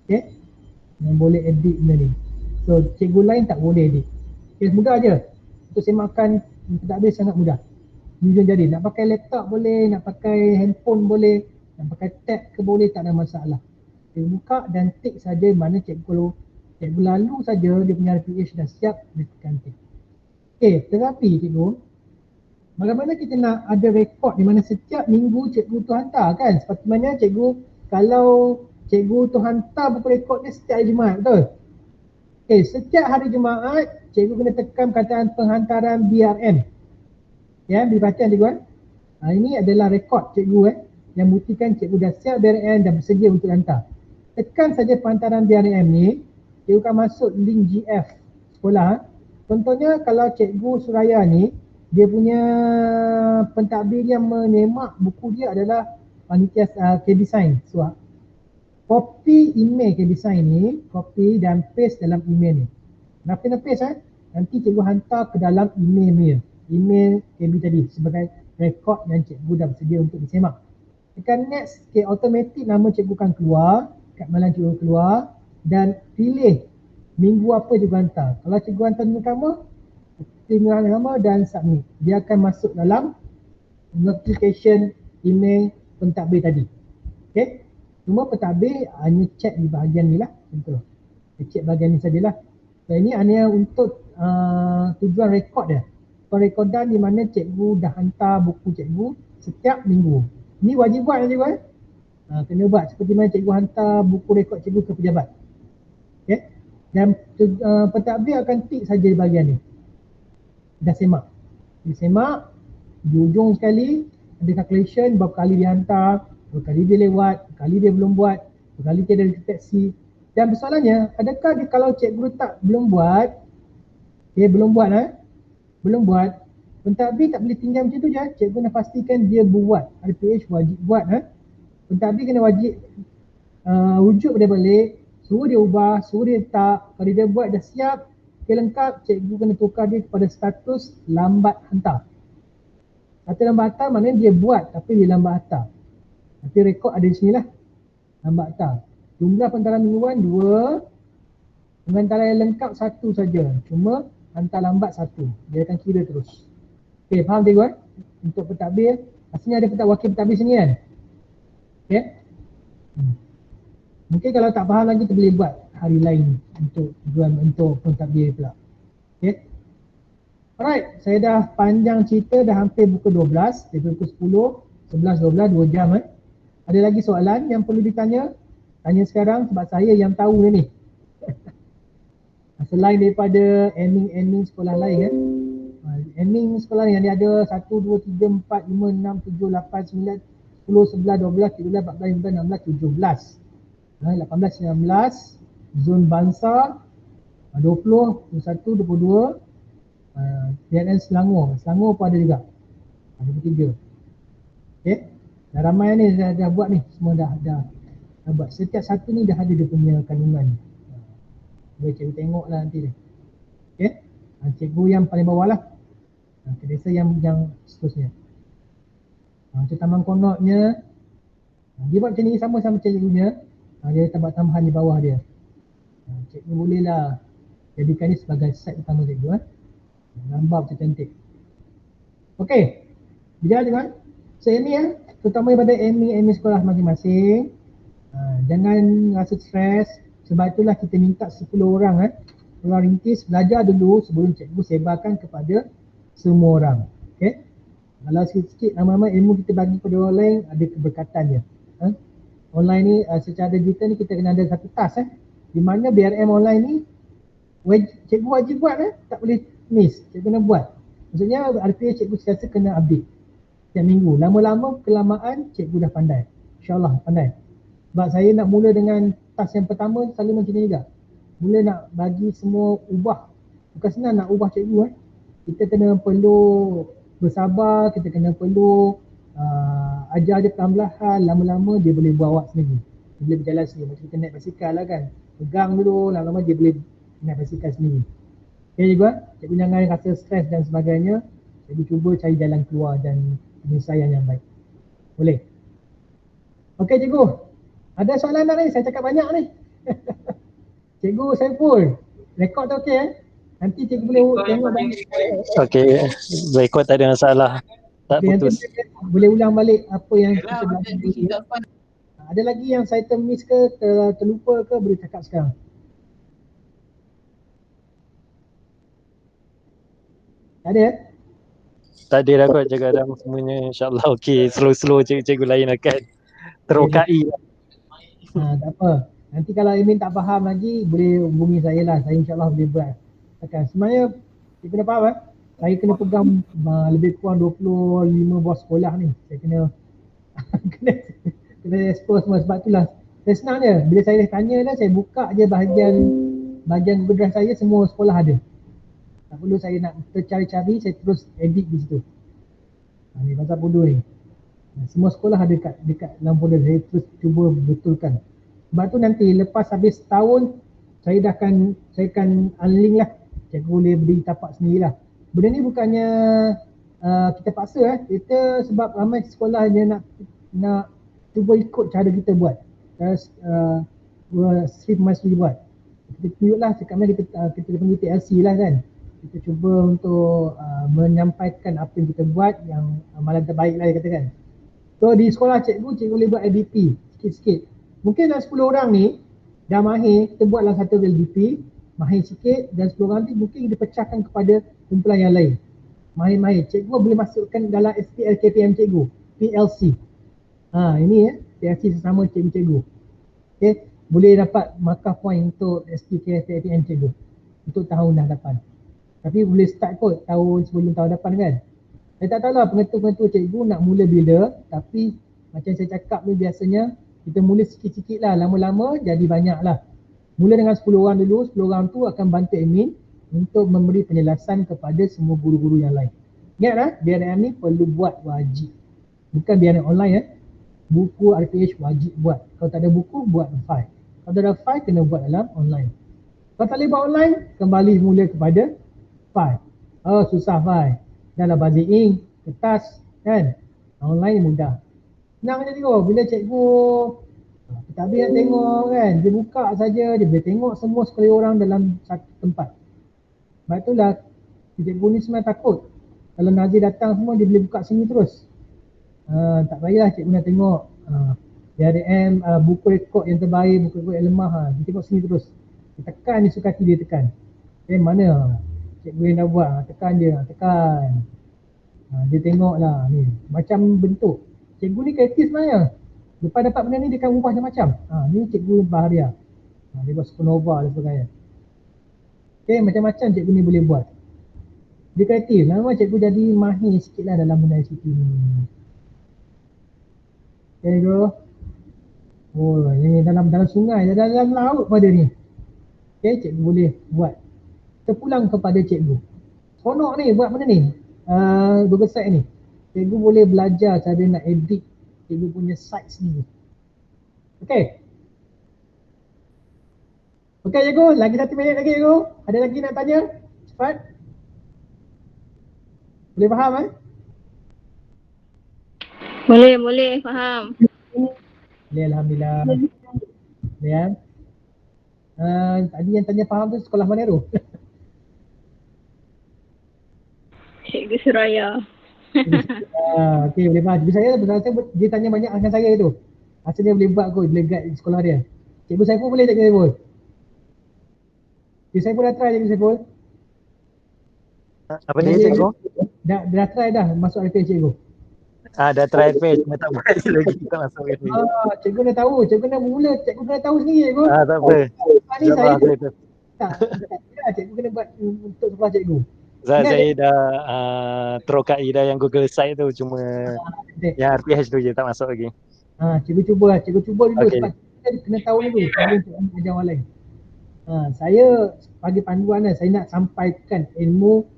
Okay, yang boleh edit benda ni. So cikgu lain tak boleh edit. Okay, mudah je. Untuk semakan pentadbir sangat mudah. Jujur jadi, nak pakai laptop boleh, nak pakai handphone boleh, nak pakai tab ke boleh, tak ada masalah. Cikgu buka dan tik saja mana cikgu lalu saja dia punya RPH dah siap, dia tekan tik. Okay, tetapi cikgu, bagaimana kita nak ada rekod di mana setiap minggu cikgu tu hantar kan? Seperti mana cikgu, kalau cikgu tu hantar buku rekod dia setiap hari Jumaat, betul? Okay, setiap hari Jumaat, cikgu kena tekan kataan penghantaran BRM. Ya, beri perhatian cikgu ini adalah rekod cikgu yang buktikan cikgu dah siap BRM dan bersedia untuk hantar. Tekan saja penghantaran BRM ni, cikgu akan masuk link GF sekolah. Contohnya kalau cikgu Suraya ni, dia punya pentadbir yang menyemak buku dia adalah panitia K-Design. So, copy email K-Design ni, copy dan paste dalam email ni. Nak kena paste nanti cikgu hantar ke dalam email KB tadi sebagai rekod yang cikgu dah bersedia untuk disemak. Tekan next, automatik nama cikgu akan keluar, kat malam cikgu keluar dan pilih minggu apa cikgu hantar. Kalau cikgu hantar minggu nama dan submit. Dia akan masuk dalam notification email pentadbir tadi. Okay, semua pentadbir hanya check di bahagian ni lah. Contoh, check bahagian ni sajalah. So, ini hanya untuk tujuan rekod dia. Perekodan di mana cikgu dah hantar buku cikgu setiap minggu. Ini wajib buat cikgu kena buat seperti mana cikgu hantar buku rekod cikgu ke pejabat. Okay, dan pentadbir akan tik saja di bahagian ni. Dah semak. Dia semak, di ujung sekali ada calculation berapa kali dia hantar, berapa kali dia lewat, berapa kali dia belum buat, berapa kali dia ada deteksi. Dan persoalannya, adakah dia kalau cikgu belum buat, pentadbir tak boleh tinggal macam tu je. Cikgu nak pastikan dia buat. RPH wajib buat. Pentadbir kena wajib rujuk dia balik, suruh dia ubah, suruh dia letak. Kalau dia buat dah siap, lengkap, cikgu kena tukar dia kepada status lambat hantar. Status lambat hantar maknanya dia buat tapi dia lambat hantar. Nanti rekod ada di sini lah. Lambat hantar. Jumlah penghantaran mingguan 2, penghantaran yang lengkap 1 saja. Cuma hantar lambat 1. Dia akan kira terus. Okay, faham cikgu Untuk pentadbir, pastinya ada wakil pentadbir sini kan? Okay. Mungkin kalau tak faham lagi, kita boleh buat hari lain untuk pentadbir pula. Okay. Alright, saya dah panjang cerita, dah hampir pukul 12, dari pukul 10, 11, 12, 2 jam Ada lagi soalan yang perlu ditanya? Tanya sekarang sebab saya yang tahu ni. Selain daripada admin sekolah lain admin sekolah yang dia ada 1, 2, 3, 4, 5, 6, 7, 8, 9, 10, 11, 12, 13, 14, 15, 16, 17 18, 19 zon bangsa 20, 21, 22 PNN Selangor pun ada juga 23. Okay, dah ramai ni dah buat ni, semua dah buat. Setiap satu ni dah ada dia punya kandungan. Boleh cikgu tengok lah nanti dia. Okay, cikgu yang paling bawah lah, kedesa yang seterusnya. Macam taman konotnya, dia buat macam ni sama cikgunya. Dia tambah tambahan di bawah dia. Cikgu boleh lah jadikan ni sebagai slide utama cikgu. Gambar macam cantik. Okey, bila cikgu so ini terutama daripada admin sekolah masing-masing, jangan rasa stres. Sebab itulah kita minta 10 orang orang rintis belajar dulu sebelum cikgu sebarkan kepada semua orang. Okay, kalau sikit-sikit lama-lama ilmu kita bagi kepada orang lain, ada keberkatan dia. Online ni secara digital ni kita kena ada satu task di mana BRM online ni cikgu wajib buat tak boleh miss, cikgu kena buat. Maksudnya RPH cikgu sentiasa kena update setiap minggu. Lama-lama kelamaan cikgu dah pandai, InsyaAllah pandai. Sebab saya nak mula dengan task yang pertama selalu macam ni juga. Mula nak bagi semua ubah, bukan senang nak ubah cikgu kita kena perlu bersabar, kita kena perlu ajar dia perlahan-lahan, lama-lama dia boleh bawa sendiri. Dia boleh berjalan sendiri, macam kita naik basikal lah kan. Pegang dulu, lama-lama dia boleh naik basikal sendiri. Okay cikgu, cikgu jangan rasa stres dan sebagainya. Cikgu cuba cari jalan keluar dan penyelesaian yang baik. Boleh? Okay cikgu, ada soalan tak ni? Saya cakap banyak ni. Cikgu Saiful, rekod tu okey Nanti cikgu boleh tengok balik. Okey, rekod tak ada masalah. Tak Okay, nanti putus. boleh ulang balik apa yang kita belajar dulu. Ada lagi yang saya termiss ke, terlupa ke, boleh cakap sekarang. Tak ada? Tak ada dah kot, jaga Adam semuanya insyaAllah okey. Slow-slow cikgu lain akan terokai. Tak apa. Nanti kalau Amin tak faham lagi, boleh hubungi saya lah. Saya insyaAllah boleh buat. Sebenarnya, kita kena faham saya kena pegang lebih kurang 25 buah sekolah ni. Saya kena kena expose semua, sebab itulah. Saya senang je. Bila saya tanya dah, saya buka je bahagian Google Drive saya, semua sekolah ada. Tak perlu saya nak tercari-cari, saya terus edit di situ. Ni pasal bodoh ni. Semua sekolah ada dekat dalam folder, saya terus cuba betulkan. Sebab tu nanti lepas habis setahun, saya akan unlink lah. Cikgu boleh beri tapak sendirilah. Benda ni bukannya kita paksa kita sebab ramai sekolah dia nak cuba ikut cara kita buat. Shift Mastery buat. Kita tunjuklah, cakapnya kita panggil TLC lah kan. Kita cuba untuk menyampaikan apa yang kita buat yang amalan terbaik lah kata kan. So di sekolah cikgu boleh buat LDP sikit-sikit. Mungkin dalam 10 orang ni dah mahir, kita buatlah satu LDP, mahir sikit, dan 10 orang ni mungkin dipecahkan kepada kumpulan yang lain. Mahir-mahir, cikgu boleh masukkan dalam SPL KPM cikgu, PLC. Ini PLC sesama cikgu-cikgu. Okay, boleh dapat markah point untuk SPL KPM cikgu untuk tahun dah depan. Tapi boleh start kot tahun sebelum tahun depan kan. Saya tak tahu lah pengetua-pengetua cikgu nak mula bila, tapi macam saya cakap ni biasanya kita mula sikit-sikit lah, lama-lama jadi banyak lah. Mula dengan 10 orang dulu, 10 orang tu akan bantu admin untuk memberi penjelasan kepada semua guru-guru yang lain. Ingat lah, BRM ni perlu buat wajib. Bukan BRM online buku RPH wajib buat. Kalau tak ada buku, buat file. Kalau tak ada file, kena buat dalam online. Kalau tak boleh buat online, kembali mula kepada file. Susah file. Dah lah buzzer ink, kertas kan. Online mudah. Senang je tengok, bila cikgu tak boleh nak tengok kan, dia buka saja, dia boleh tengok semua sekali orang dalam satu tempat. Sebab itulah cikgu ni sebenarnya takut. Kalau Nazir datang semua, dia boleh buka sini terus. Tak payahlah cikgu nak tengok BRM, buku rekod yang terbaik, buku rekod yang lemah, dia tengok sini terus. Dia tekan, dia suka hati dia tekan. Mana cikgu yang dah buat, tekan je, tekan. Dia tengok lah ni, macam bentuk. Cikgu ni kreatif sebenarnya. Lepas dapat benda ni dia akan ubah macam-macam. Ni cikgu Baharia. Dia buat supernova dan sebagainya. Okay, macam-macam cikgu ni boleh buat. Dia kreatif. Lama cikgu jadi mahir sikit lah dalam benda ICT ni. Okay bro. Ni dalam sungai, dalam laut pada ni. Okay, cikgu boleh buat. Kita pulang kepada cikgu. Seronok ni buat benda ni. Website ni. Cikgu boleh belajar cara nak edit cikgu punya site sendiri. Okay. Okay cikgu, lagi 1 minit lagi cikgu. Ada lagi nak tanya? Cepat. Boleh faham Boleh, faham. Boleh, Alhamdulillah. Boleh tadi yang tanya faham tu sekolah mana tu? Cikgu Suraya. Okay, boleh faham. Cikgu saya dia tanya banyak dengan saya tu. Asal dia boleh buat kot, boleh guide di sekolah dia. Cikgu Saiful boleh tak Cikgu Saiful? Cikgu Saiful dah try Cikgu Saiful? Apa dia cikgu? Dah try dah masuk RPH cikgu? Dah try page, cuma tak buat lagi, tak masuk lagi. Cikgu dah tahu, cikgu dah mula, cikgu dah tahu sendiri cikgu. Tak apa. Ni saya tak, cikgu kena buat untuk sekolah cikgu. Saya dah terokai dah yang Google Site tu, cuma yang RPH tu je tak masuk lagi. Cikgu cuba dulu sebab kita kena tahu dulu untuk ajar orang lain. Saya bagi panduan lah, saya nak sampaikan ilmu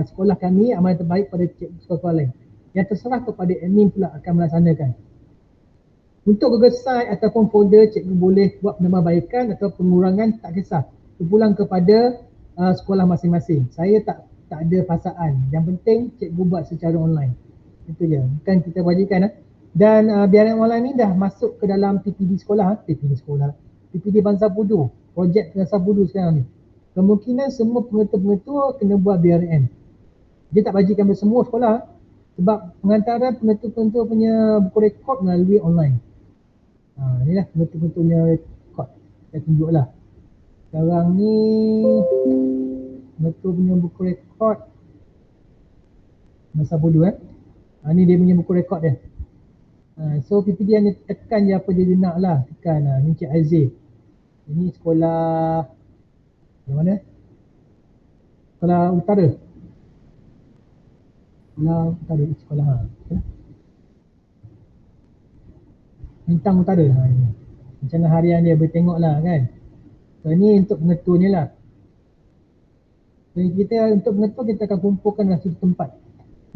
sekolah kami amalan terbaik pada sekolah lain. Yang terserah kepada admin pula akan melaksanakan. Untuk Google Site ataupun folder, cikgu boleh buat penambahbaikan atau pengurangan, tak kisah. Terpulang kepada sekolah masing-masing. Saya tak ada paksaan. Yang penting cikgu buat secara online. Itu je. Bukan kita wajibkan. Dan biaran online ni dah masuk ke dalam PPD sekolah. PPD Bangsa Budu. Projek Bangsa Budu sekarang ni. Kemungkinan semua pengetua-pengetua kena buat BRM. Dia tak bajikan semua sekolah. Sebab pengantaran pengetua-pengetua punya buku rekod melalui online. Inilah pengetua-pengetuanya rekod. Saya tunjuklah. Sekarang ni pengetua punya buku rekod Bangsa Budu ni dia punya buku rekod dia. So PPD hanya tekan je apa dia nak lah. Tekan ni Cik Aziz. Ini sekolah mana? Sekolah Utara. Sekolah Bintang Utara. Ini. Rencana harian dia boleh tengok lah kan. So ni untuk pengetuanya lah. So kita untuk pengetua kita akan kumpulkan dalam satu tempat.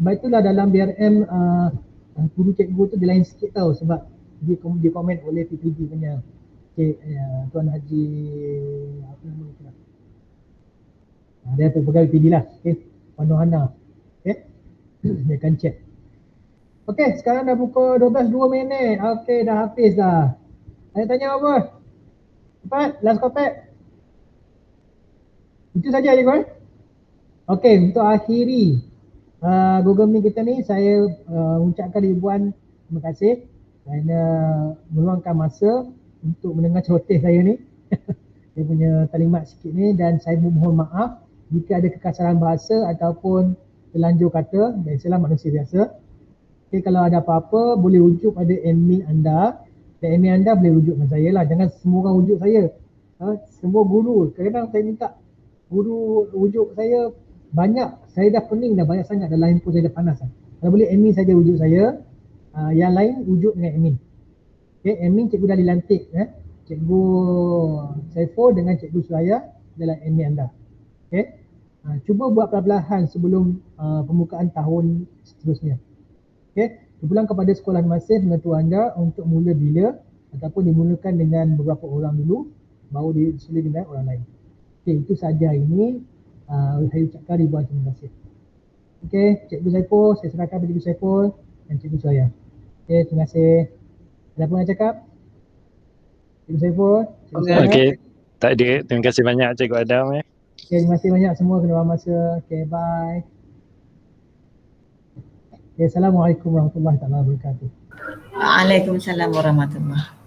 Sebab itulah dalam BRM guru cikgu tu dia lain sikit tau sebab dia komen oleh PPD punya Tuan Haji apa nama dia? Dia pegawai PPD lah. Puan Nohana. Dia akan check. Sekarang dah pukul 12.02. Dah habis dah. Ada tanya apa? Cepat, last kotak. Itu saja je korang. Untuk akhiri Google Meet kita ni, saya ucapkan ribuan terima kasih kerana meluangkan masa untuk mendengar celoteh saya ni. Saya punya talimat sikit ni dan saya mohon maaf jika ada kekasaran bahasa ataupun terlanjur kata. Biasalah manusia biasa. Kalau ada apa-apa boleh rujuk pada admin anda dan admin anda boleh rujuk dengan saya lah. Jangan semua orang rujuk saya. Semua guru. Kadang-kadang saya minta guru rujuk saya banyak. Saya dah pening dah banyak sangat dalam handphone saya dah panas lah. Kalau boleh admin saja rujuk saya. Yang lain rujuk dengan admin. Admin cikgu dah dilantik. Cikgu Saiful dengan cikgu Suraya adalah admin anda. Cuba buat perlahan-lahan sebelum pembukaan tahun seterusnya. Terpulang kepada sekolah masing pengetua anda untuk mula bila ataupun dimulakan dengan beberapa orang dulu baru disusul dengan orang lain. Itu saja ini. Saya ucapkan ribuan terima kasih. Cikgu Saiful, saya serahkan kepada Cikgu Saiful dan Cikgu Suraya. Terima kasih. Ada apa nak cakap? Cikgu Saiful, Cikgu Suraya. Tak ada. Terima kasih banyak Cikgu Adam. Terima kasih banyak semua kena masa. Bye. Assalamualaikum warahmatullahi wabarakatuh. Waalaikumsalam warahmatullahi.